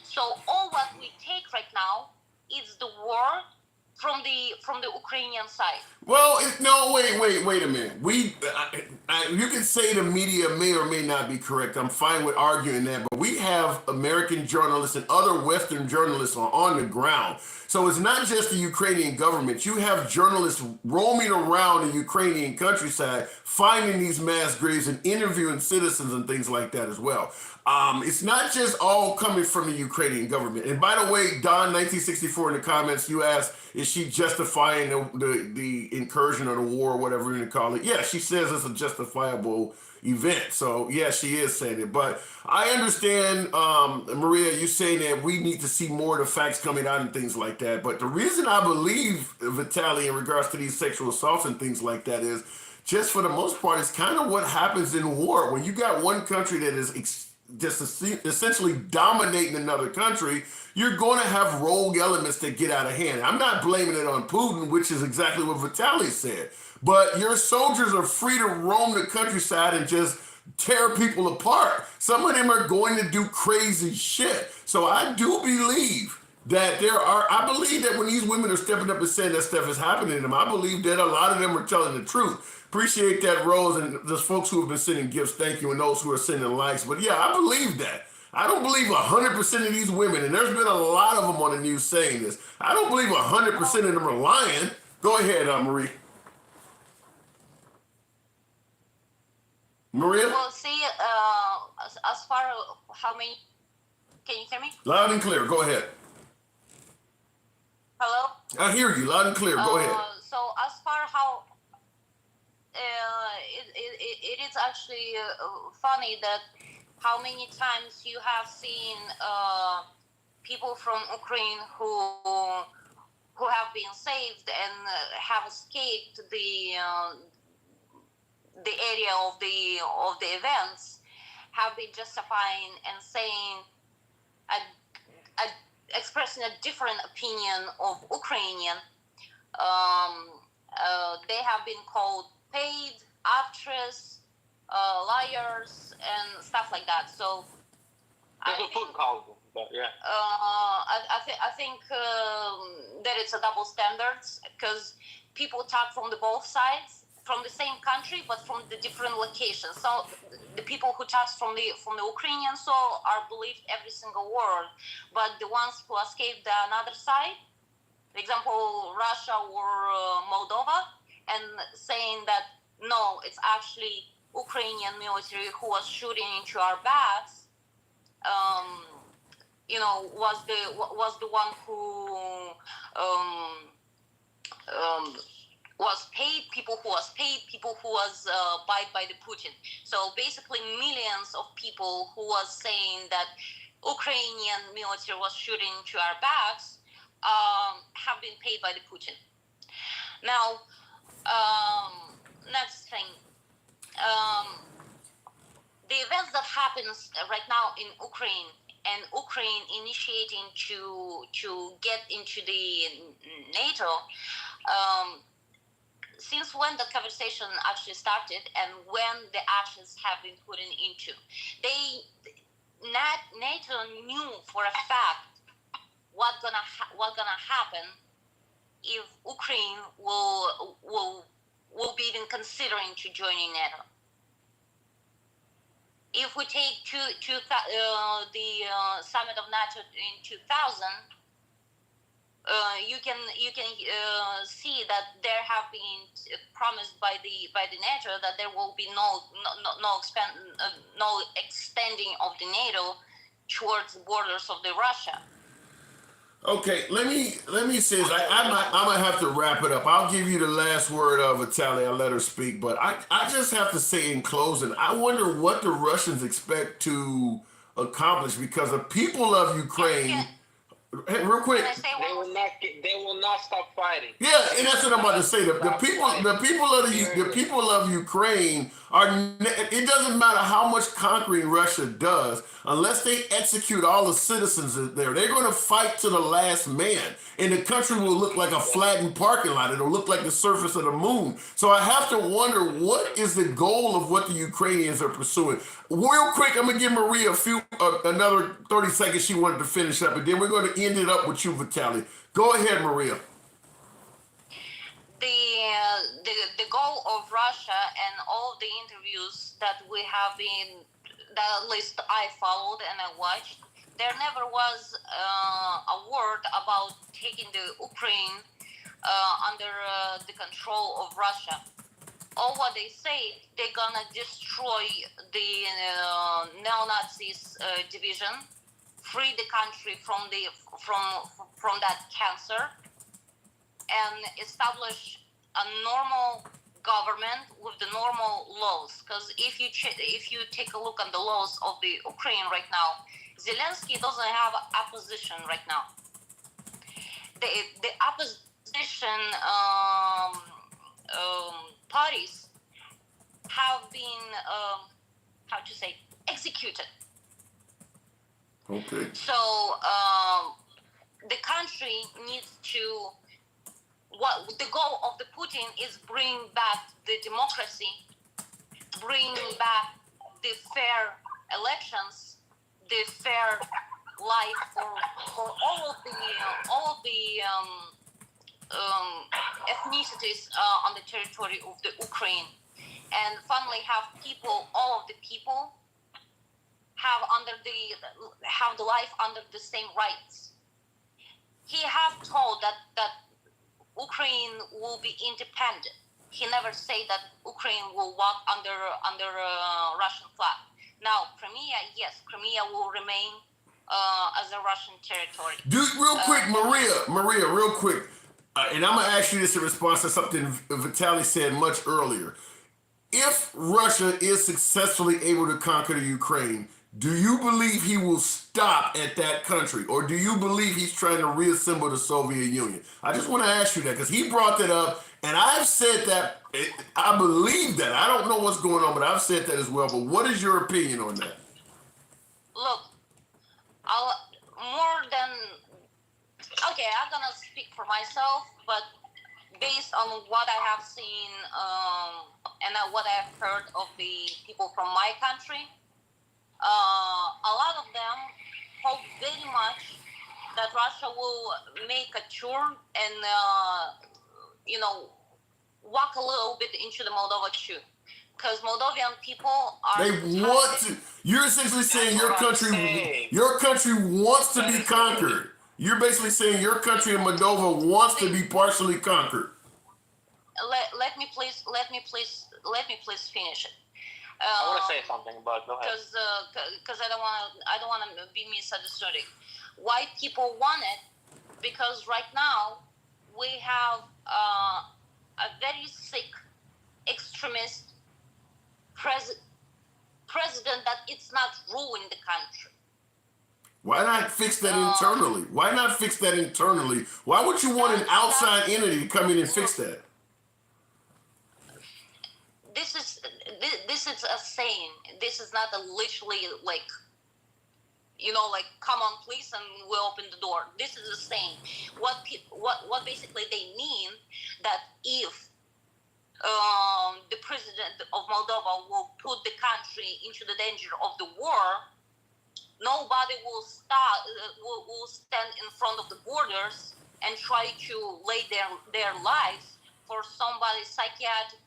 So all what we take right now is the word from the Ukrainian side. Well, no, wait a minute. You can say the media may or may not be correct. I'm fine with arguing that, but we have American journalists and other Western journalists on the ground. So it's not just the Ukrainian government. You have journalists roaming around the Ukrainian countryside, finding these mass graves and interviewing citizens and things like that as well. It's not just all coming from the Ukrainian government. And by the way, Don 1964 in the comments, you asked, is she justifying the incursion or the war or whatever you want to call it? Yeah, she says it's a justifiable event. So yeah, she is saying it. But I understand, Maria, you saying that we need to see more of the facts coming out and things like that. But the reason I believe Vitaly in regards to these sexual assaults and things like that is just for the most part, it's kind of what happens in war. When you got one country that is just essentially dominating another country, you're going to have rogue elements that get out of hand. I'm not blaming it on Putin, which is exactly what Vitaly said. But your soldiers are free to roam the countryside and just tear people apart. Some of them are going to do crazy shit. So I do believe that I believe that when these women are stepping up and saying that stuff is happening to them, I believe that a lot of them are telling the truth. Appreciate that, Rose, and those folks who have been sending gifts, thank you, and those who are sending likes. But yeah, I believe that. I don't believe 100% of these women, and there's been a lot of them on the news saying this. I don't believe 100% of them are lying. Go ahead, Marie. Maria? Well, see, as far as how many, can you hear me? Loud and clear, go ahead. Hello? I hear you, loud and clear, go ahead. So as far how, it is actually funny that how many times you have seen people from Ukraine who have been saved and have escaped the area of the events, have been justifying and saying expressing a different opinion of Ukrainian. They have been called paid actress, liars, and stuff like that. So that's what Putin calls them. But yeah. I think that it's a double standards, because people talk from both sides, from the same country, but from the different locations. So the people who talk from the Ukrainian soil are believed every single word, but the ones who escaped the another side, for example, Russia or Moldova, and saying that no, it's actually Ukrainian military who was shooting into our backs. Was the one who was paid, people who was bought by the Putin. So basically millions of people who was saying that Ukrainian military was shooting to our backs have been paid by the Putin. Now, next thing, the events that happens right now in Ukraine, and Ukraine initiating to get into the NATO, since when the conversation actually started and when the actions have been put into, NATO knew for a fact what's gonna happen if Ukraine will be even considering to joining NATO. If we take the summit of NATO in 2000, you can see that there have been promised by the NATO that there will be no extending of the NATO towards the borders of the Russia. Okay, let me say this. I'm gonna have to wrap it up. I'll give you the last word of Italia. I'll let her speak, but I just have to say in closing, I wonder what the Russians expect to accomplish because the people of Ukraine. Hey, real quick. Can I say They one? will not. They will not stop fighting. Yeah, and that's what I'm about to say. The Stop people, fighting. the people of the people of Ukraine are. It doesn't matter how much conquering Russia does, unless they execute all the citizens there. They're going to fight to the last man, and the country will look like a flattened parking lot. It'll look like the surface of the moon. So I have to wonder what is the goal of what the Ukrainians are pursuing. Real quick, I'm gonna give Maria another 30 seconds. She wanted to finish up, and then we're going to end it up with you, Vitaly. Go ahead, Maria. The goal of Russia and all the interviews that we have been, that at least I followed and I watched, there never was a word about taking the Ukraine under the control of Russia. All what they say, they're gonna destroy the neo-Nazis division, free the country from that cancer, and establish a normal government with the normal laws. Because if you take a look at the laws of the Ukraine right now, Zelensky doesn't have opposition right now. The opposition parties have been executed. Okay. So the country needs to. What the goal of the Putin is bring back the democracy, bring back the fair elections, the fair life for all of the ethnicities on the territory of the Ukraine, and finally have all of the people have the life under the same rights. He have told that Ukraine will be independent. He never said that Ukraine will walk under Russian flag. Now, Crimea will remain as a Russian territory. Real quick, Maria, real quick, and I'm gonna ask you this in response to something Vitaly said much earlier. If Russia is successfully able to conquer the Ukraine, do you believe he will stop at that country, or do you believe he's trying to reassemble the Soviet Union? I just want to ask you that because he brought that up, and I've said that. I believe that. I don't know what's going on, but I've said that as well. But what is your opinion on that? Look, I'm gonna speak for myself, but based on what I have seen and what I have heard of the people from my country, a lot of them hope very much that Russia will make a turn and walk a little bit into the Moldova too, because Moldovan people are. They want to. You're essentially saying your country wants to be conquered. You're basically saying your country in Moldova wants to be partially conquered. Let me please finish it. I want to say something, but go ahead. Because I don't want to be misunderstood. Why people want it? Because right now we have a very sick extremist president that it's not ruling the country. Why not fix that internally? Why not fix that internally? Why would you want an outside entity to come in and fix that? This is a saying. This is not a literally like come on please and we'll open the door. This is a saying. What basically they mean that if the president of Moldova will put the country into the danger of the war, nobody will stand in front of the borders and try to lay their lives for somebody's psychiatric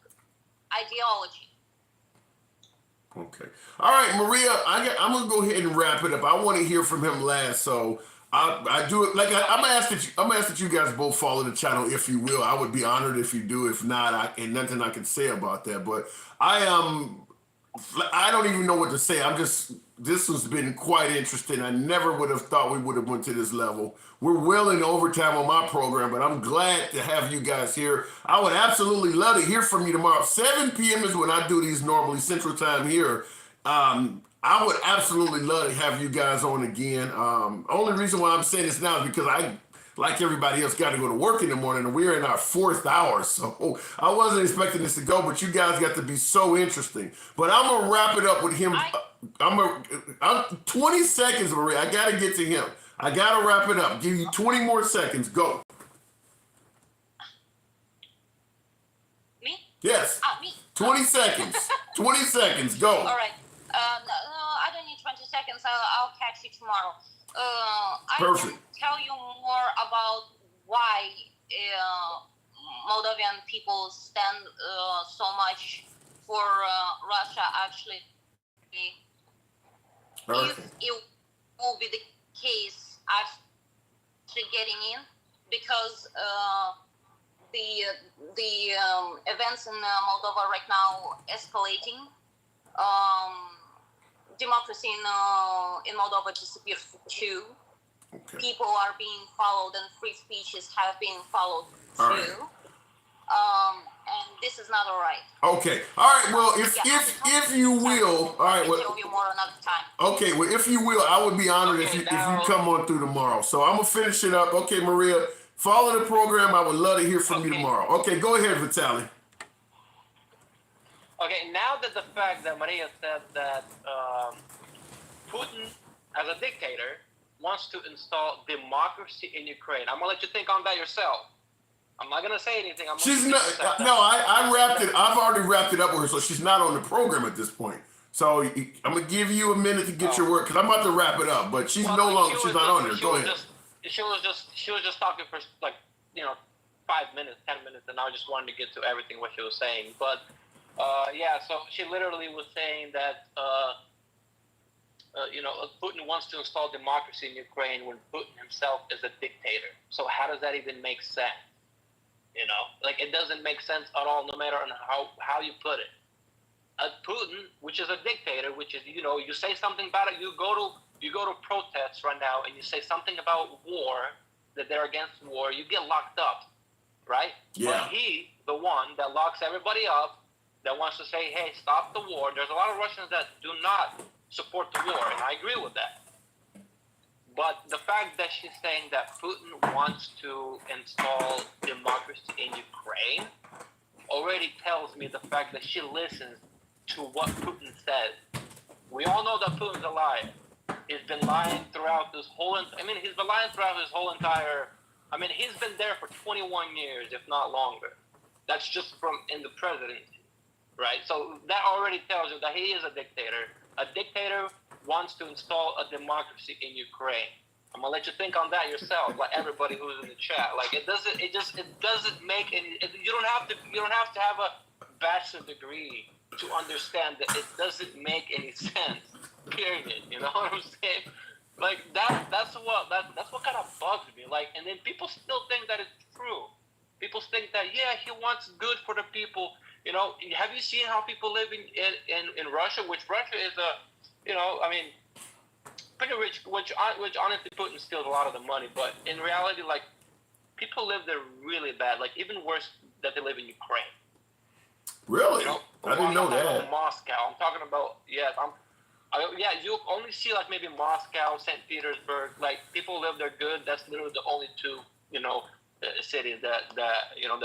ideology. Okay. All right, Maria, I'm going to go ahead and wrap it up. I want to hear from him last, so I do it. Like I'm gonna ask that you guys both follow the channel if you will. I would be honored if you do. If not, and nothing I can say about that. But I am I don't even know what to say. This has been quite interesting. I never would have thought we would have went to this level. We're well in overtime on my program, but I'm glad to have you guys here. I would absolutely love to hear from you tomorrow. 7 p.m. is when I do these normally Central Time here. I would absolutely love to have you guys on again. Only reason why I'm saying this now is because I, like everybody else, got to go to work in the morning, and we're in our 4th hour. So I wasn't expecting this to go, but you guys got to be so interesting. But I'm gonna wrap it up with him. I'm 20 seconds, Maria. I gotta get to him. I gotta wrap it up. Give you 20 more seconds. Go. Me? Yes. Me. 20 seconds. 20 seconds. Go. All right. No, I don't need 20 seconds. I'll catch you tomorrow. I Perfect. can tell you more about why Moldovan people stand so much for Russia. Actually, Perfect. if it will be the case, actually getting in, because the events in Moldova right now escalating. Democracy in Moldova disappeared too. Okay. People are being followed, and free speeches have been followed too. All right. And this is not all right. Okay. All right. Well, if you will, all right. I'll tell you more another time. Okay. Well, if you will, I would be honored if you come on through tomorrow. So I'm gonna finish it up. Okay, Maria. Follow the program. I would love to hear from you tomorrow. Okay. Go ahead, Vitaly. Okay, now that the fact that Maria said that Putin, as a dictator, wants to install democracy in Ukraine, I'm gonna let you think on that yourself. I'm not gonna say anything. She's not. No, I wrapped it. I've already wrapped it up with her, so she's not on the program at this point. So I'm gonna give you a minute to get your work because I'm about to wrap it up. But she's no longer. She's not on there. Go ahead. She was just talking for 5 minutes, 10 minutes, and I just wanted to get to everything what she was saying, but. Yeah, so she literally was saying that, Putin wants to install democracy in Ukraine when Putin himself is a dictator. So how does that even make sense? It doesn't make sense at all, no matter on how you put it. Putin, which is a dictator, which is, you say something about it, you go to protests right now, and you say something about war, that they're against war, you get locked up, right? Yeah. But he, the one that locks everybody up, that wants to say, hey, stop the war. There's a lot of Russians that do not support the war, and I agree with that. But the fact that she's saying that Putin wants to install democracy in Ukraine already tells me the fact that she listens to what Putin says. We all know that Putin's a liar. He's been lying throughout this whole... he's been lying throughout his whole entire... he's been there for 21 years, if not longer. That's just from in the presidency. Right, so that already tells you that he is a dictator. A dictator wants to install a democracy in Ukraine. I'm gonna let you think on that yourself, like everybody who's in the chat. Like it doesn't make any. You don't have to have a bachelor degree to understand that it doesn't make any sense. Period. You know what I'm saying? Like that's what kind of bugs me. Like, and then people still think that it's true. People think that he wants good for the people. Have you seen how people live in Russia? Which Russia is pretty rich, which honestly Putin steals a lot of the money. But in reality, like, people live there really bad. Like, even worse that they live in Ukraine. Really? I didn't know that. About Moscow. I'm talking about, you only see like maybe Moscow, St. Petersburg. Like, people live there good. That's literally the only two, cities that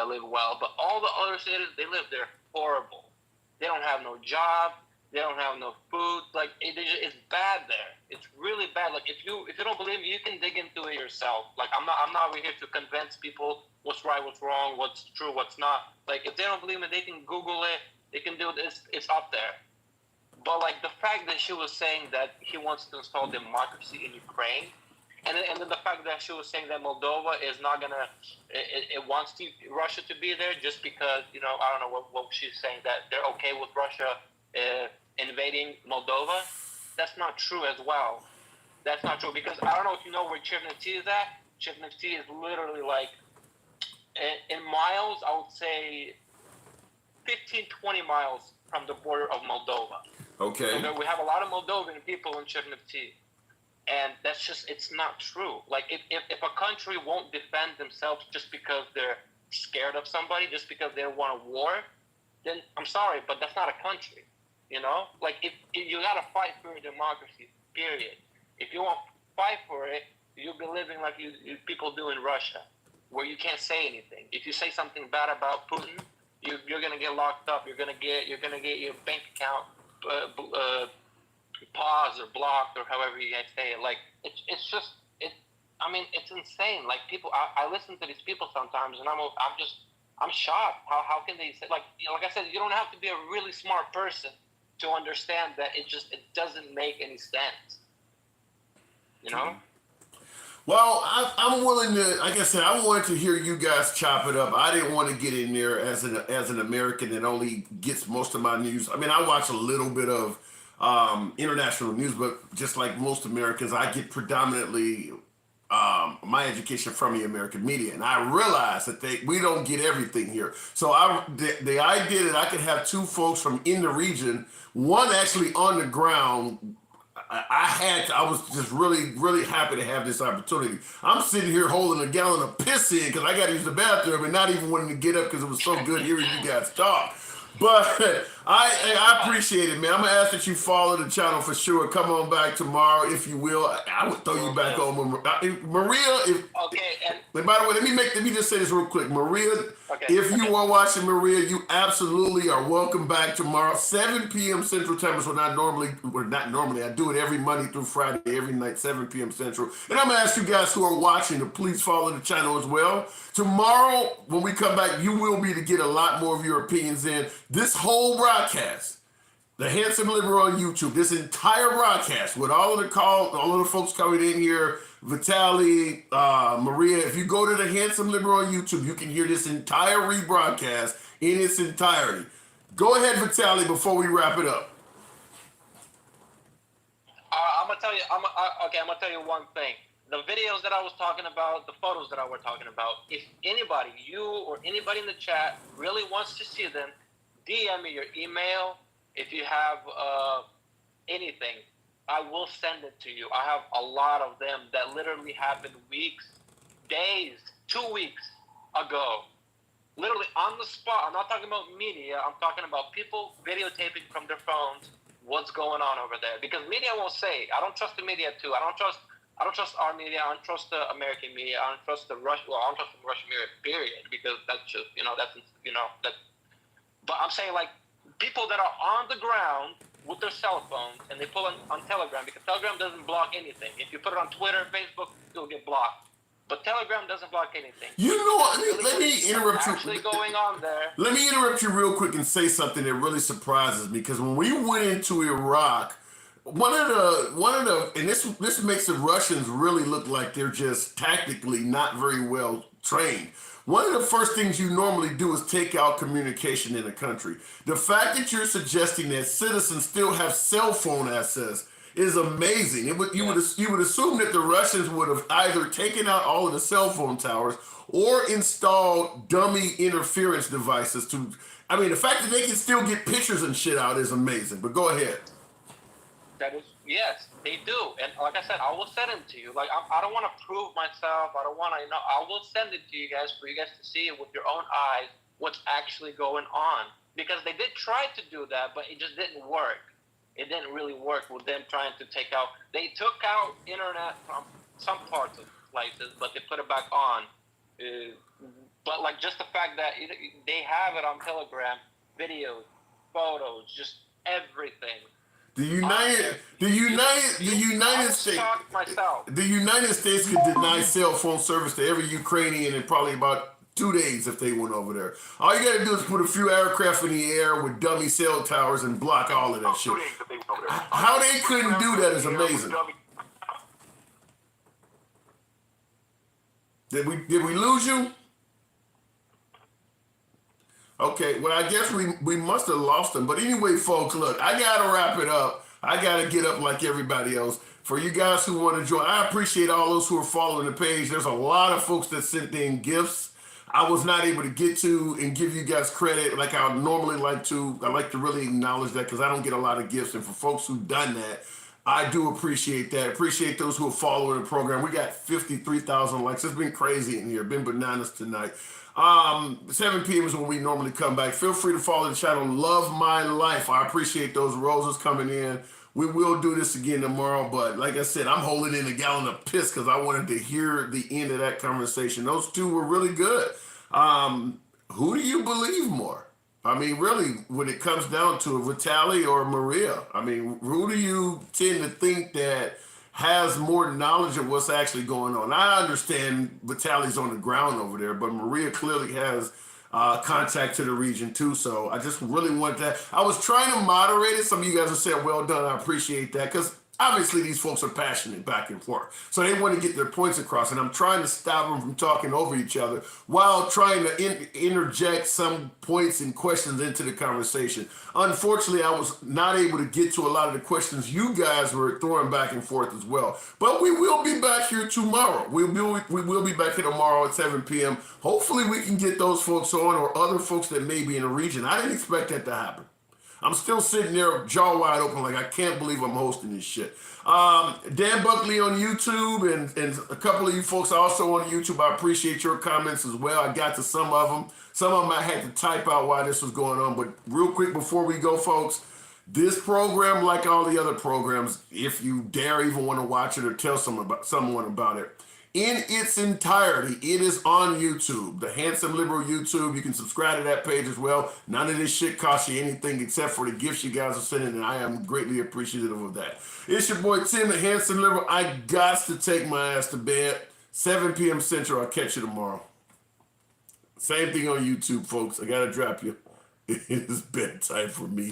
live well, but all the other cities, they live there horrible. They don't have no job. They don't have no food. Like it's bad there. It's really bad. Like if you don't believe me, you can dig into it yourself. Like I'm not over here to convince people what's right, what's wrong, what's true, what's not. Like if they don't believe me, they can Google it. They can do this. It's up there. But like the fact that she was saying that he wants to install democracy in Ukraine. And then the fact that she was saying that Moldova is not gonna, it wants Russia to be there just because, I don't know what she's saying, that they're okay with Russia invading Moldova. That's not true as well. That's not true because I don't know if you know where Chernivtsi is at. Chernivtsi is literally like, in miles, I would say 15, 20 miles from the border of Moldova. Okay. So we have a lot of Moldovan people in Chernivtsi. And that's just, it's not true. Like, if a country won't defend themselves just because they're scared of somebody, just because they don't want a war, then I'm sorry, but that's not a country. You know? Like, if you gotta fight for your democracy, period. If you won't fight for it, you'll be living like you people do in Russia, where you can't say anything. If you say something bad about Putin, you're gonna get locked up. You're gonna get your bank account paused or blocked, or however you guys say it. Like, it's just I mean, it's insane. Like, people, I listen to these people sometimes, and I'm shocked. How can they say, like, you know, like I said, you don't have to be a really smart person to understand that it doesn't make any sense. You know? Well, I'm willing to, like I said, I wanted to hear you guys chop it up. I didn't want to get in there as an American that only gets most of my news. I mean, I watch a little bit of international news, but just like most Americans, I get predominantly my education from the American media, and I realize that we don't get everything here. So the idea that I could have two folks from in the region, one actually on the ground. I was just really, really happy to have this opportunity. I'm sitting here holding a gallon of piss in because I got to use the bathroom and not even wanting to get up because it was so good hearing you guys talk. But I appreciate it, man. I'm going to ask that you follow the channel for sure. Come on back tomorrow, if you will. I would throw you back on. Maria, by the way, let me just say this real quick. Maria, if you are watching Maria, you absolutely are welcome back tomorrow. 7 p.m. Central Time is what I not normally. I do it every Monday through Friday, every night, 7 p.m. Central. And I'm going to ask you guys who are watching to please follow the channel as well. Tomorrow, when we come back, you will be to get a lot more of your opinions in. This whole broadcast, the Handsome Liberal on YouTube, this entire broadcast with all of the folks coming in here, Vitaly, Maria, if you go to the Handsome Liberal on YouTube, you can hear this entire rebroadcast in its entirety. Go ahead, Vitaly, before we wrap it up. I'm gonna tell you one thing. The videos that I was talking about, the photos that I was talking about, if anybody, you or anybody in the chat really wants to see them, DM me your email. If you have anything, I will send it to you. I have a lot of them that literally happened weeks, days, 2 weeks ago. Literally on the spot. I'm not talking about media. I'm talking about people videotaping from their phones what's going on over there. Because media won't say. I don't trust the media too. I don't trust our media. I don't trust the American media. I don't trust the Russian. Well, I don't trust the Russian media, period. That. But I'm saying, like, people that are on the ground with their cell phones and they pull on Telegram, because Telegram doesn't block anything. If you put it on Twitter, Facebook, you'll get blocked. But Telegram doesn't block anything. You know what? Let me interrupt you. Actually going on there. Let me interrupt you real quick and say something that really surprises me. Because when we went into Iraq, one of the, and this makes the Russians really look like they're just tactically not very well trained. One of the first things you normally do is take out communication in a country. The fact that you're suggesting that citizens still have cell phone access is amazing. You would assume that the Russians would have either taken out all of the cell phone towers or installed dummy interference devices to. I mean, the fact that they can still get pictures and shit out is amazing. But go ahead. Yes, they do. And like I said, I will send them to you. Like, I don't want to prove myself. I don't want to, I will send it to you guys for you guys to see it with your own eyes, what's actually going on. Because they did try to do that, but it just didn't work. It didn't really work with them trying to take out. They took out internet from some parts of places, but they put it back on. But like, just the fact that they have it on Telegram, videos, photos, just everything. The United States could deny cell phone service to every Ukrainian in probably about 2 days if they went over there. All you got to do is put a few aircraft in the air with dummy cell towers and block all of that shit. How they couldn't do that is amazing. Did we lose you? Okay, well, I guess we must have lost them. But anyway, folks, look, I got to wrap it up. I got to get up like everybody else. For you guys who want to join, I appreciate all those who are following the page. There's a lot of folks that sent in gifts. I was not able to get to and give you guys credit like I would normally like to. I like to really acknowledge that because I don't get a lot of gifts. And for folks who've done that, I do appreciate that. Appreciate those who are following the program. We got 53,000 likes. It's been crazy in here. Been bananas tonight. 7 p.m. is when we normally come back. Feel free to follow the channel. Love My Life. I appreciate those roses coming in. We will do this again tomorrow, but like I said, I'm holding in a gallon of piss because I wanted to hear the end of that conversation. Those two were really good. Who do you believe more? I mean, really, when it comes down to it, Vitaly or Maria? I mean, who do you tend to think that has more knowledge of what's actually going on? I understand Vitaly's on the ground over there, but Maria clearly has contact to the region too. So I just really want that. I was trying to moderate it. Some of you guys have said, well done. I appreciate that because obviously these folks are passionate back and forth. So they want to get their points across. And I'm trying to stop them from talking over each other while trying to interject some points and questions into the conversation. Unfortunately, I was not able to get to a lot of the questions you guys were throwing back and forth as well. But we will be back here tomorrow. We will be back here tomorrow at 7 p.m. Hopefully we can get those folks on or other folks that may be in the region. I didn't expect that to happen. I'm still sitting there jaw wide open like I can't believe I'm hosting this shit. Dan Buckley on YouTube and a couple of you folks also on YouTube. I appreciate your comments as well. I got to some of them. Some of them I had to type out why this was going on. But real quick before we go, folks, this program, like all the other programs, if you dare even want to watch it or tell someone about it, in its entirety, it is on YouTube, the Handsome Liberal YouTube. You can subscribe to that page as well. None of this shit costs you anything except for the gifts you guys are sending, and I am greatly appreciative of that. It's your boy Tim, the Handsome Liberal. I got to take my ass to bed. 7 p.m. Central. I'll catch you tomorrow. Same thing on YouTube, folks. I got to drop you. It is bedtime for me.